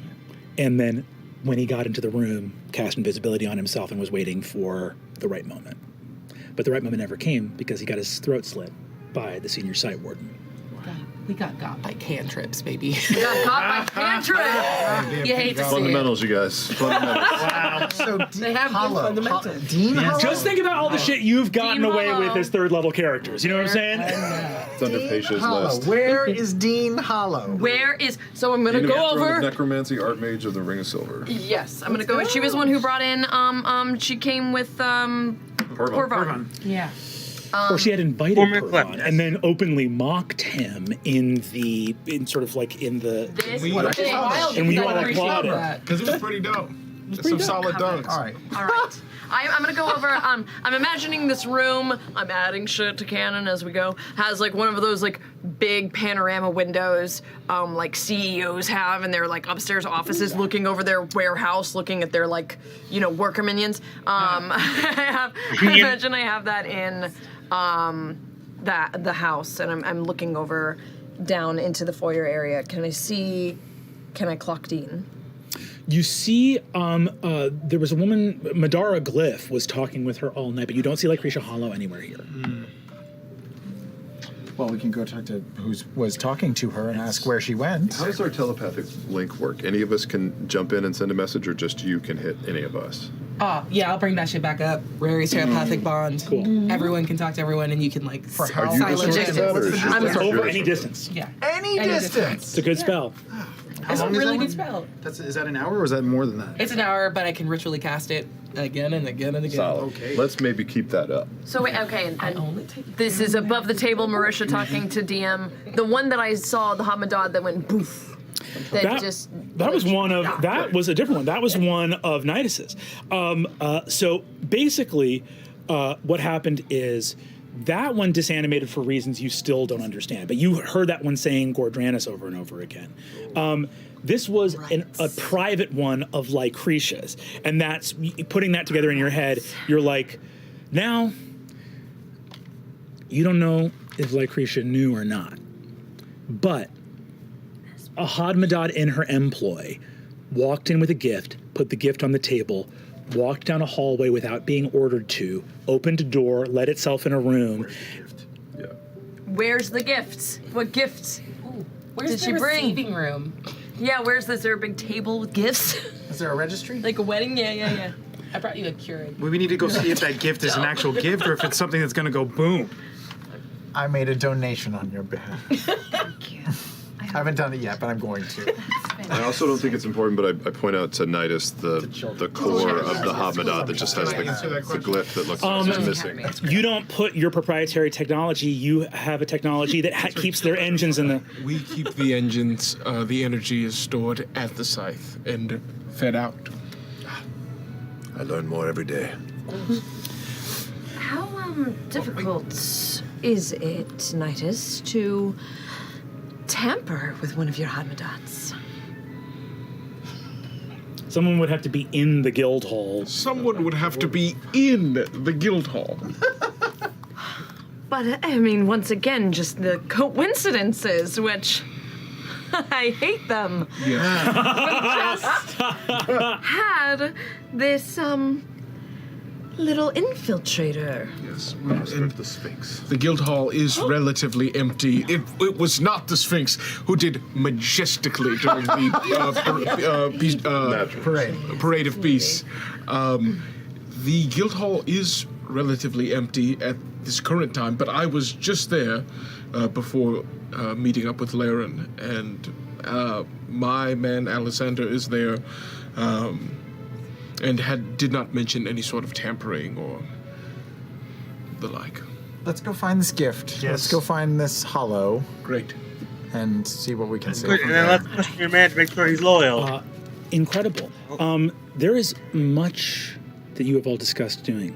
and then when he got into the room, cast invisibility on himself and was waiting for the right moment. But the right moment never came because he got his throat slit by the senior site warden. Wow. We got by cantrips, baby. We got by cantrip. You hate to see it. Fundamentals, you guys. Fundamentals. Wow. So They have good fundamentals. Dean Hollow? Just think about all the shit you've gotten Dean away Hollow. with as third level characters. You know what I'm saying? It's under Pacia's Hollow. list. Where is Dean Hollow? Where is? So I'm gonna Enemy go throne of over. Necromancy, Archmage of the Ring of Silver. Yes, I'm gonna go. She was the one who brought in. She came with Corvon. Yeah. Or she had invited Former Pervon collector. and then openly mocked him in the. This We- thing. And we all applauded. Because it was pretty dope. It's some solid dunks. All right. All right. I'm gonna go over. I'm imagining this room. I'm adding shit to canon as we go. Has like one of those like big panorama windows, like CEOs have in their like upstairs offices, looking over their warehouse, looking at their like worker minions. I imagine I have that in the house, and I'm looking over down into the foyer area. Can I clock Dean? You see, there was a woman, Madara Glyph, was talking with her all night, but you don't see Lycretia Hollow anywhere here. Well, we can go talk to who was talking to her and ask where she went. How does our telepathic link work? Any of us can jump in and send a message, or just you can hit any of us? Oh, yeah, I'll bring that shit back up. Rary's telepathic bond. Cool. Everyone can talk to everyone, and you can, like, For how Are you silent the source of that, or is distance. just I'm like Over your any source? distance. Yeah. Any Any distance. It's a good spell. It's a long is really that good one? spell. Is that an hour or is that more than that? It's an hour, but I can ritually cast it again and again and again. Solid. Okay. Let's maybe keep that up. So wait, okay, and Only take this is above the table. Marisha talking to DM. The one that I saw, the Hamadad that went boof. That was one of that was a different one. That was one of Nidus's. So basically, what happened is that one disanimated for reasons you still don't understand. But you heard that one saying Gordranus over and over again. This was a private one of Lycretia's, and that's putting that together in your head. You're like, now you don't know if Lycretia knew or not, but a Hadmadad in her employ walked in with a gift, put the gift on the table, walked down a hallway without being ordered to, opened a door, let itself in a room. Yeah. Where's the gifts? What gifts? Where's Did the she bring? receiving room? Yeah, where's this? Is there a big table with gifts? Is there a registry? Like a wedding? Yeah. I brought you a Keurig. We need to go see if that gift is an actual gift or if it's something that's going to go boom. I made a donation on your behalf. Thank you. I haven't done it yet, but I'm going to. I also don't think it's important, but I point out to Nidus the core of the Hamadad that just has the glyph that looks missing. You don't put your proprietary technology. You have a technology that keeps their engines in the. We keep the engines, the energy is stored at the scythe and fed out. I learn more every day. How difficult is it, Nidus, to tamper with one of your Hadmadats? Someone would have to be in the guild hall. Someone would have to be in the guild hall. But, I mean, once again, just the coincidences, which I hate them. Yeah. Just had this, little infiltrator. Yes, we must serve the Sphinx. The guild hall is relatively empty. It was not the Sphinx who did majestically during the parade of peace. The guild hall is relatively empty at this current time, but I was just there before meeting up with Laren, and my man Alexander is there, and did not mention any sort of tampering or the like. Let's go find this gift. Yes. Let's go find this hollow Great. and see what we can see. Good, and then let's question your man to make sure he's loyal. Incredible. There is much that you have all discussed doing.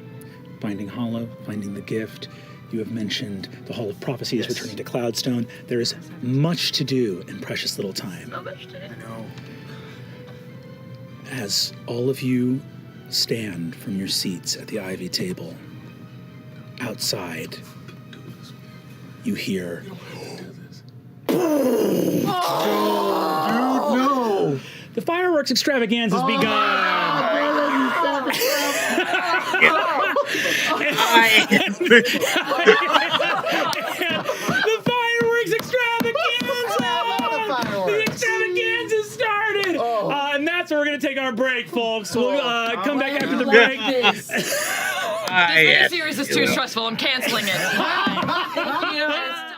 Finding Hollow, finding the gift. You have mentioned the Hall of Prophecy is returning to Cloudstone. There is much to do in precious little time. I know. As all of you stand from your seats at the ivy table, outside, you hear... No! The fireworks extravaganza has begun! The fireworks extravaganza right. This miniseries is too stressful. I'm canceling it. Thank you. It's done.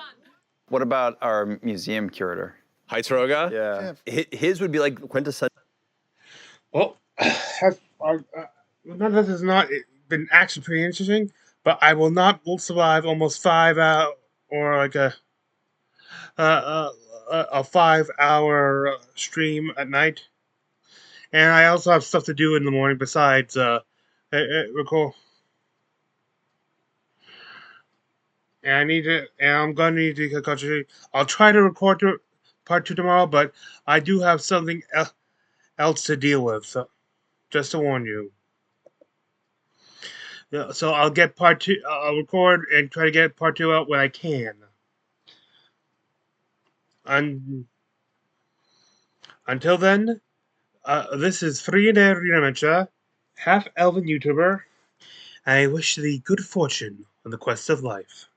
What about our museum curator? Heitzroga? Yeah. His would be like quintessential. Well, none of this has not been actually pretty interesting, but I will not survive almost 5 hours or like a 5-hour stream at night, and I also have stuff to do in the morning besides record. And I'm gonna need to concentrate. I'll try to record part 2 tomorrow, but I do have something else to deal with. So, just to warn you. Yeah, so I'll get part 2. I'll record and try to get part 2 out when I can. Until then, this is Friede Rienemencher, half-elven YouTuber. I wish thee good fortune on the quest of life.